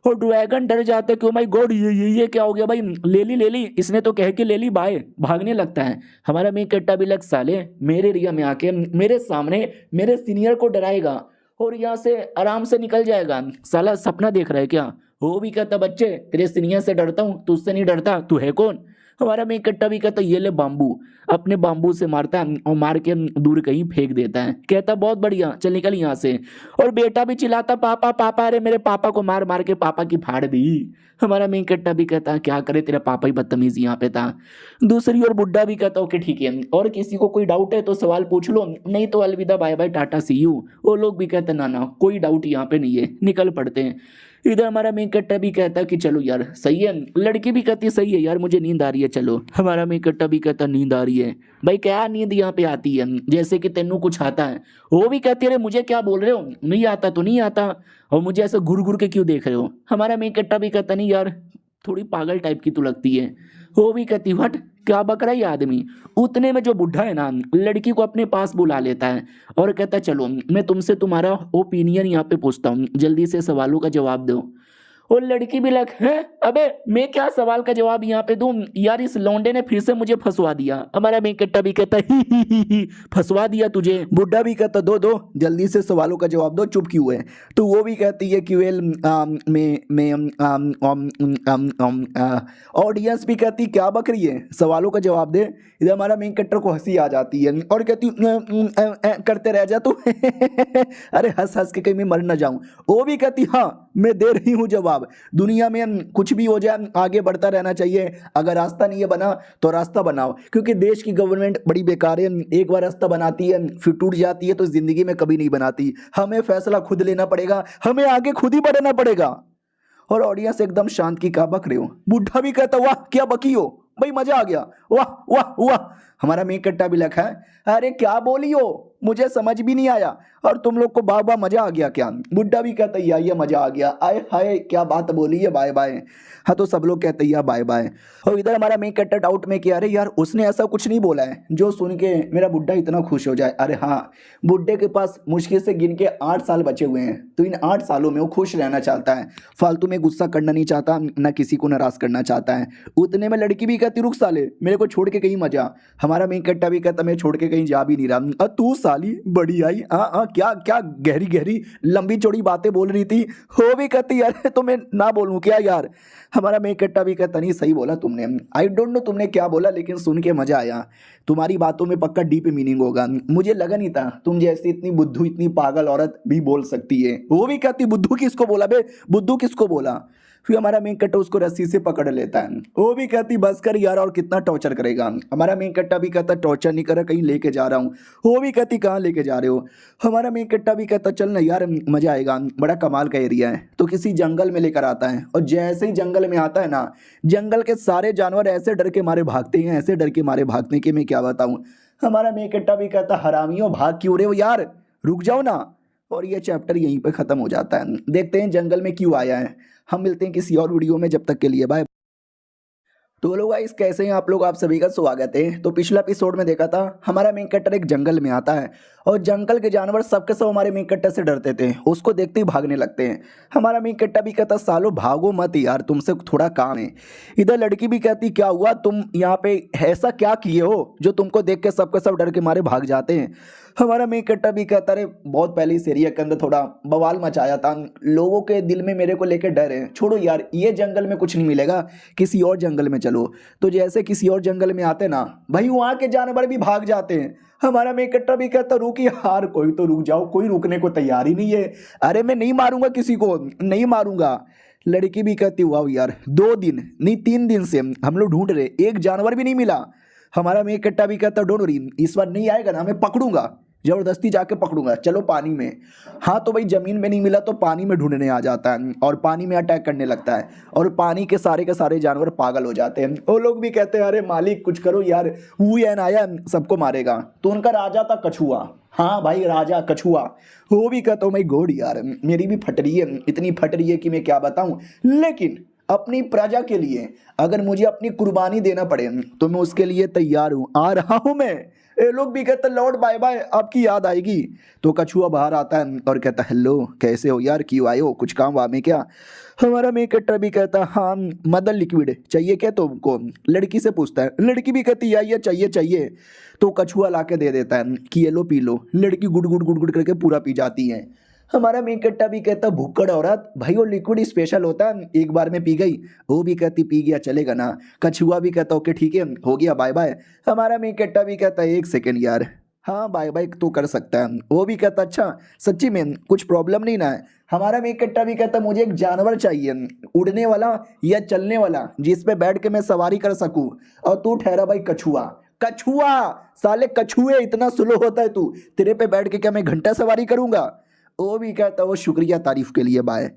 और ड्रैगन डर जाता है कि ओ माय गॉड ये क्या हो गया भाई, ले ली इसने तो कह के ले ली बाय, भागने लगता है। हमारा मेन कैरेक्टर भी लग साले मेरे एरिया में आके मेरे सामने मेरे सीनियर को डराएगा और यहाँ से आराम से निकल जाएगा, साला सपना देख रहा है क्या। वो भी कहता बच्चे तेरे सीनियर से डरता हूँ, तुझसे नहीं डरता, तू है कौन। हमारा मेन कैरेक्टर भी कहता ये ले बाम्बू, अपने बाम्बू से मारता है और मार के दूर कहीं फेंक देता है। कहता बहुत बढ़िया चल निकल यहाँ से। और बेटा भी चिल्लाता पापा पापा, अरे मेरे पापा को मार मार के पापा की फाड़ दी। हमारा मेन कैरेक्टर भी कहता क्या करे तेरा पापा ही बदतमीज यहाँ पे था। दूसरी ओर बुड्ढा भी कहता ओके ठीक है, और किसी को कोई डाउट है तो सवाल पूछ लो, नहीं तो अलविदा bye bye tata see you. वो लोग भी कहते ना ना कोई डाउट यहाँ पे नहीं है, निकल पड़ते हैं। इधर हमारा मेन कैरेक्टर भी कहता कि चलो यार सही है, लड़की भी कहती सही है यार मुझे नींद आ रही है चलो। हमारा मेन कैरेक्टर भी कहता नींद आ रही है, भाई क्या नींद यहाँ पे आती है, जैसे कि तेनू कुछ आता है। वो भी कहती है अरे मुझे क्या बोल रहे हो, नहीं आता तो नहीं आता, और मुझे ऐसे घुर घुर के क्यों देख रहे हो। हमारा मेन कैरेक्टर भी कहता नहीं यार थोड़ी पागल टाइप की तो लगती है। वो भी कहती व्हाट क्या बक रहा है ये आदमी। उतने में जो बुढ़ा है ना लड़की को अपने पास बुला लेता है और कहता चलो मैं तुमसे तुम्हारा ओपिनियन यहाँ पे पूछता हूँ, जल्दी से सवालों का जवाब दो। और लड़की भी लग है अबे मैं क्या सवाल का जवाब यहाँ पे दूं यार, इस लौंडे ने फिर से मुझे फंसवा दिया। हमारा मेन कैरेक्टर भी कहता ही फंसवा दिया तुझे। बुड्ढा भी कहता दो दो जल्दी से सवालों का जवाब दो, चुप क्यों है। तो वो भी कहती है कि वेल ऑडियंस भी कहती क्या बक रही है सवालों का जवाब दे। इधर हमारा मेन कैरेक्टर को हंसी आ जाती है और कहती करते रह जा तू अरे हंस हंस के कहीं मैं मर ना जाऊं। वो भी कहती हाँ मैं दे रही हूँ जवाब, दुनिया में कुछ भी हो जाए आगे बढ़ता रहना चाहिए, अगर रास्ता नहीं है बना तो रास्ता बनाओ, क्योंकि देश की गवर्नमेंट बड़ी बेकार है, एक बार रास्ता बनाती है फिर टूट जाती है तो जिंदगी में कभी नहीं बनाती। हमें फैसला खुद लेना पड़ेगा, हमें आगे खुद ही बढ़ना पड़ेगा। और ऑडियंस एकदम शांत की का बक रहे हो। बुढ़ा भी कहता वाह क्या बकी हो भाई मजा आ गया, वाह वाह वाह। हमारा मेन कैरेक्टर भी लिखा है अरे क्या बोली हो मुझे समझ भी नहीं आया, और तुम लोग को वाह वाह मजा आ गया क्या। बुड्ढा भी कहता है ये मजा आ गया, आए हाय क्या बात बोली है बाय बाय। हाँ तो सब लोग कहते हैं बाय बाय। और इधर हमारा मेन कैरेक्टर डाउट में कि अरे यार उसने ऐसा कुछ नहीं बोला है जो सुन के मेरा बुड्ढा इतना खुश हो जाए। अरे हाँ बुड्ढे के पास मुश्किल से गिन के 8 साल बचे हुए हैं, तो इन 8 सालों में वो खुश रहना चाहता है, फालतू में गुस्सा करना नहीं चाहता, ना किसी को नाराज करना चाहता है। उतने में लड़की भी कहती रुक साले मेरे को छोड़ के कहीं मजा। हमारा मेन कैरेक्टर भी कहता मैं छोड़ के कहीं जा भी नहीं रहा। तू साली बड़ी आई क्या क्या गहरी गहरी लंबी चौड़ी बातें बोल रही थी। हो भी कहती यार तो मैं ना बोलूं क्या यार। हमारा मेन कैरेक्टर भी कहता नहीं सही बोला तुमने, आई डोंट नो तुमने क्या बोला लेकिन सुन के मजा आया, तुम्हारी बातों में पक्का डीप मीनिंग होगा, मुझे लगा नहीं था तुम जैसी इतनी बुद्धू इतनी पागल औरत भी बोल सकती है। वो भी कहती बुद्धू किसको बोला बे, बुद्धू किसको बोला। फिर हमारा मेन कैरेक्टर उसको रस्सी से पकड़ लेता है। वो भी कहती बस कर यार और कितना टॉर्चर करेगा। हमारा मेन कैरेक्टर भी कहता टॉर्चर नहीं कर रहा कहीं लेके जा रहा हूँ। वो भी कहती कहाँ लेके जा रहे हो। हमारा मेन कैरेक्टर भी कहता चल ना यार मजा आएगा, बड़ा कमाल का एरिया है। तो किसी जंगल में लेकर आता है और जैसे ही जंगल में आता है ना जंगल के सारे जानवर ऐसे डर के मारे भागते हैं, ऐसे डर के मारे भागते हैं कि मैं क्या बताऊँ। हमारा मेन कैरेक्टर भी कहता हरामियों भाग क्यों रहे हो यार, रुक जाओ ना। और ये चैप्टर यहीं पे ख़त्म हो जाता है। देखते हैं जंगल में क्यों आया है। हम मिलते हैं किसी और वीडियो में, जब तक के लिए बाय। तो लोग गाइस कैसे हैं आप लोग, आप सभी का स्वागत है। तो पिछला एपिसोड में देखा था हमारा मेन कैरेक्टर एक जंगल में आता है और जंगल के जानवर सबके सब हमारे मेन कैरेक्टर से डरते थे, उसको देखते ही भागने लगते हैं। हमारा मेन कैरेक्टर भी कहता सालो भागो मत यार, तुमसे थोड़ा काम है। इधर लड़की भी कहती क्या हुआ, तुम यहाँ पे ऐसा क्या किए हो जो तुमको देख के सबके सब डर के मारे भाग जाते हैं। हमारा मेन कैरेक्टर भी कहता रे बहुत पहले इस एरिया के अंदर थोड़ा बवाल मचाया था, लोगों के दिल में मेरे को लेकर डर है, छोड़ो यार ये जंगल में कुछ नहीं मिलेगा, किसी और जंगल में चलो। तो जैसे किसी और जंगल में आते ना भाई, वहाँ के जानवर भी भाग जाते हैं। हमारा मेन कैरेक्टर भी कहता रुक यार, कोई तो रुक जाओ, कोई रुकने को तैयार ही नहीं है। अरे मैं नहीं मारूंगा किसी को, नहीं मारूंगा। लड़की भी कहती वाह यार, 2 दिन नहीं 3 दिन से हम लोग ढूंढ रहे, एक जानवर भी नहीं मिला। हमारा मेन कैरेक्टर भी कहता डोंट वरी, इस बार नहीं आएगा ना मैं पकड़ूंगा, जबरदस्ती जाके पकड़ूंगा, चलो पानी में। हाँ तो भाई जमीन में नहीं मिला तो पानी में ढूंढने आ जाता है और पानी में अटैक करने लगता है और पानी के सारे जानवर पागल हो जाते हैं। वो लोग भी कहते हैं अरे मालिक कुछ करो यार, वो एन आया सबको मारेगा। तो उनका राजा था कछुआ, हाँ भाई राजा कछुआ। वो भी कहता हूँ भाई गोड यार मेरी भी फट रही है, इतनी फट रही है कि मैं क्या बताऊँ, लेकिन अपनी प्रजा के लिए अगर मुझे अपनी कुर्बानी देना पड़े तो मैं उसके लिए तैयार हूँ, आ रहा हूँ मैं। ये लोग भी कहते लॉर्ड बाय बाय, आपकी याद आएगी। तो कछुआ बाहर आता है और कहता हेलो कैसे हो यार, क्यों आए हो, कुछ काम वाम है क्या। हमारा मेन कैरेक्टर भी कहता हाँ मदर लिक्विड चाहिए क्या तुमको, लड़की से पूछता है। लड़की भी कहती या चाहिए चाहिए। तो कछुआ ला के दे देता है कि ये लो पी लो। लड़की गुड़ गुड़ गुड़ गुड़ करके पूरा पी जाती है। हमारा मेन कैरेक्टर भी कहता भुक्कड़ औरत, भाई वो लिक्विड स्पेशल होता है, एक बार में पी गई। वो भी कहती पी गया चलेगा ना। कछुआ भी कहता ओके ठीक है हो गया बाय बाय। हमारा मेन कैरेक्टर भी कहता एक सेकेंड यार, हाँ बाय बाय तो कर सकता है। वो भी कहता अच्छा सच्ची में कुछ प्रॉब्लम नहीं ना है। हमारा मेन कैरेक्टर भी कहता मुझे एक जानवर चाहिए, उड़ने वाला या चलने वाला, जिस पे बैठ के मैं सवारी कर सकूं। और तू ठहरा भाई कछुआ, कछुआ साले कछुए इतना स्लो होता है तू, तेरे पे बैठ के क्या मैं घंटा सवारी करूंगा। वो भी कहता वो शुक्रिया तारीफ के लिए बाय,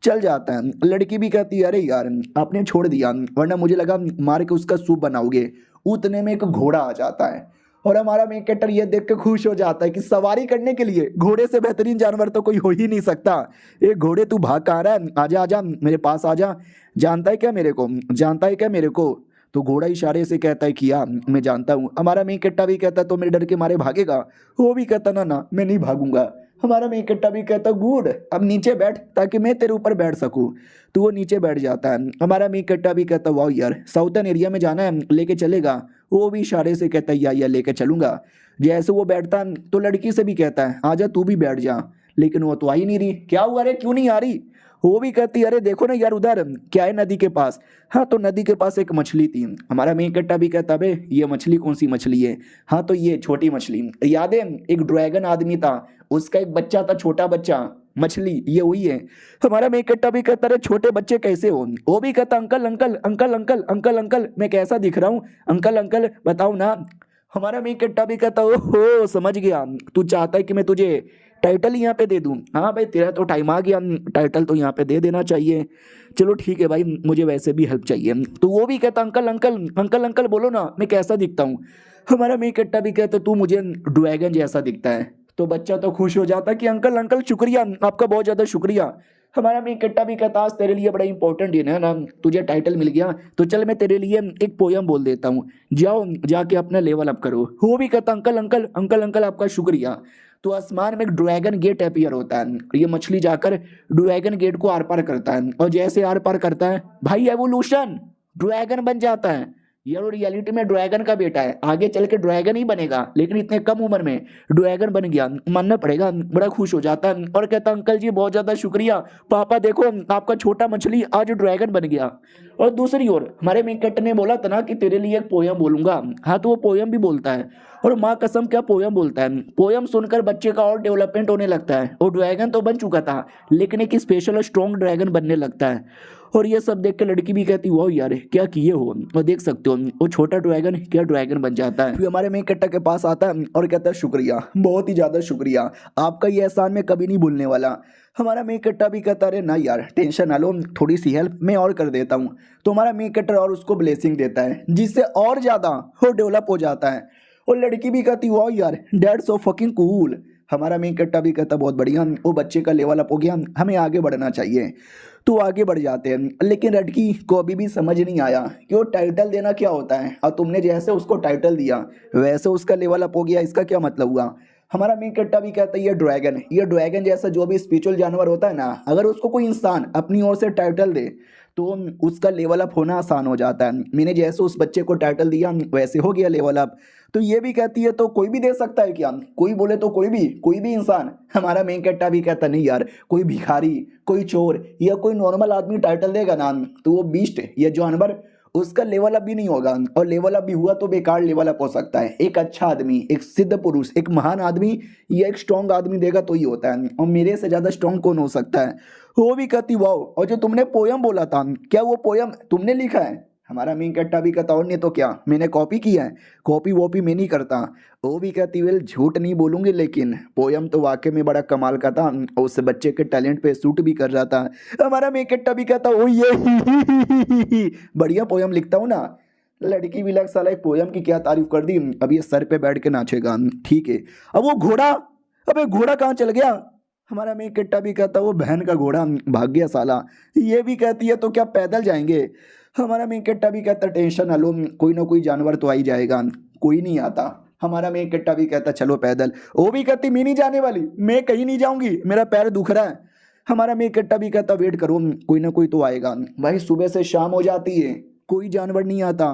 चल जाता है। लड़की भी कहती है अरे यार आपने छोड़ दिया, वरना मुझे लगा मार के उसका सूप बनाओगे। उतने में एक घोड़ा आ जाता है और हमारा मेन कैरेक्टर ये देख के खुश हो जाता है कि सवारी करने के लिए घोड़े से बेहतरीन जानवर तो कोई हो ही नहीं सकता। एक घोड़े तू भाग कहाँ रहा है, आजा आजा मेरे पास आजा, जानता है क्या मेरे को, जानता है क्या मेरे को। तो घोड़ा इशारे से कहता है कि हाँ मैं जानता हूँ। हमारा मेन कैरेक्टर भी कहता है तो मेरे डर के मारे भागेगा। वो भी कहता ना ना मैं नहीं भागूंगा। हमारा मेन कैरेक्टर भी कहता गुड अब नीचे बैठ ताकि मैं तेरे ऊपर बैठ सकूं। तो वो नीचे बैठ जाता है। हमारा मेन कैरेक्टर भी कहता वाह यार साउथर्न एरिया में जाना है, लेके चलेगा। वो भी इशारे से कहता है या लेके चलूंगा। जैसे वो बैठता है तो लड़की से भी कहता है आजा तू भी बैठ जा, लेकिन वो तो आ ही नहीं रही। क्या हुआ रे क्यों नहीं आ रही। वो भी कहती अरे देखो ना यार उधर क्या है नदी के पास। हाँ तो नदी के पास एक मछली थी। हमारा मेन कैरेक्टर भी कहता बे ये मछली कौन सी मछली है। हाँ तो ये छोटी मछली, याद है एक ड्रैगन आदमी था, उसका एक बच्चा था छोटा बच्चा, मछली ये हुई है। हमारा मेन कैरेक्टर भी कहता है छोटे बच्चे कैसे हो। वो भी कहता uncle uncle uncle uncle uncle uncle मैं कैसा दिख रहा हूँ, अंकल अंकल बताओ ना। हमारा मेन कैरेक्टर भी कहता ओहो समझ गया, तू चाहता है कि मैं तुझे टाइटल यहाँ पे दे दूँ। हाँ भाई तेरा तो टाइम आ गया, टाइटल तो यहाँ पे दे देना चाहिए। चलो ठीक है भाई मुझे वैसे भी हेल्प चाहिए। तो वो भी कहता अंकल अंकल अंकल अंकल बोलो ना मैं कैसा दिखता हूँ। हमारा मेन कैरेक्टर भी कहता तू मुझे ड्रैगन जैसा दिखता है। तो बच्चा तो खुश हो जाता कि अंकल अंकल शुक्रिया आपका बहुत ज़्यादा शुक्रिया। हमारा मेन कैरेक्टर भी कहता आज तेरे लिए बड़ा इंपॉर्टेंट दिन है ना, तुझे टाइटल मिल गया तो चल मैं तेरे लिए एक पोयम बोल देता हूँ, जाओ जाके अपना लेवल अप करो। वो भी कहता अंकल अंकल अंकल अंकल आपका शुक्रिया। तो आसमान में एक ड्रैगन गेट अपीयर होता है, ये मछली जाकर ड्रैगन गेट को आर पार करता है और जैसे आर पार करता है भाई एवोल्यूशन ड्रैगन बन जाता है। ये रियलिटी में ड्रैगन का बेटा है, आगे चल के ड्रैगन ही बनेगा, लेकिन इतने कम उम्र में ड्रैगन बन गया, मानना पड़ेगा। बड़ा खुश हो जाता है और कहता अंकल जी बहुत ज्यादा शुक्रिया, पापा देखो आपका छोटा मछली आज ड्रैगन बन गया। और दूसरी ओर हमारे मेन कैरेक्टर ने बोला था ना कि तेरे लिए एक पोयम बोलूंगा। हाँ तो वो पोयम भी बोलता है और माँ कसम क्या पोयम बोलता है। पोयम सुनकर बच्चे का और डेवलपमेंट होने लगता है। वो ड्रैगन तो बन चुका था लेकिन एक स्पेशल और स्ट्रॉन्ग ड्रैगन बनने लगता है। और ये सब देख के लड़की भी कहती वाह यार क्या किए हो, और देख सकते हो वो छोटा ड्रैगन क्या ड्रैगन बन जाता है। फिर हमारे मेन कैरेक्टर के पास आता है और कहता है शुक्रिया बहुत ही ज़्यादा शुक्रिया, आपका ये एहसान मैं कभी नहीं भूलने वाला। हमारा मेन कैरेक्टर भी कहता है ना यार टेंशन ना लो, थोड़ी सी हेल्प मैं और कर देता हूँ। तो हमारा मेन कैरेक्टर और उसको ब्लेसिंग देता है जिससे और ज़्यादा वो डेवलप हो जाता है। और लड़की भी कहती वाह यार डैड सो फकिंग कूल। हमारा मेन कट्टा भी कहता बहुत बढ़िया, वो बच्चे का लेवल अप हो गया, हमें आगे बढ़ना चाहिए। तो आगे बढ़ जाते हैं, लेकिन लड़की को अभी भी समझ नहीं आया कि वो टाइटल देना क्या होता है, और तुमने जैसे उसको टाइटल दिया वैसे उसका लेवल अप हो गया, इसका क्या मतलब हुआ। हमारा मेन कट्टा भी कहता है ये ड्रैगन जैसा जो भी स्पिरिचुअल जानवर होता है ना, अगर उसको कोई इंसान अपनी ओर से टाइटल दे तो उसका लेवल अप होना आसान हो जाता है। मैंने जैसे उस बच्चे को टाइटल दिया वैसे हो गया लेवल अप। तो ये भी कहती है तो कोई भी दे सकता है क्या, कोई बोले तो कोई भी इंसान। हमारा मेन कट्टा भी कहता नहीं यार, कोई भिखारी, कोई चोर या कोई नॉर्मल आदमी टाइटल देगा ना तो वो बीस्ट या जानवर उसका लेवल अप भी नहीं होगा, और लेवल अप भी हुआ तो बेकार लेवल अप हो सकता है। एक अच्छा आदमी, एक सिद्ध पुरुष, एक महान आदमी या एक स्ट्रॉन्ग आदमी देगा तो ही होता है, और मेरे से ज़्यादा स्ट्रॉन्ग कौन हो सकता है। वो भी कहती वाओ, और जो तुमने पोयम बोला था क्या वो पोयम तुमने लिखा है। हमारा मेन कट्टा भी कहता और नहीं तो क्या, मैंने कॉपी किया है, कॉपी वॉपी मैं नहीं करता। वो भी कहती वेल झूठ नहीं बोलूंगी, लेकिन पोयम तो वाकई में बड़ा कमाल का था, और उस बच्चे के टैलेंट पे सूट भी कर रहा था। हमारा मेन कट्टा भी कहता ओ ये बढ़िया पोयम लिखता हूँ ना। लड़की भी लग साला एक पोयम की क्या तारीफ कर दी, अब ये सर पे बैठ के नाचेगा, ठीक है। अब वो घोड़ा, अबे घोड़ा कहाँ चल गया। हमारा मेन कट्टा भी कहता वो बहन का घोड़ा भाग गया साला। ये भी कहती है तो क्या पैदल जाएंगे। हमारा मेन कट्टा भी कहता टेंशन ना लो, कोई ना कोई जानवर तो आ ही जाएगा। कोई नहीं आता। हमारा मेन कट्टा भी कहता चलो पैदल। वो भी कहती मैं नहीं जाने वाली, मैं कहीं नहीं जाऊंगी, मेरा पैर दुख रहा है। हमारा मेन कट्टा भी कहता वेट करो, कोई ना कोई तो आएगा। भाई सुबह से शाम हो जाती है, कोई जानवर नहीं आता।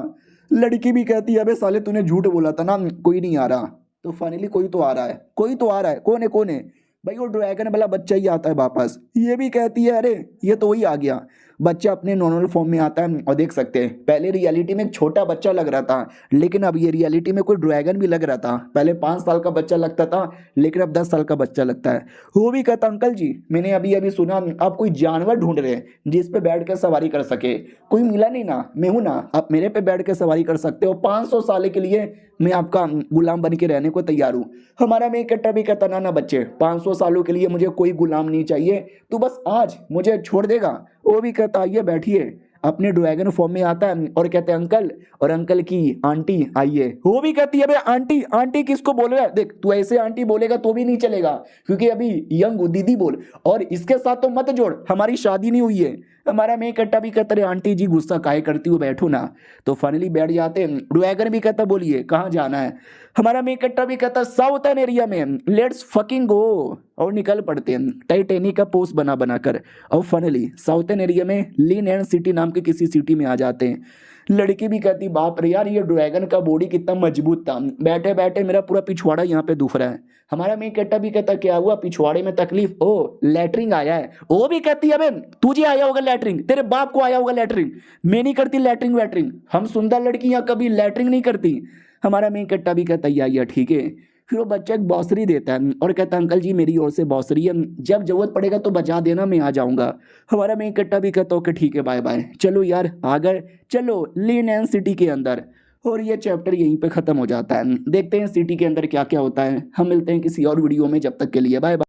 लड़की भी कहती है अबे साले तूने झूठ बोला था ना, कोई नहीं आ रहा। तो फाइनली कोई तो आ रहा है, कोई तो आ रहा है, कौन है भाई, वो ड्रैगन वाला बच्चा ही आता है वापस। ये भी कहती है अरे ये तो वही आ गया। बच्चा अपने नॉर्मल फॉर्म में आता है, और देख सकते हैं पहले रियलिटी में एक छोटा बच्चा लग रहा था, लेकिन अब ये रियलिटी में कोई ड्रैगन भी लग रहा था। पहले 5 साल का बच्चा लगता था, लेकिन अब 10 साल का बच्चा लगता है। वो भी कहता अंकल जी मैंने अभी अभी सुना आप कोई जानवर ढूंढ रहे हैं जिस पे बैठ कर सवारी कर सके। कोई मिला नहीं ना, मैं हूं ना, आप मेरे पे बैठ कर सवारी कर सकते हो। 500 साल के लिए मैं आपका गुलाम बन के रहने को तैयार हूँ। हमारा मेन कट्टा भी कहता ना बच्चे 500 सालों के लिए मुझे कोई गुलाम नहीं चाहिए, तू बस आज मुझे छोड़ देगा। वो भी कहता आइए बैठिए। अपने ड्रैगन फॉर्म में आता है और कहते हैं अंकल, और अंकल की आंटी आइए। वो भी कहती है अबे आंटी आंटी किसको बोल रहा है, देख तू ऐसे आंटी बोलेगा तो भी नहीं चलेगा, क्योंकि अभी यंग दीदी बोल, और इसके साथ तो मत जोड़, हमारी शादी नहीं हुई है। हमारा मेन कट्टा भी कहता है आंटी जी गुस्सा काहे करती हो, बैठो ना। तो फाइनली बैठ जाते हैं। ड्रैगन भी कहता बोलिए कहाँ जाना है। हमारा मेन कट्टा भी कहता साउथर्न एरिया में, लेट्स फकिंग गो। और निकल पड़ते हैं टाइटेनिक का पोस्ट बना बनाकर, और फाइनली साउथर्न एरिया में लीन एंड सिटी नाम के किसी सिटी में आ जाते हैं। लड़की भी कहती बाप रे यार ये ड्रैगन का बॉडी कितना मजबूत था, बैठे बैठे मेरा पूरा पिछवाड़ा यहाँ पे दुख रहा है। हमारा मेन कट्टा भी कहता क्या हुआ, पिछवाड़े में तकलीफ, ओ लैटरिंग आया है। वो भी कहती है अबे तुझे आया होगा लैटरिंग, तेरे बाप को आया होगा लैटरिंग, मैं नहीं करती लैटरिंग वैटरिंग, हम सुंदर लड़कियां कभी लैटरिंग नहीं करती। हमारा मेन कट्टा भी कहता या ठीक है। फिर वो बच्चा एक बांसुरी देता है और कहता है अंकल जी मेरी ओर से बांसुरी है, जब जरूरत पड़ेगा तो बजा देना, मैं आ जाऊंगा। हमारा मेन कट्टा भी कहता ओके ठीक है बाय बाय, चलो यार आ गए, चलो लीन एंड सिटी के अंदर। और ये चैप्टर यहीं पे खत्म हो जाता है। देखते हैं सिटी के अंदर क्या क्या होता है। हम मिलते हैं किसी और वीडियो में, जब तक के लिए बाय बाय।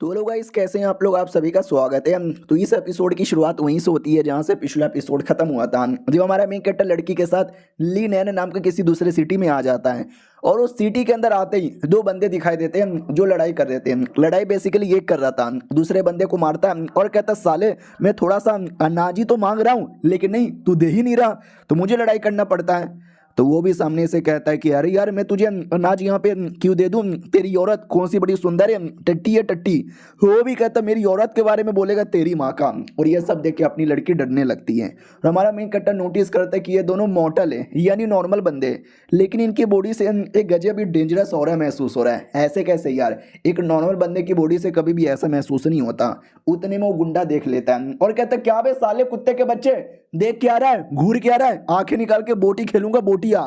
तो लोग गाइस कैसे हैं आप लोग, आप सभी का स्वागत है। तो इस एपिसोड की शुरुआत वहीं से होती है जहां से पिछला एपिसोड खत्म हुआ था, जब हमारा मेन कैरेक्टर लड़की के साथ ली नैन नाम के किसी दूसरे सिटी में आ जाता है। और उस सिटी के अंदर आते ही दो बंदे दिखाई देते हैं जो लड़ाई कर देते हैं। लड़ाई बेसिकली ये कर रहा था, दूसरे बंदे को मारता है और कहता साले मैं थोड़ा सा अनाज ही तो मांग रहा हूँ, लेकिन नहीं तू दे ही नहीं रहा, तो मुझे लड़ाई करना पड़ता है। तो वो भी सामने से कहता है कि अरे यार मैं तुझे अनाज यहाँ पे क्यों दे दूँ, तेरी औरत कौन सी बड़ी सुंदर है, टट्टी है टट्टी। वो भी कहता मेरी औरत के बारे में बोलेगा तेरी माँ का। और ये सब देख के अपनी लड़की डरने लगती है। और हमारा मेन कट्टा नोटिस करता है कि ये दोनों मॉर्टल है, यानी नॉर्मल बंदे, लेकिन इनकी बॉडी से एक गजब ही डेंजरस ऑरा महसूस हो रहा है। ऐसे कैसे यार, एक नॉर्मल बंदे की बॉडी से कभी भी ऐसा महसूस नहीं होता। उतने में वो गुंडा देख लेता है और कहता है क्या बे साले कुत्ते के बच्चे, देख क्या रहा है, घूर क्या रहा है, आंखें निकाल के बोटी खेलूंगा बोटिया।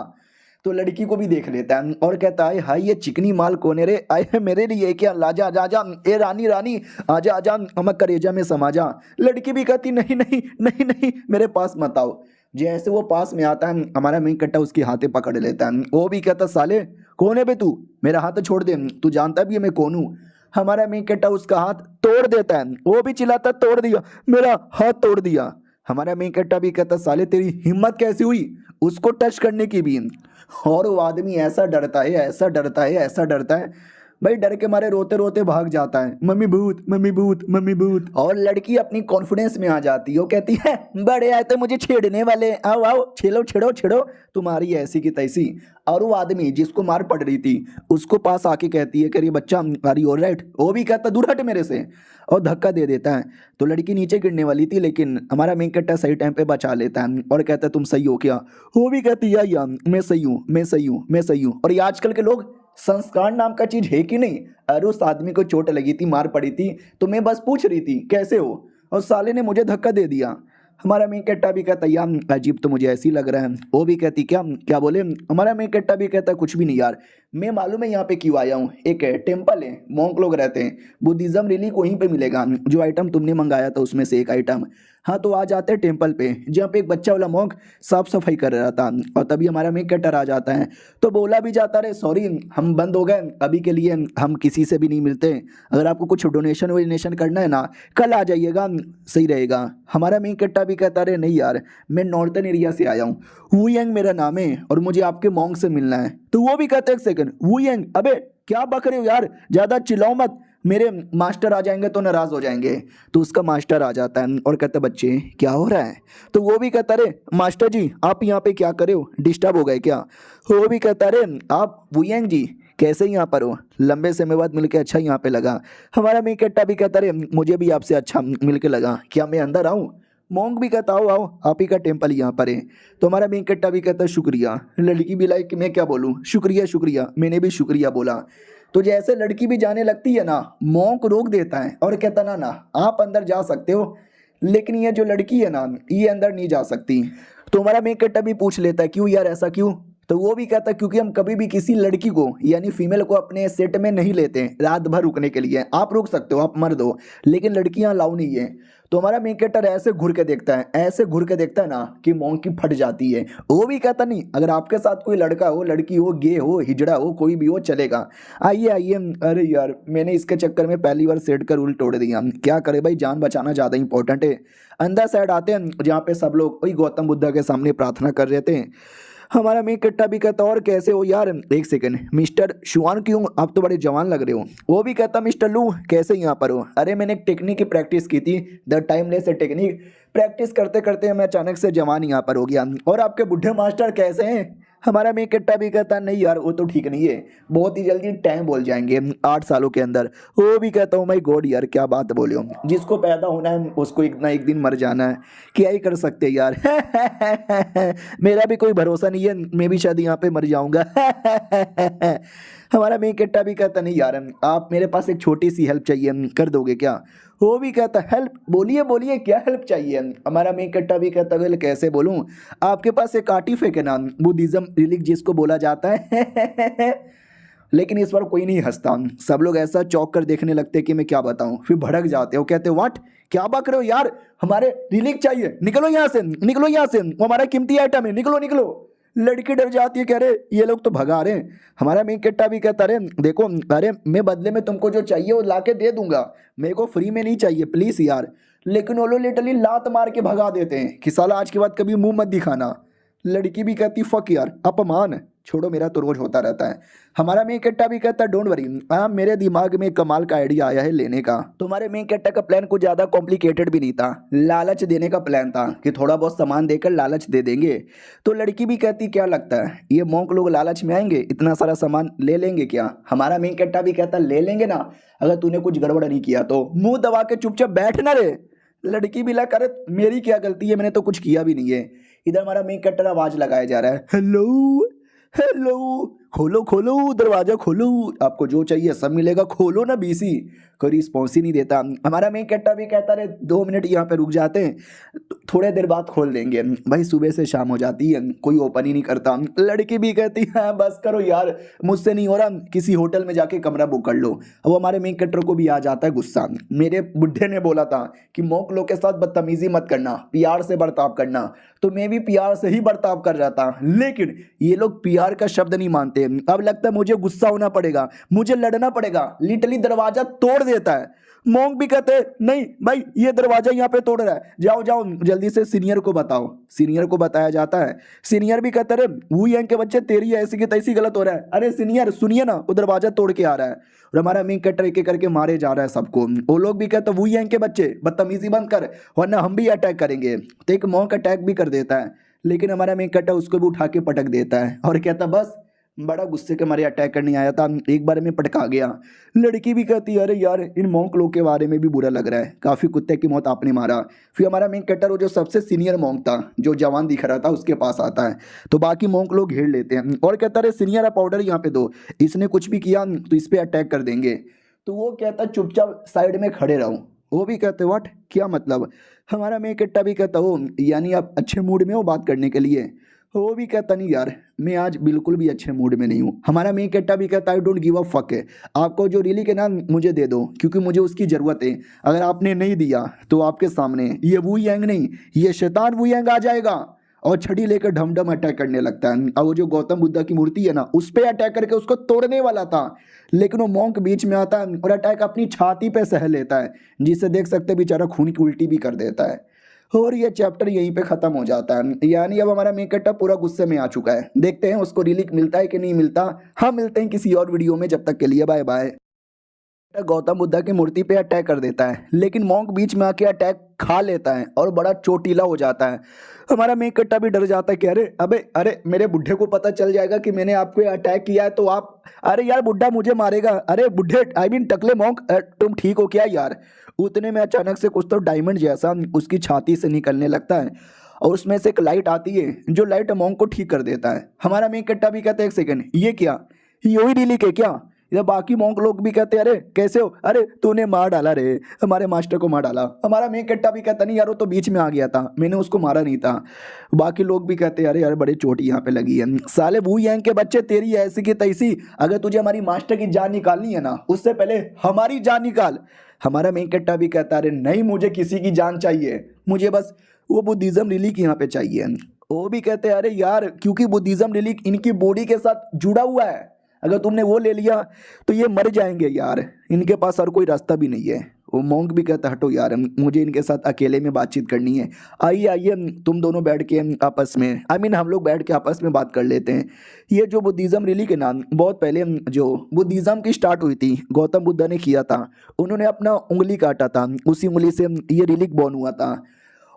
तो लड़की को भी देख लेता है और कहता है हाय ये चिकनी माल कौन है रे, आए है मेरे लिए क्या, लाजा आजा ए रानी रानी आजा आजा अमक करेजा में समा जा। लड़की भी कहती नहीं नहीं नहीं नहीं मेरे पास मत आओ। जैसे वो पास में आता है हमारा मेन कट्टा उसके हाथे पकड़ लेता है। वो भी कहता साले कौन है बे तू, मेरा हाथ छोड़ दे, तू जानता भी है मैं कौन हूँ। हमारा मेन कट्टा उसका हाथ तोड़ देता है। वो भी चिल्लाता तोड़ दिया, मेरा हाथ तोड़ दिया। हमारा मेन कट्टा भी कहता साले तेरी हिम्मत कैसी हुई उसको टच करने की भी। और वो आदमी ऐसा डरता है, ऐसा डरता है, ऐसा डरता है। भाई डर के मारे रोते रोते भाग जाता है, मम्मी भूत मम्मी भूत मम्मी भूत। और लड़की अपनी कॉन्फिडेंस में आ जाती है, वो कहती है बड़े आए तो मुझे छेड़ने वाले, आओ आओ छेड़ो छेड़ो छेड़ो तुम्हारी ऐसी की तैसी। और वो आदमी जिसको मार पड़ रही थी उसको पास आके कहती है कि अरे बच्चा आर यू ऑलराइट, वो भी कहता दूर हट मेरे से और धक्का दे देता है। तो लड़की नीचे गिरने वाली थी लेकिन हमारा मेन कट्टा सही टाइम पे बचा लेता है और कहता है तुम सही हो क्या। वो भी कहती है या मैं सही हूँ मैं सही हूँ मैं सही हूँ। और ये आजकल के लोग, संस्कार नाम का चीज है कि नहीं। अरे उस आदमी को चोट लगी थी, मार पड़ी थी, तो मैं बस पूछ रही थी कैसे हो, और साले ने मुझे धक्का दे दिया। हमारा मेन कट्टा भी कहता यार अजीब तो मुझे ऐसी लग रहा है। वो भी कहती क्या क्या बोले। हमारा मेन कट्टा भी कहता कुछ भी नहीं यार, मैं मालूम है यहाँ पे क्यों आया हूँ। एक टेम्पल है, मॉन्क लोग रहते हैं, बुद्धिज्म रिलीक वहीं पे मिलेगा। जो आइटम तुमने मंगाया था उसमें से एक आइटम। हाँ तो आ जाते हैं टेम्पल पे जहाँ पे एक बच्चा वाला मॉन्क साफ सफाई कर रहा था। और तभी हमारा मेन कट्टर आ जाता है, तो बोला भी जाता है सॉरी हम बंद हो गए अभी के लिए, हम किसी से भी नहीं मिलते। अगर आपको कुछ डोनेशन वोनेशन करना है ना कल आ जाइएगा, सही रहेगा। हमारा मेन कट्टा भी कहता रहे नहीं यार मैं नॉर्थन एरिया से आया हूँ, वुयंग मेरा नाम है और मुझे आपके मॉन्क से मिलना है। तो वो भी कहते एक सेकंड वुयंग, अबे क्या बक रहे हो यार, ज़्यादा चिल्लाओ मत, मेरे मास्टर आ जाएंगे तो नाराज़ हो जाएंगे। तो उसका मास्टर आ जाता है और कहता बच्चे क्या हो रहा है। तो वो भी कहता रे मास्टर जी आप यहाँ पे क्या करे हो, डिस्टर्ब हो गए क्या। वो भी कहता रे आप वुयंग जी कैसे यहाँ पर हो, लंबे समय बाद मिलके अच्छा यहाँ पे लगा। हमारा मेन कट्टा भी कहता रे मुझे भी आपसे अच्छा मिलके लगा, क्या मैं अंदर आऊँ। मोंग भी कहता आओ आओ आप ही का टेम्पल यहाँ पर है। तो हमारा मेन कट्टा भी कहता शुक्रिया। लड़की भी लाइक मैं क्या बोलूँ, शुक्रिया शुक्रिया, मैंने भी शुक्रिया बोला। तो जैसे लड़की भी जाने लगती है ना, मोंक रोक देता है और कहता ना ना आप अंदर जा सकते हो, लेकिन ये जो लड़की है ना ये अंदर नहीं जा सकती। तो हमारा मेन कट्टा भी पूछ लेता है क्यों यार ऐसा क्यों। तो वो भी कहता क्योंकि हम कभी भी किसी लड़की को यानी फीमेल को अपने सेट में नहीं लेते रात भर रुकने के लिए। आप रुक सकते हो आप मर्द हो, लेकिन लड़कियां अलाउ नहीं है। तो हमारा मेन कैरेक्टर ऐसे घूर के देखता है, ऐसे घूर के देखता है ना कि मोंग की फट जाती है। वो भी कहता नहीं अगर आपके साथ कोई लड़का हो लड़की हो गे हो हिजड़ा हो कोई भी हो चलेगा, आइए आइए। अरे यार मैंने इसके चक्कर में पहली बार सेट का रूल तोड़ दिया, क्या करे भाई जान बचाना ज़्यादा इंपॉर्टेंट है। अंदर साइड आते हैं जहाँ पे सब लोग वही गौतम बुद्धा के सामने प्रार्थना कर रहे थे। हमारा मेन कट्टा भी कहता और कैसे हो यार, एक सेकंड मिस्टर शुआन क्यों आप तो बड़े जवान लग रहे हो। वो भी कहता मिस्टर लू कैसे यहाँ पर हो। अरे मैंने एक टेक्निक की प्रैक्टिस की थी, द टाइमलेस टेक्निक, प्रैक्टिस करते करते मैं अचानक से जवान यहाँ पर हो गया। और आपके बुढ़े मास्टर कैसे हैं। हमारा मेन कट्टा भी कहता नहीं यार वो तो ठीक नहीं है, बहुत ही जल्दी टाइम बोल जाएंगे 8 सालों के अंदर। वो भी कहता हूँ माई गॉड यार क्या बात बोले हो, जिसको पैदा होना है उसको एक ना एक दिन मर जाना है, क्या ही कर सकते हैं यार। मेरा भी कोई भरोसा नहीं है, मैं भी शायद यहाँ पे मर जाऊंगा। हमारा मेन कट्टा भी कहता नहीं यार आप मेरे पास एक छोटी सी हेल्प चाहिए कर दोगे क्या। वो भी कहता हेल्प, बोलिए बोलिए क्या हेल्प चाहिए। हमारा मेन कट्टा भी कहता वेल कैसे बोलूं, आपके पास एक आर्टिफैक्ट है ना बुद्धिज्म रिलीज जिसको बोला जाता है। लेकिन इस बार कोई नहीं हंसता, सब लोग ऐसा चौंक कर देखने लगते कि मैं क्या बताऊं, फिर भड़क जाते हो कहते व्हाट क्या बक रहे हो यार, हमारे रिलीज चाहिए, निकलो यहाँ से निकलो यहाँ से, वो हमारा कीमती आइटम है, निकलो निकलो। लड़की डर जाती है कह रहे ये लोग तो भगा रहे हैं। हमारा मेन कट्टा भी कहता अरे देखो अरे मैं बदले में तुमको जो चाहिए वो ला के दे दूंगा, मेरे को फ्री में नहीं चाहिए प्लीज यार। लेकिन वो लोग लिटरली लात मार के भगा देते हैं कि साला आज के बाद कभी मुंह मत दिखाना। लड़की भी कहती फक यार अपमान, छोड़ो मेरा तो रोज होता रहता है। हमारा मेन कट्टा भी कहता डोंट वरी, हाँ मेरे दिमाग में कमाल का आइडिया आया है लेने का। तुम्हारे मेन कट्टा का प्लान कुछ ज़्यादा कॉम्प्लिकेटेड भी नहीं था, लालच देने का प्लान था कि थोड़ा बहुत सामान देकर लालच दे देंगे। तो लड़की भी कहती क्या लगता है ये मोंक लोग लालच में आएंगे, इतना सारा सामान ले लेंगे क्या। हमारा मेन कट्टा भी कहता ले लेंगे ना, अगर तूने कुछ गड़बड़ नहीं किया तो मुंह दबा के चुपचाप बैठ ना रे। लड़की भी लगा करे मेरी क्या गलती है, मैंने तो कुछ किया भी नहीं है। इधर हमारा मेन कट्टर आवाज लगाया जा रहा है हेलो हेलो, खोलो खोलो दरवाजा खोलो, आपको जो चाहिए सब मिलेगा, खोलो ना बीसी। कोई रिस्पॉन्स ही नहीं देता। हमारा मेन कट्टा भी कहता रहे 2 मिनट यहाँ पे रुक जाते हैं, थोड़े देर बाद खोल देंगे। भाई सुबह से शाम हो जाती है कोई ओपन ही नहीं करता। लड़की भी कहती है बस करो यार मुझसे नहीं हो रहा, किसी होटल में जाके कमरा बुक कर लो। अब हमारे मेन कट्टर को भी आ जाता है गुस्सा, मेरे बुढ़े ने बोला था कि मोक लोग के साथ बदतमीजी मत करना, प्यार से बर्ताव करना, तो मैं भी प्यार से ही बर्ताव कर रहा था, लेकिन ये लोग प्यार का शब्द नहीं मानते। आते हैं। अब लगता है मुझे गुस्सा होना पड़ेगा, मुझे लड़ना पड़ेगा, लिटरली दरवाजा तोड़ देता है। मोंक भी कहते हैं नहीं भाई ये दरवाजा यहाँ पे तोड़ रहा है, जाओ जाओ जल्दी से सीनियर को बताओ। सीनियर को बताया जाता है। सीनियर भी कहते हैं वू यांग के बच्चे तेरी ऐसी की तैसी गलत हो रहा है, अरे सीनियर सुनिए ना वो दरवाजा तोड़ के आ रहा है। और हमारा मीन कटर एक एक करके मारे जा रहा है सबको। वो लोग भी कहते हैं वू यांग के बच्चे बदतमीजी बंद कर वरना हम भी अटैक करेंगे। तो एक मोंक अटैक भी कर देता है, लेकिन हमारा मेन कटर उसको भी उठा के पटक देता है और कहता बस बड़ा गुस्से के मारे अटैक करने आया था, एक बार में पटका गया। लड़की भी कहती है अरे यार इन मॉन्क लोग के बारे में भी बुरा लग रहा है, काफ़ी कुत्ते की मौत आपने मारा। फिर हमारा मेन कैरेक्टर वो जो सबसे सीनियर मॉन्क था जो जवान दिख रहा था उसके पास आता है, तो बाकी मॉन्क लोग घेर लेते हैं और कहता है सीनियर आप पाउडर यहाँ पे दो, इसने कुछ भी किया तो इस पर अटैक कर देंगे। तो वो कहता चुपचाप साइड में खड़े रहो। वो भी कहते व्हाट क्या मतलब। हमारा मेन कैरेक्टर भी कहता हो यानी आप अच्छे मूड में हो बात करने के लिए। वो भी कहता नहीं यार मैं आज बिल्कुल भी अच्छे मूड में नहीं हूँ। हमारा मेन कैरेक्टर भी कहता I don't give a fuck है, आपको जो रिली के ना मुझे दे दो क्योंकि मुझे उसकी ज़रूरत है, अगर आपने नहीं दिया तो आपके सामने ये वू यांग नहीं ये शैतान वू यांग आ जाएगा और छड़ी लेकर ढमढम अटैक करने लगता है। और वो जो गौतम बुद्धा की मूर्ति है ना उस पर अटैक करके उसको तोड़ने वाला था, लेकिन वो मॉन्क बीच में आता है और अटैक अपनी छाती पे सह लेता है, जिससे देख सकते बेचारा खून की उल्टी भी कर देता है। और ये चैप्टर यहीं पे ख़त्म हो जाता है। यानी अब हमारा मेन कैरेक्टर पूरा गुस्से में आ चुका है। देखते हैं उसको रिलीक मिलता है कि नहीं मिलता। हाँ मिलते हैं किसी और वीडियो में, जब तक के लिए बाय बाय। गौतम बुद्धा की मूर्ति पे अटैक कर देता है, लेकिन मॉन्क बीच में आके अटैक खा लेता है और बड़ा चोटीला हो जाता है। हमारा मेन कैरेक्टर भी डर जाता है कि अरे अबे अरे मेरे बुढ़े को पता चल जाएगा कि मैंने आपको अटैक किया है तो आप अरे यार बुढ़ा मुझे मारेगा। अरे बुढ़े आई मीन टकले मॉन्क तुम ठीक हो क्या यार। उतने में अचानक से कुछ तो डायमंड जैसा उसकी छाती से निकलने लगता है और उसमें से एक लाइट आती है जो लाइट मॉन्क को ठीक कर देता है। हमारा मेन कैरेक्टर भी कहता है एक सेकंड ये क्या, ये वही रिलीक है क्या। इधर बाकी मॉन्क लोग भी कहते हैं अरे कैसे हो, अरे तूने मार डाला रे, हमारे मास्टर को मार डाला। हमारा मेन कैरेक्टर भी कहता नहीं यार वो तो बीच में आ गया था, मैंने उसको मारा नहीं था। बाकी लोग भी कहते हैं अरे यार बड़े चोट यहाँ पे लगी है। साले वू यांग के बच्चे तेरी ऐसी की तैसी, अगर तुझे हमारी मास्टर की जान निकालनी है ना उससे पहले हमारी जान निकाल। हमारा मेन कैरेक्टर भी कहता है अरे नहीं मुझे किसी की जान चाहिए, मुझे बस वो बुद्धिज्म रिलीक यहाँ पे चाहिए। वो भी कहते हैं अरे यार क्योंकि बुद्धिज्म रिलीक इनकी बॉडी के साथ जुड़ा हुआ है, अगर तुमने वो ले लिया तो ये मर जाएंगे यार, इनके पास और कोई रास्ता भी नहीं है। वो मॉन्क भी कहता हटो यार मुझे इनके साथ अकेले में बातचीत करनी है, आइए आइए तुम दोनों बैठ के आपस में हम लोग बैठ के आपस में बात कर लेते हैं। ये जो बुद्धिज़्म रिलीक है ना बहुत पहले जो बुद्धिज़्म की स्टार्ट हुई थी गौतम बुद्धा ने किया था, उन्होंने अपना उंगली काटा था, उसी उंगली से ये रिलीक बॉर्न हुआ था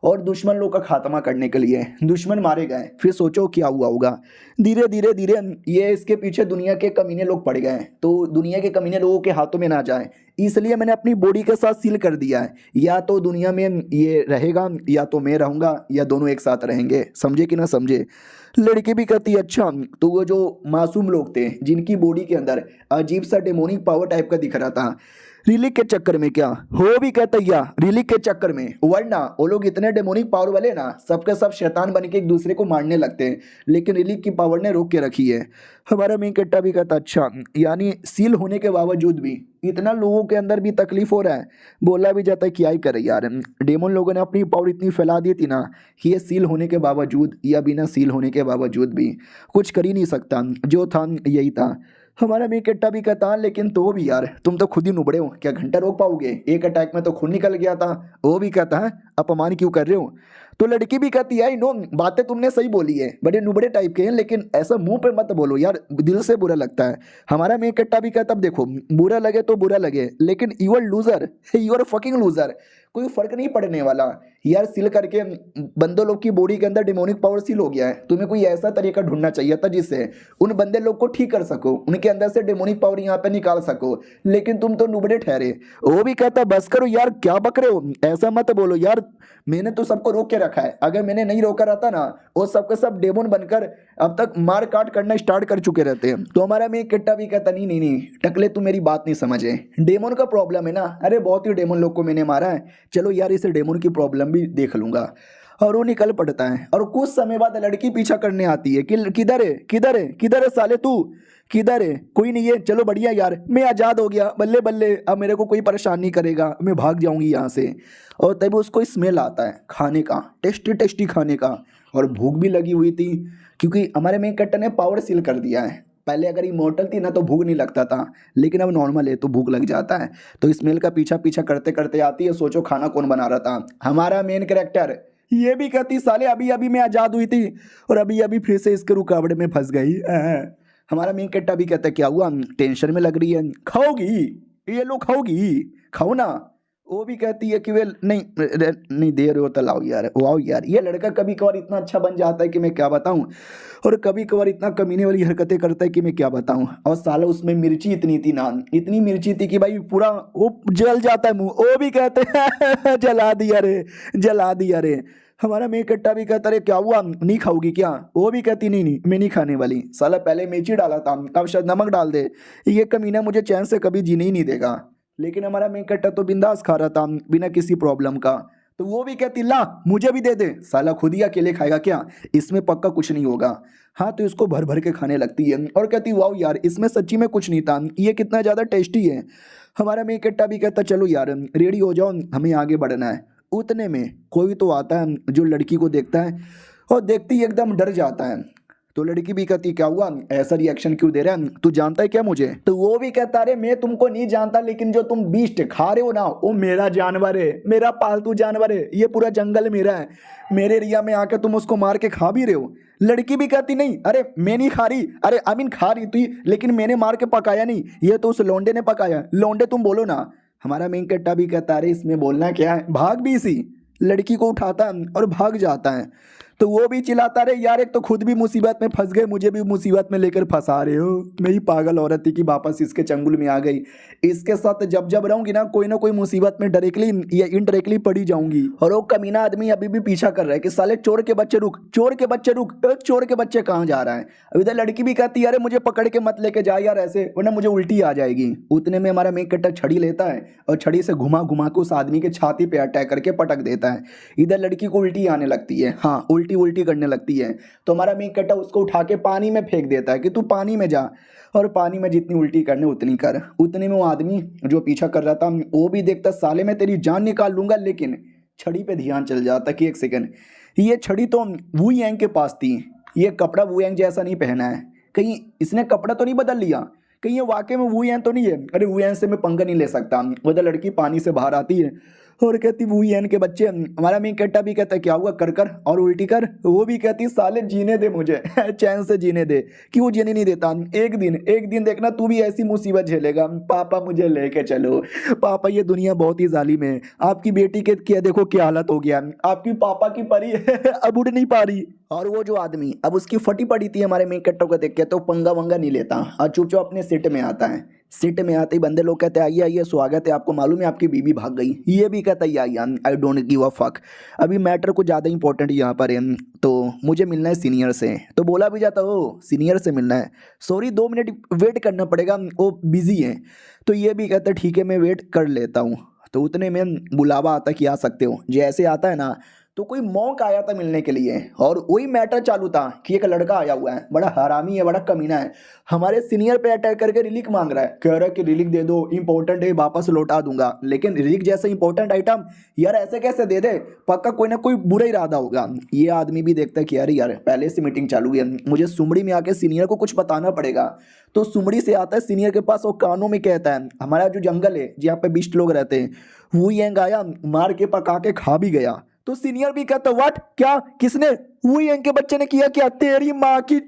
और दुश्मन लोग का खात्मा करने के लिए दुश्मन मारे गए। फिर सोचो क्या हुआ होगा, धीरे धीरे धीरे ये इसके पीछे दुनिया के कमीने लोग पड़ गए, तो दुनिया के कमीने लोगों के हाथों में ना जाए इसलिए मैंने अपनी बॉडी के साथ सील कर दिया है, या तो दुनिया में ये रहेगा या तो मैं रहूँगा या दोनों एक साथ रहेंगे, समझे कि ना समझे। लड़की भी कहती है अच्छा, तो वो जो मासूम लोग थे जिनकी बॉडी के अंदर अजीब सा डेमोनिक पावर टाइप का दिख रहा था, रिलीक के चक्कर में क्या हो भी कहता या रिलीक के चक्कर में, वरना वो लोग इतने डेमोनिक पावर वाले ना सबके सब शैतान बन के एक दूसरे को मारने लगते हैं, लेकिन रिलीक की पावर ने रोक के रखी है। हमारा मेन कैरेक्टर भी कहता अच्छा, यानी सील होने के बावजूद भी इतना लोगों के अंदर भी तकलीफ हो रहा है, बोला भी जाता है क्या ही करे यार, डेमन लोगों ने अपनी पावर इतनी फैला दी थी ना कि ये सील होने के बावजूद या बिना सील होने के बावजूद भी कुछ कर ही नहीं सकता, जो था यही था। हमारा मेन कैरेक्टर भी कहता लेकिन तो भी यार तुम तो खुद ही नुबड़े हो, क्या घंटा रोक पाओगे, एक अटैक में तो खून निकल गया था। वो भी कहता है अपमान क्यों कर रहे हो। तो लड़की भी कहती है नो बातें तुमने सही बोली है, बड़े नुबड़े टाइप के हैं, लेकिन ऐसा मुंह पे मत बोलो यार, दिल से बुरा लगता है। हमारा मेन कैरेक्टर भी कहता देखो बुरा लगे तो बुरा लगे, लेकिन you are loser, you are fucking loser, कोई फर्क नहीं पड़ने वाला यार। सील करके बंदे लोग की बॉडी के अंदर डिमोनिक पावर सील हो गया है, तुम्हें कोई ऐसा तरीका ढूंढना चाहिए था जिससे उन बंदे लोग को ठीक कर सको, उनके अंदर से डिमोनिक पावर यहाँ पे निकाल सको, लेकिन तुम तो नुबड़े ठहरे। वो भी कहता बस करो यार क्या बक रहे हो, ऐसा मत बोलो यार, मैंने तो सबको रोक के रखा है, अगर मैंने नहीं रोका रहता ना वो सबके सब डेमोन बनकर अब तक मार काट करना स्टार्ट कर चुके रहते हैं। तो हमारा मेन कैरेक्टर भी कहता नहीं नहीं नहीं टकले तू मेरी बात नहीं समझे, डेमोन का प्रॉब्लम है ना, अरे बहुत ही डेमोन लोग को मैंने मारा है, चलो यार इसे डेमोन की प्रॉब्लम भी देख लूंगा। और वो निकल पड़ता है और कुछ समय बाद लड़की पीछा करने आती है कि किधर है किधर है किधर है साले तू किधर है, कोई नहीं है, चलो बढ़िया यार मैं आज़ाद हो गया, बल्ले बल्ले अब मेरे को कोई परेशान नहीं करेगा, मैं भाग जाऊंगी यहाँ से। और तभी उसको स्मेल आता है खाने का, टेस्टी टेस्टी खाने का, और भूख भी लगी हुई थी क्योंकि हमारे मेन कैरेक्टर ने पावर सील कर दिया है। पहले अगर इमोर्टल थी ना तो भूख नहीं लगता था, लेकिन अब नॉर्मल है तो भूख लग जाता है। तो स्मेल का पीछा पीछा करते करते आती है, सोचो खाना कौन बना रहा था, हमारा मेन कैरेक्टर। ये भी कहती साले अभी अभी मैं आज़ाद हुई थी और अभी अभी फिर से इसके रुकावट में फंस गई। हमारा मेन कैरेक्टर भी कहता है क्या हुआ, टेंशन में लग रही है, खाओगी ये लो खाओगी, खाओ ना। वो भी कहती है कि वे नहीं नहीं दे रहे हो तो लाओ यार, वाओ यार, ये लड़का कभी कभार इतना अच्छा बन जाता है कि मैं क्या बताऊं, और कभी कभार इतना कमीने वाली हरकतें करता है कि मैं क्या बताऊं। और साला उसमें मिर्ची इतनी थी ना, इतनी मिर्ची थी कि भाई पूरा वो जल जाता है मुंह। वो भी कहते हैं जला दिया रे, जला दिया रे। हमारा मेन कट्टा भी कहता रे क्या हुआ, नहीं खाओगी क्या? वो भी कहती नहीं नहीं मैं नहीं खाने वाली। साला पहले मिर्ची डाला था, अब शायद नमक डाल दे, ये कमीना मुझे चैन से कभी जीने ही नहीं देगा। लेकिन हमारा मेन कट्टा तो बिंदास खा रहा था बिना किसी प्रॉब्लम का। तो वो भी कहती ला मुझे भी दे दे, साला खुद ही अकेले खाएगा क्या, इसमें पक्का कुछ नहीं होगा। हाँ तो इसको भर भर के खाने लगती है और कहती वाह यार इसमें सच्ची में कुछ नहीं था, ये कितना ज़्यादा टेस्टी है। हमारा मेन कट्टा भी कहता चलो यार रेडी हो जाओ, हमें आगे बढ़ना है। उतने में कोई तो आता है जो लड़की को देखता है और देखते ही एकदम डर जाता है। तो लड़की भी कहती क्या हुआ, ऐसा रिएक्शन क्यों दे रहा है, तू जानता है क्या मुझे? तो वो भी कहता अरे मैं तुमको नहीं जानता, लेकिन जो तुम बीस्ट खा रहे हो ना वो मेरा जानवर है, मेरा पालतू जानवर है, ये पूरा जंगल मेरा है, मेरे एरिया में आके तुम उसको मार के खा भी रहे हो। लड़की भी कहती नहीं अरे मैं नहीं खा रही, अरे अमीन खा रही थी लेकिन मैंने मार के पकाया नहीं, ये तो उस लौंडे ने पकाया, लौंडे तुम बोलो ना। हमारा मेन कट्टा भी कहता अरे इसमें बोलना क्या है, भाग भी इसी लड़की को उठाता है और भाग जाता है। तो वो भी चिल्लाता रहे यार एक तो खुद भी मुसीबत में फंस गए, मुझे भी मुसीबत में लेकर फंसा रहे हो, मैं ही पागल औरत थी कि वापस इसके चंगुल में आ गई, इसके साथ जब जब रहूंगी ना कोई मुसीबत में डायरेक्टली या इनडायरेक्टली पड़ी जाऊंगी। और वो कमीना आदमी अभी भी पीछा कर रहा है कि साले चोर के बच्चे रुक, चोर के बच्चे रुक, चोर के बच्चे कहाँ जा रहा है। अब इधर लड़की भी कहती है अरे मुझे पकड़ के मत लेके जा यार ऐसे, वरना मुझे उल्टी आ जाएगी। उतने में हमारा मेन कट्टर छड़ी लेता है और छड़ी से घुमा घुमा के उस आदमी के छाती पे अटैक करके पटक देता है। इधर लड़की को उल्टी आने लगती है, हाँ उल्टी उल्टी करने लगती है। तो हमारा मेन कट्टा उसको उठा के पानी में फेंक देता है कि तू पानी में जा और पानी में जितनी उल्टी करने उतनी कर। उतने में वो आदमी जो पीछा कर रहा था वो भी देखता साले मैं तेरी जान निकाल लूंगा, लेकिन छड़ी पे ध्यान चल जाता कि एक सेकंड ये छड़ी तो वू यांग के पास थी, ये कपड़ा वू यांग जैसा नहीं पहना है, कहीं इसने कपड़ा तो नहीं बदल लिया, कहीं ये वाकई में वू यांग तो नहीं है। अरे वू यांग से मैं पंगा नहीं ले सकता। उधर लड़की पानी से बाहर आती है और कहती वू यांग के बच्चे। हमारा मेन कट्टा भी कहता क्या हुआ कर कर और उल्टी कर। वो भी कहती साले जीने दे मुझे चैन से जीने दे। क्यों जीने नहीं देता, एक दिन देखना तू भी ऐसी मुसीबत झेलेगा। पापा मुझे लेके चलो, पापा ये दुनिया बहुत ही जालिम है, आपकी बेटी के क्या देखो क्या हालत हो गया, आपकी पापा की परी अब उड़ नहीं पा रही। और वो जो आदमी अब उसकी फटी पड़ी थी हमारे मेन कट्टा को देख के तो पंगा वंगा नहीं लेता और चुपचाप अपने सीट में आता है। सीट में आते ही बंदे लोग कहते हैं आइए आइए स्वागत है, आपको मालूम है आपकी बीवी भाग गई। ये भी कहता है यार I don't give a fuck, अभी मैटर कुछ ज़्यादा इंपॉर्टेंट यहाँ पर है, तो मुझे मिलना है सीनियर से। तो बोला भी जाता हो सीनियर से मिलना है, सॉरी 2 मिनट वेट करना पड़ेगा वो बिजी है। तो ये भी कहता है ठीक है मैं वेट कर लेता हूँ। तो उतने में बुलावा आता कि आ सकते हो, जैसे आता है ना तो कोई मॉन्क आया था मिलने के लिए और वही मैटर चालू था कि एक लड़का आया हुआ है, बड़ा हरामी है, बड़ा कमीना है, हमारे सीनियर पे अटैक करके रिलीक मांग रहा है, कह रहा है कि रिलीक दे दो इंपॉर्टेंट है वापस लौटा दूंगा। लेकिन रिलीक जैसे इंपॉर्टेंट आइटम यार ऐसे कैसे दे दे, पक्का कोई ना कोई बुरा इरादा होगा। ये आदमी भी देखता है कि अरे यार पहले से मीटिंग चालू है, मुझे सुमड़ी में आके सीनियर को कुछ बताना पड़ेगा। तो सुमड़ी से आता है सीनियर के पास, वो कानों में कहता है हमारा जो जंगल है जहाँ पे 20 लोग रहते हैं वो यंग आया मार के पका के खा भी गया। तो सीनियर भी कहता व्हाट क्या, किसने, वो यंग के बच्चे ने किया क्या, तेरी माँ की।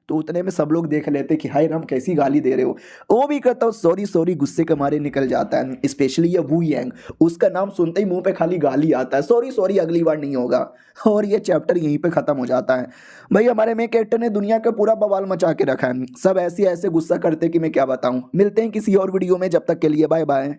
तो उतने में सब लोग देख लेते कि हाय राम कैसी गाली दे रहे हो। वो भी कहता हूँ सॉरी सॉरी, गुस्से के मारे निकल जाता है। स्पेशली ये वू यांग, उसका नाम सुनते ही मुंह पे खाली गाली आता है, सॉरी सॉरी अगली बार नहीं होगा। और ये चैप्टर यहीं पे खत्म हो जाता है। भाई हमारे मेन कैरेक्टर ने दुनिया का पूरा बवाल मचा के रखा है, सब ऐसे ऐसे गुस्सा करते कि मैं क्या बताऊं। मिलते हैं किसी और वीडियो में, जब तक के लिए बाय बाय।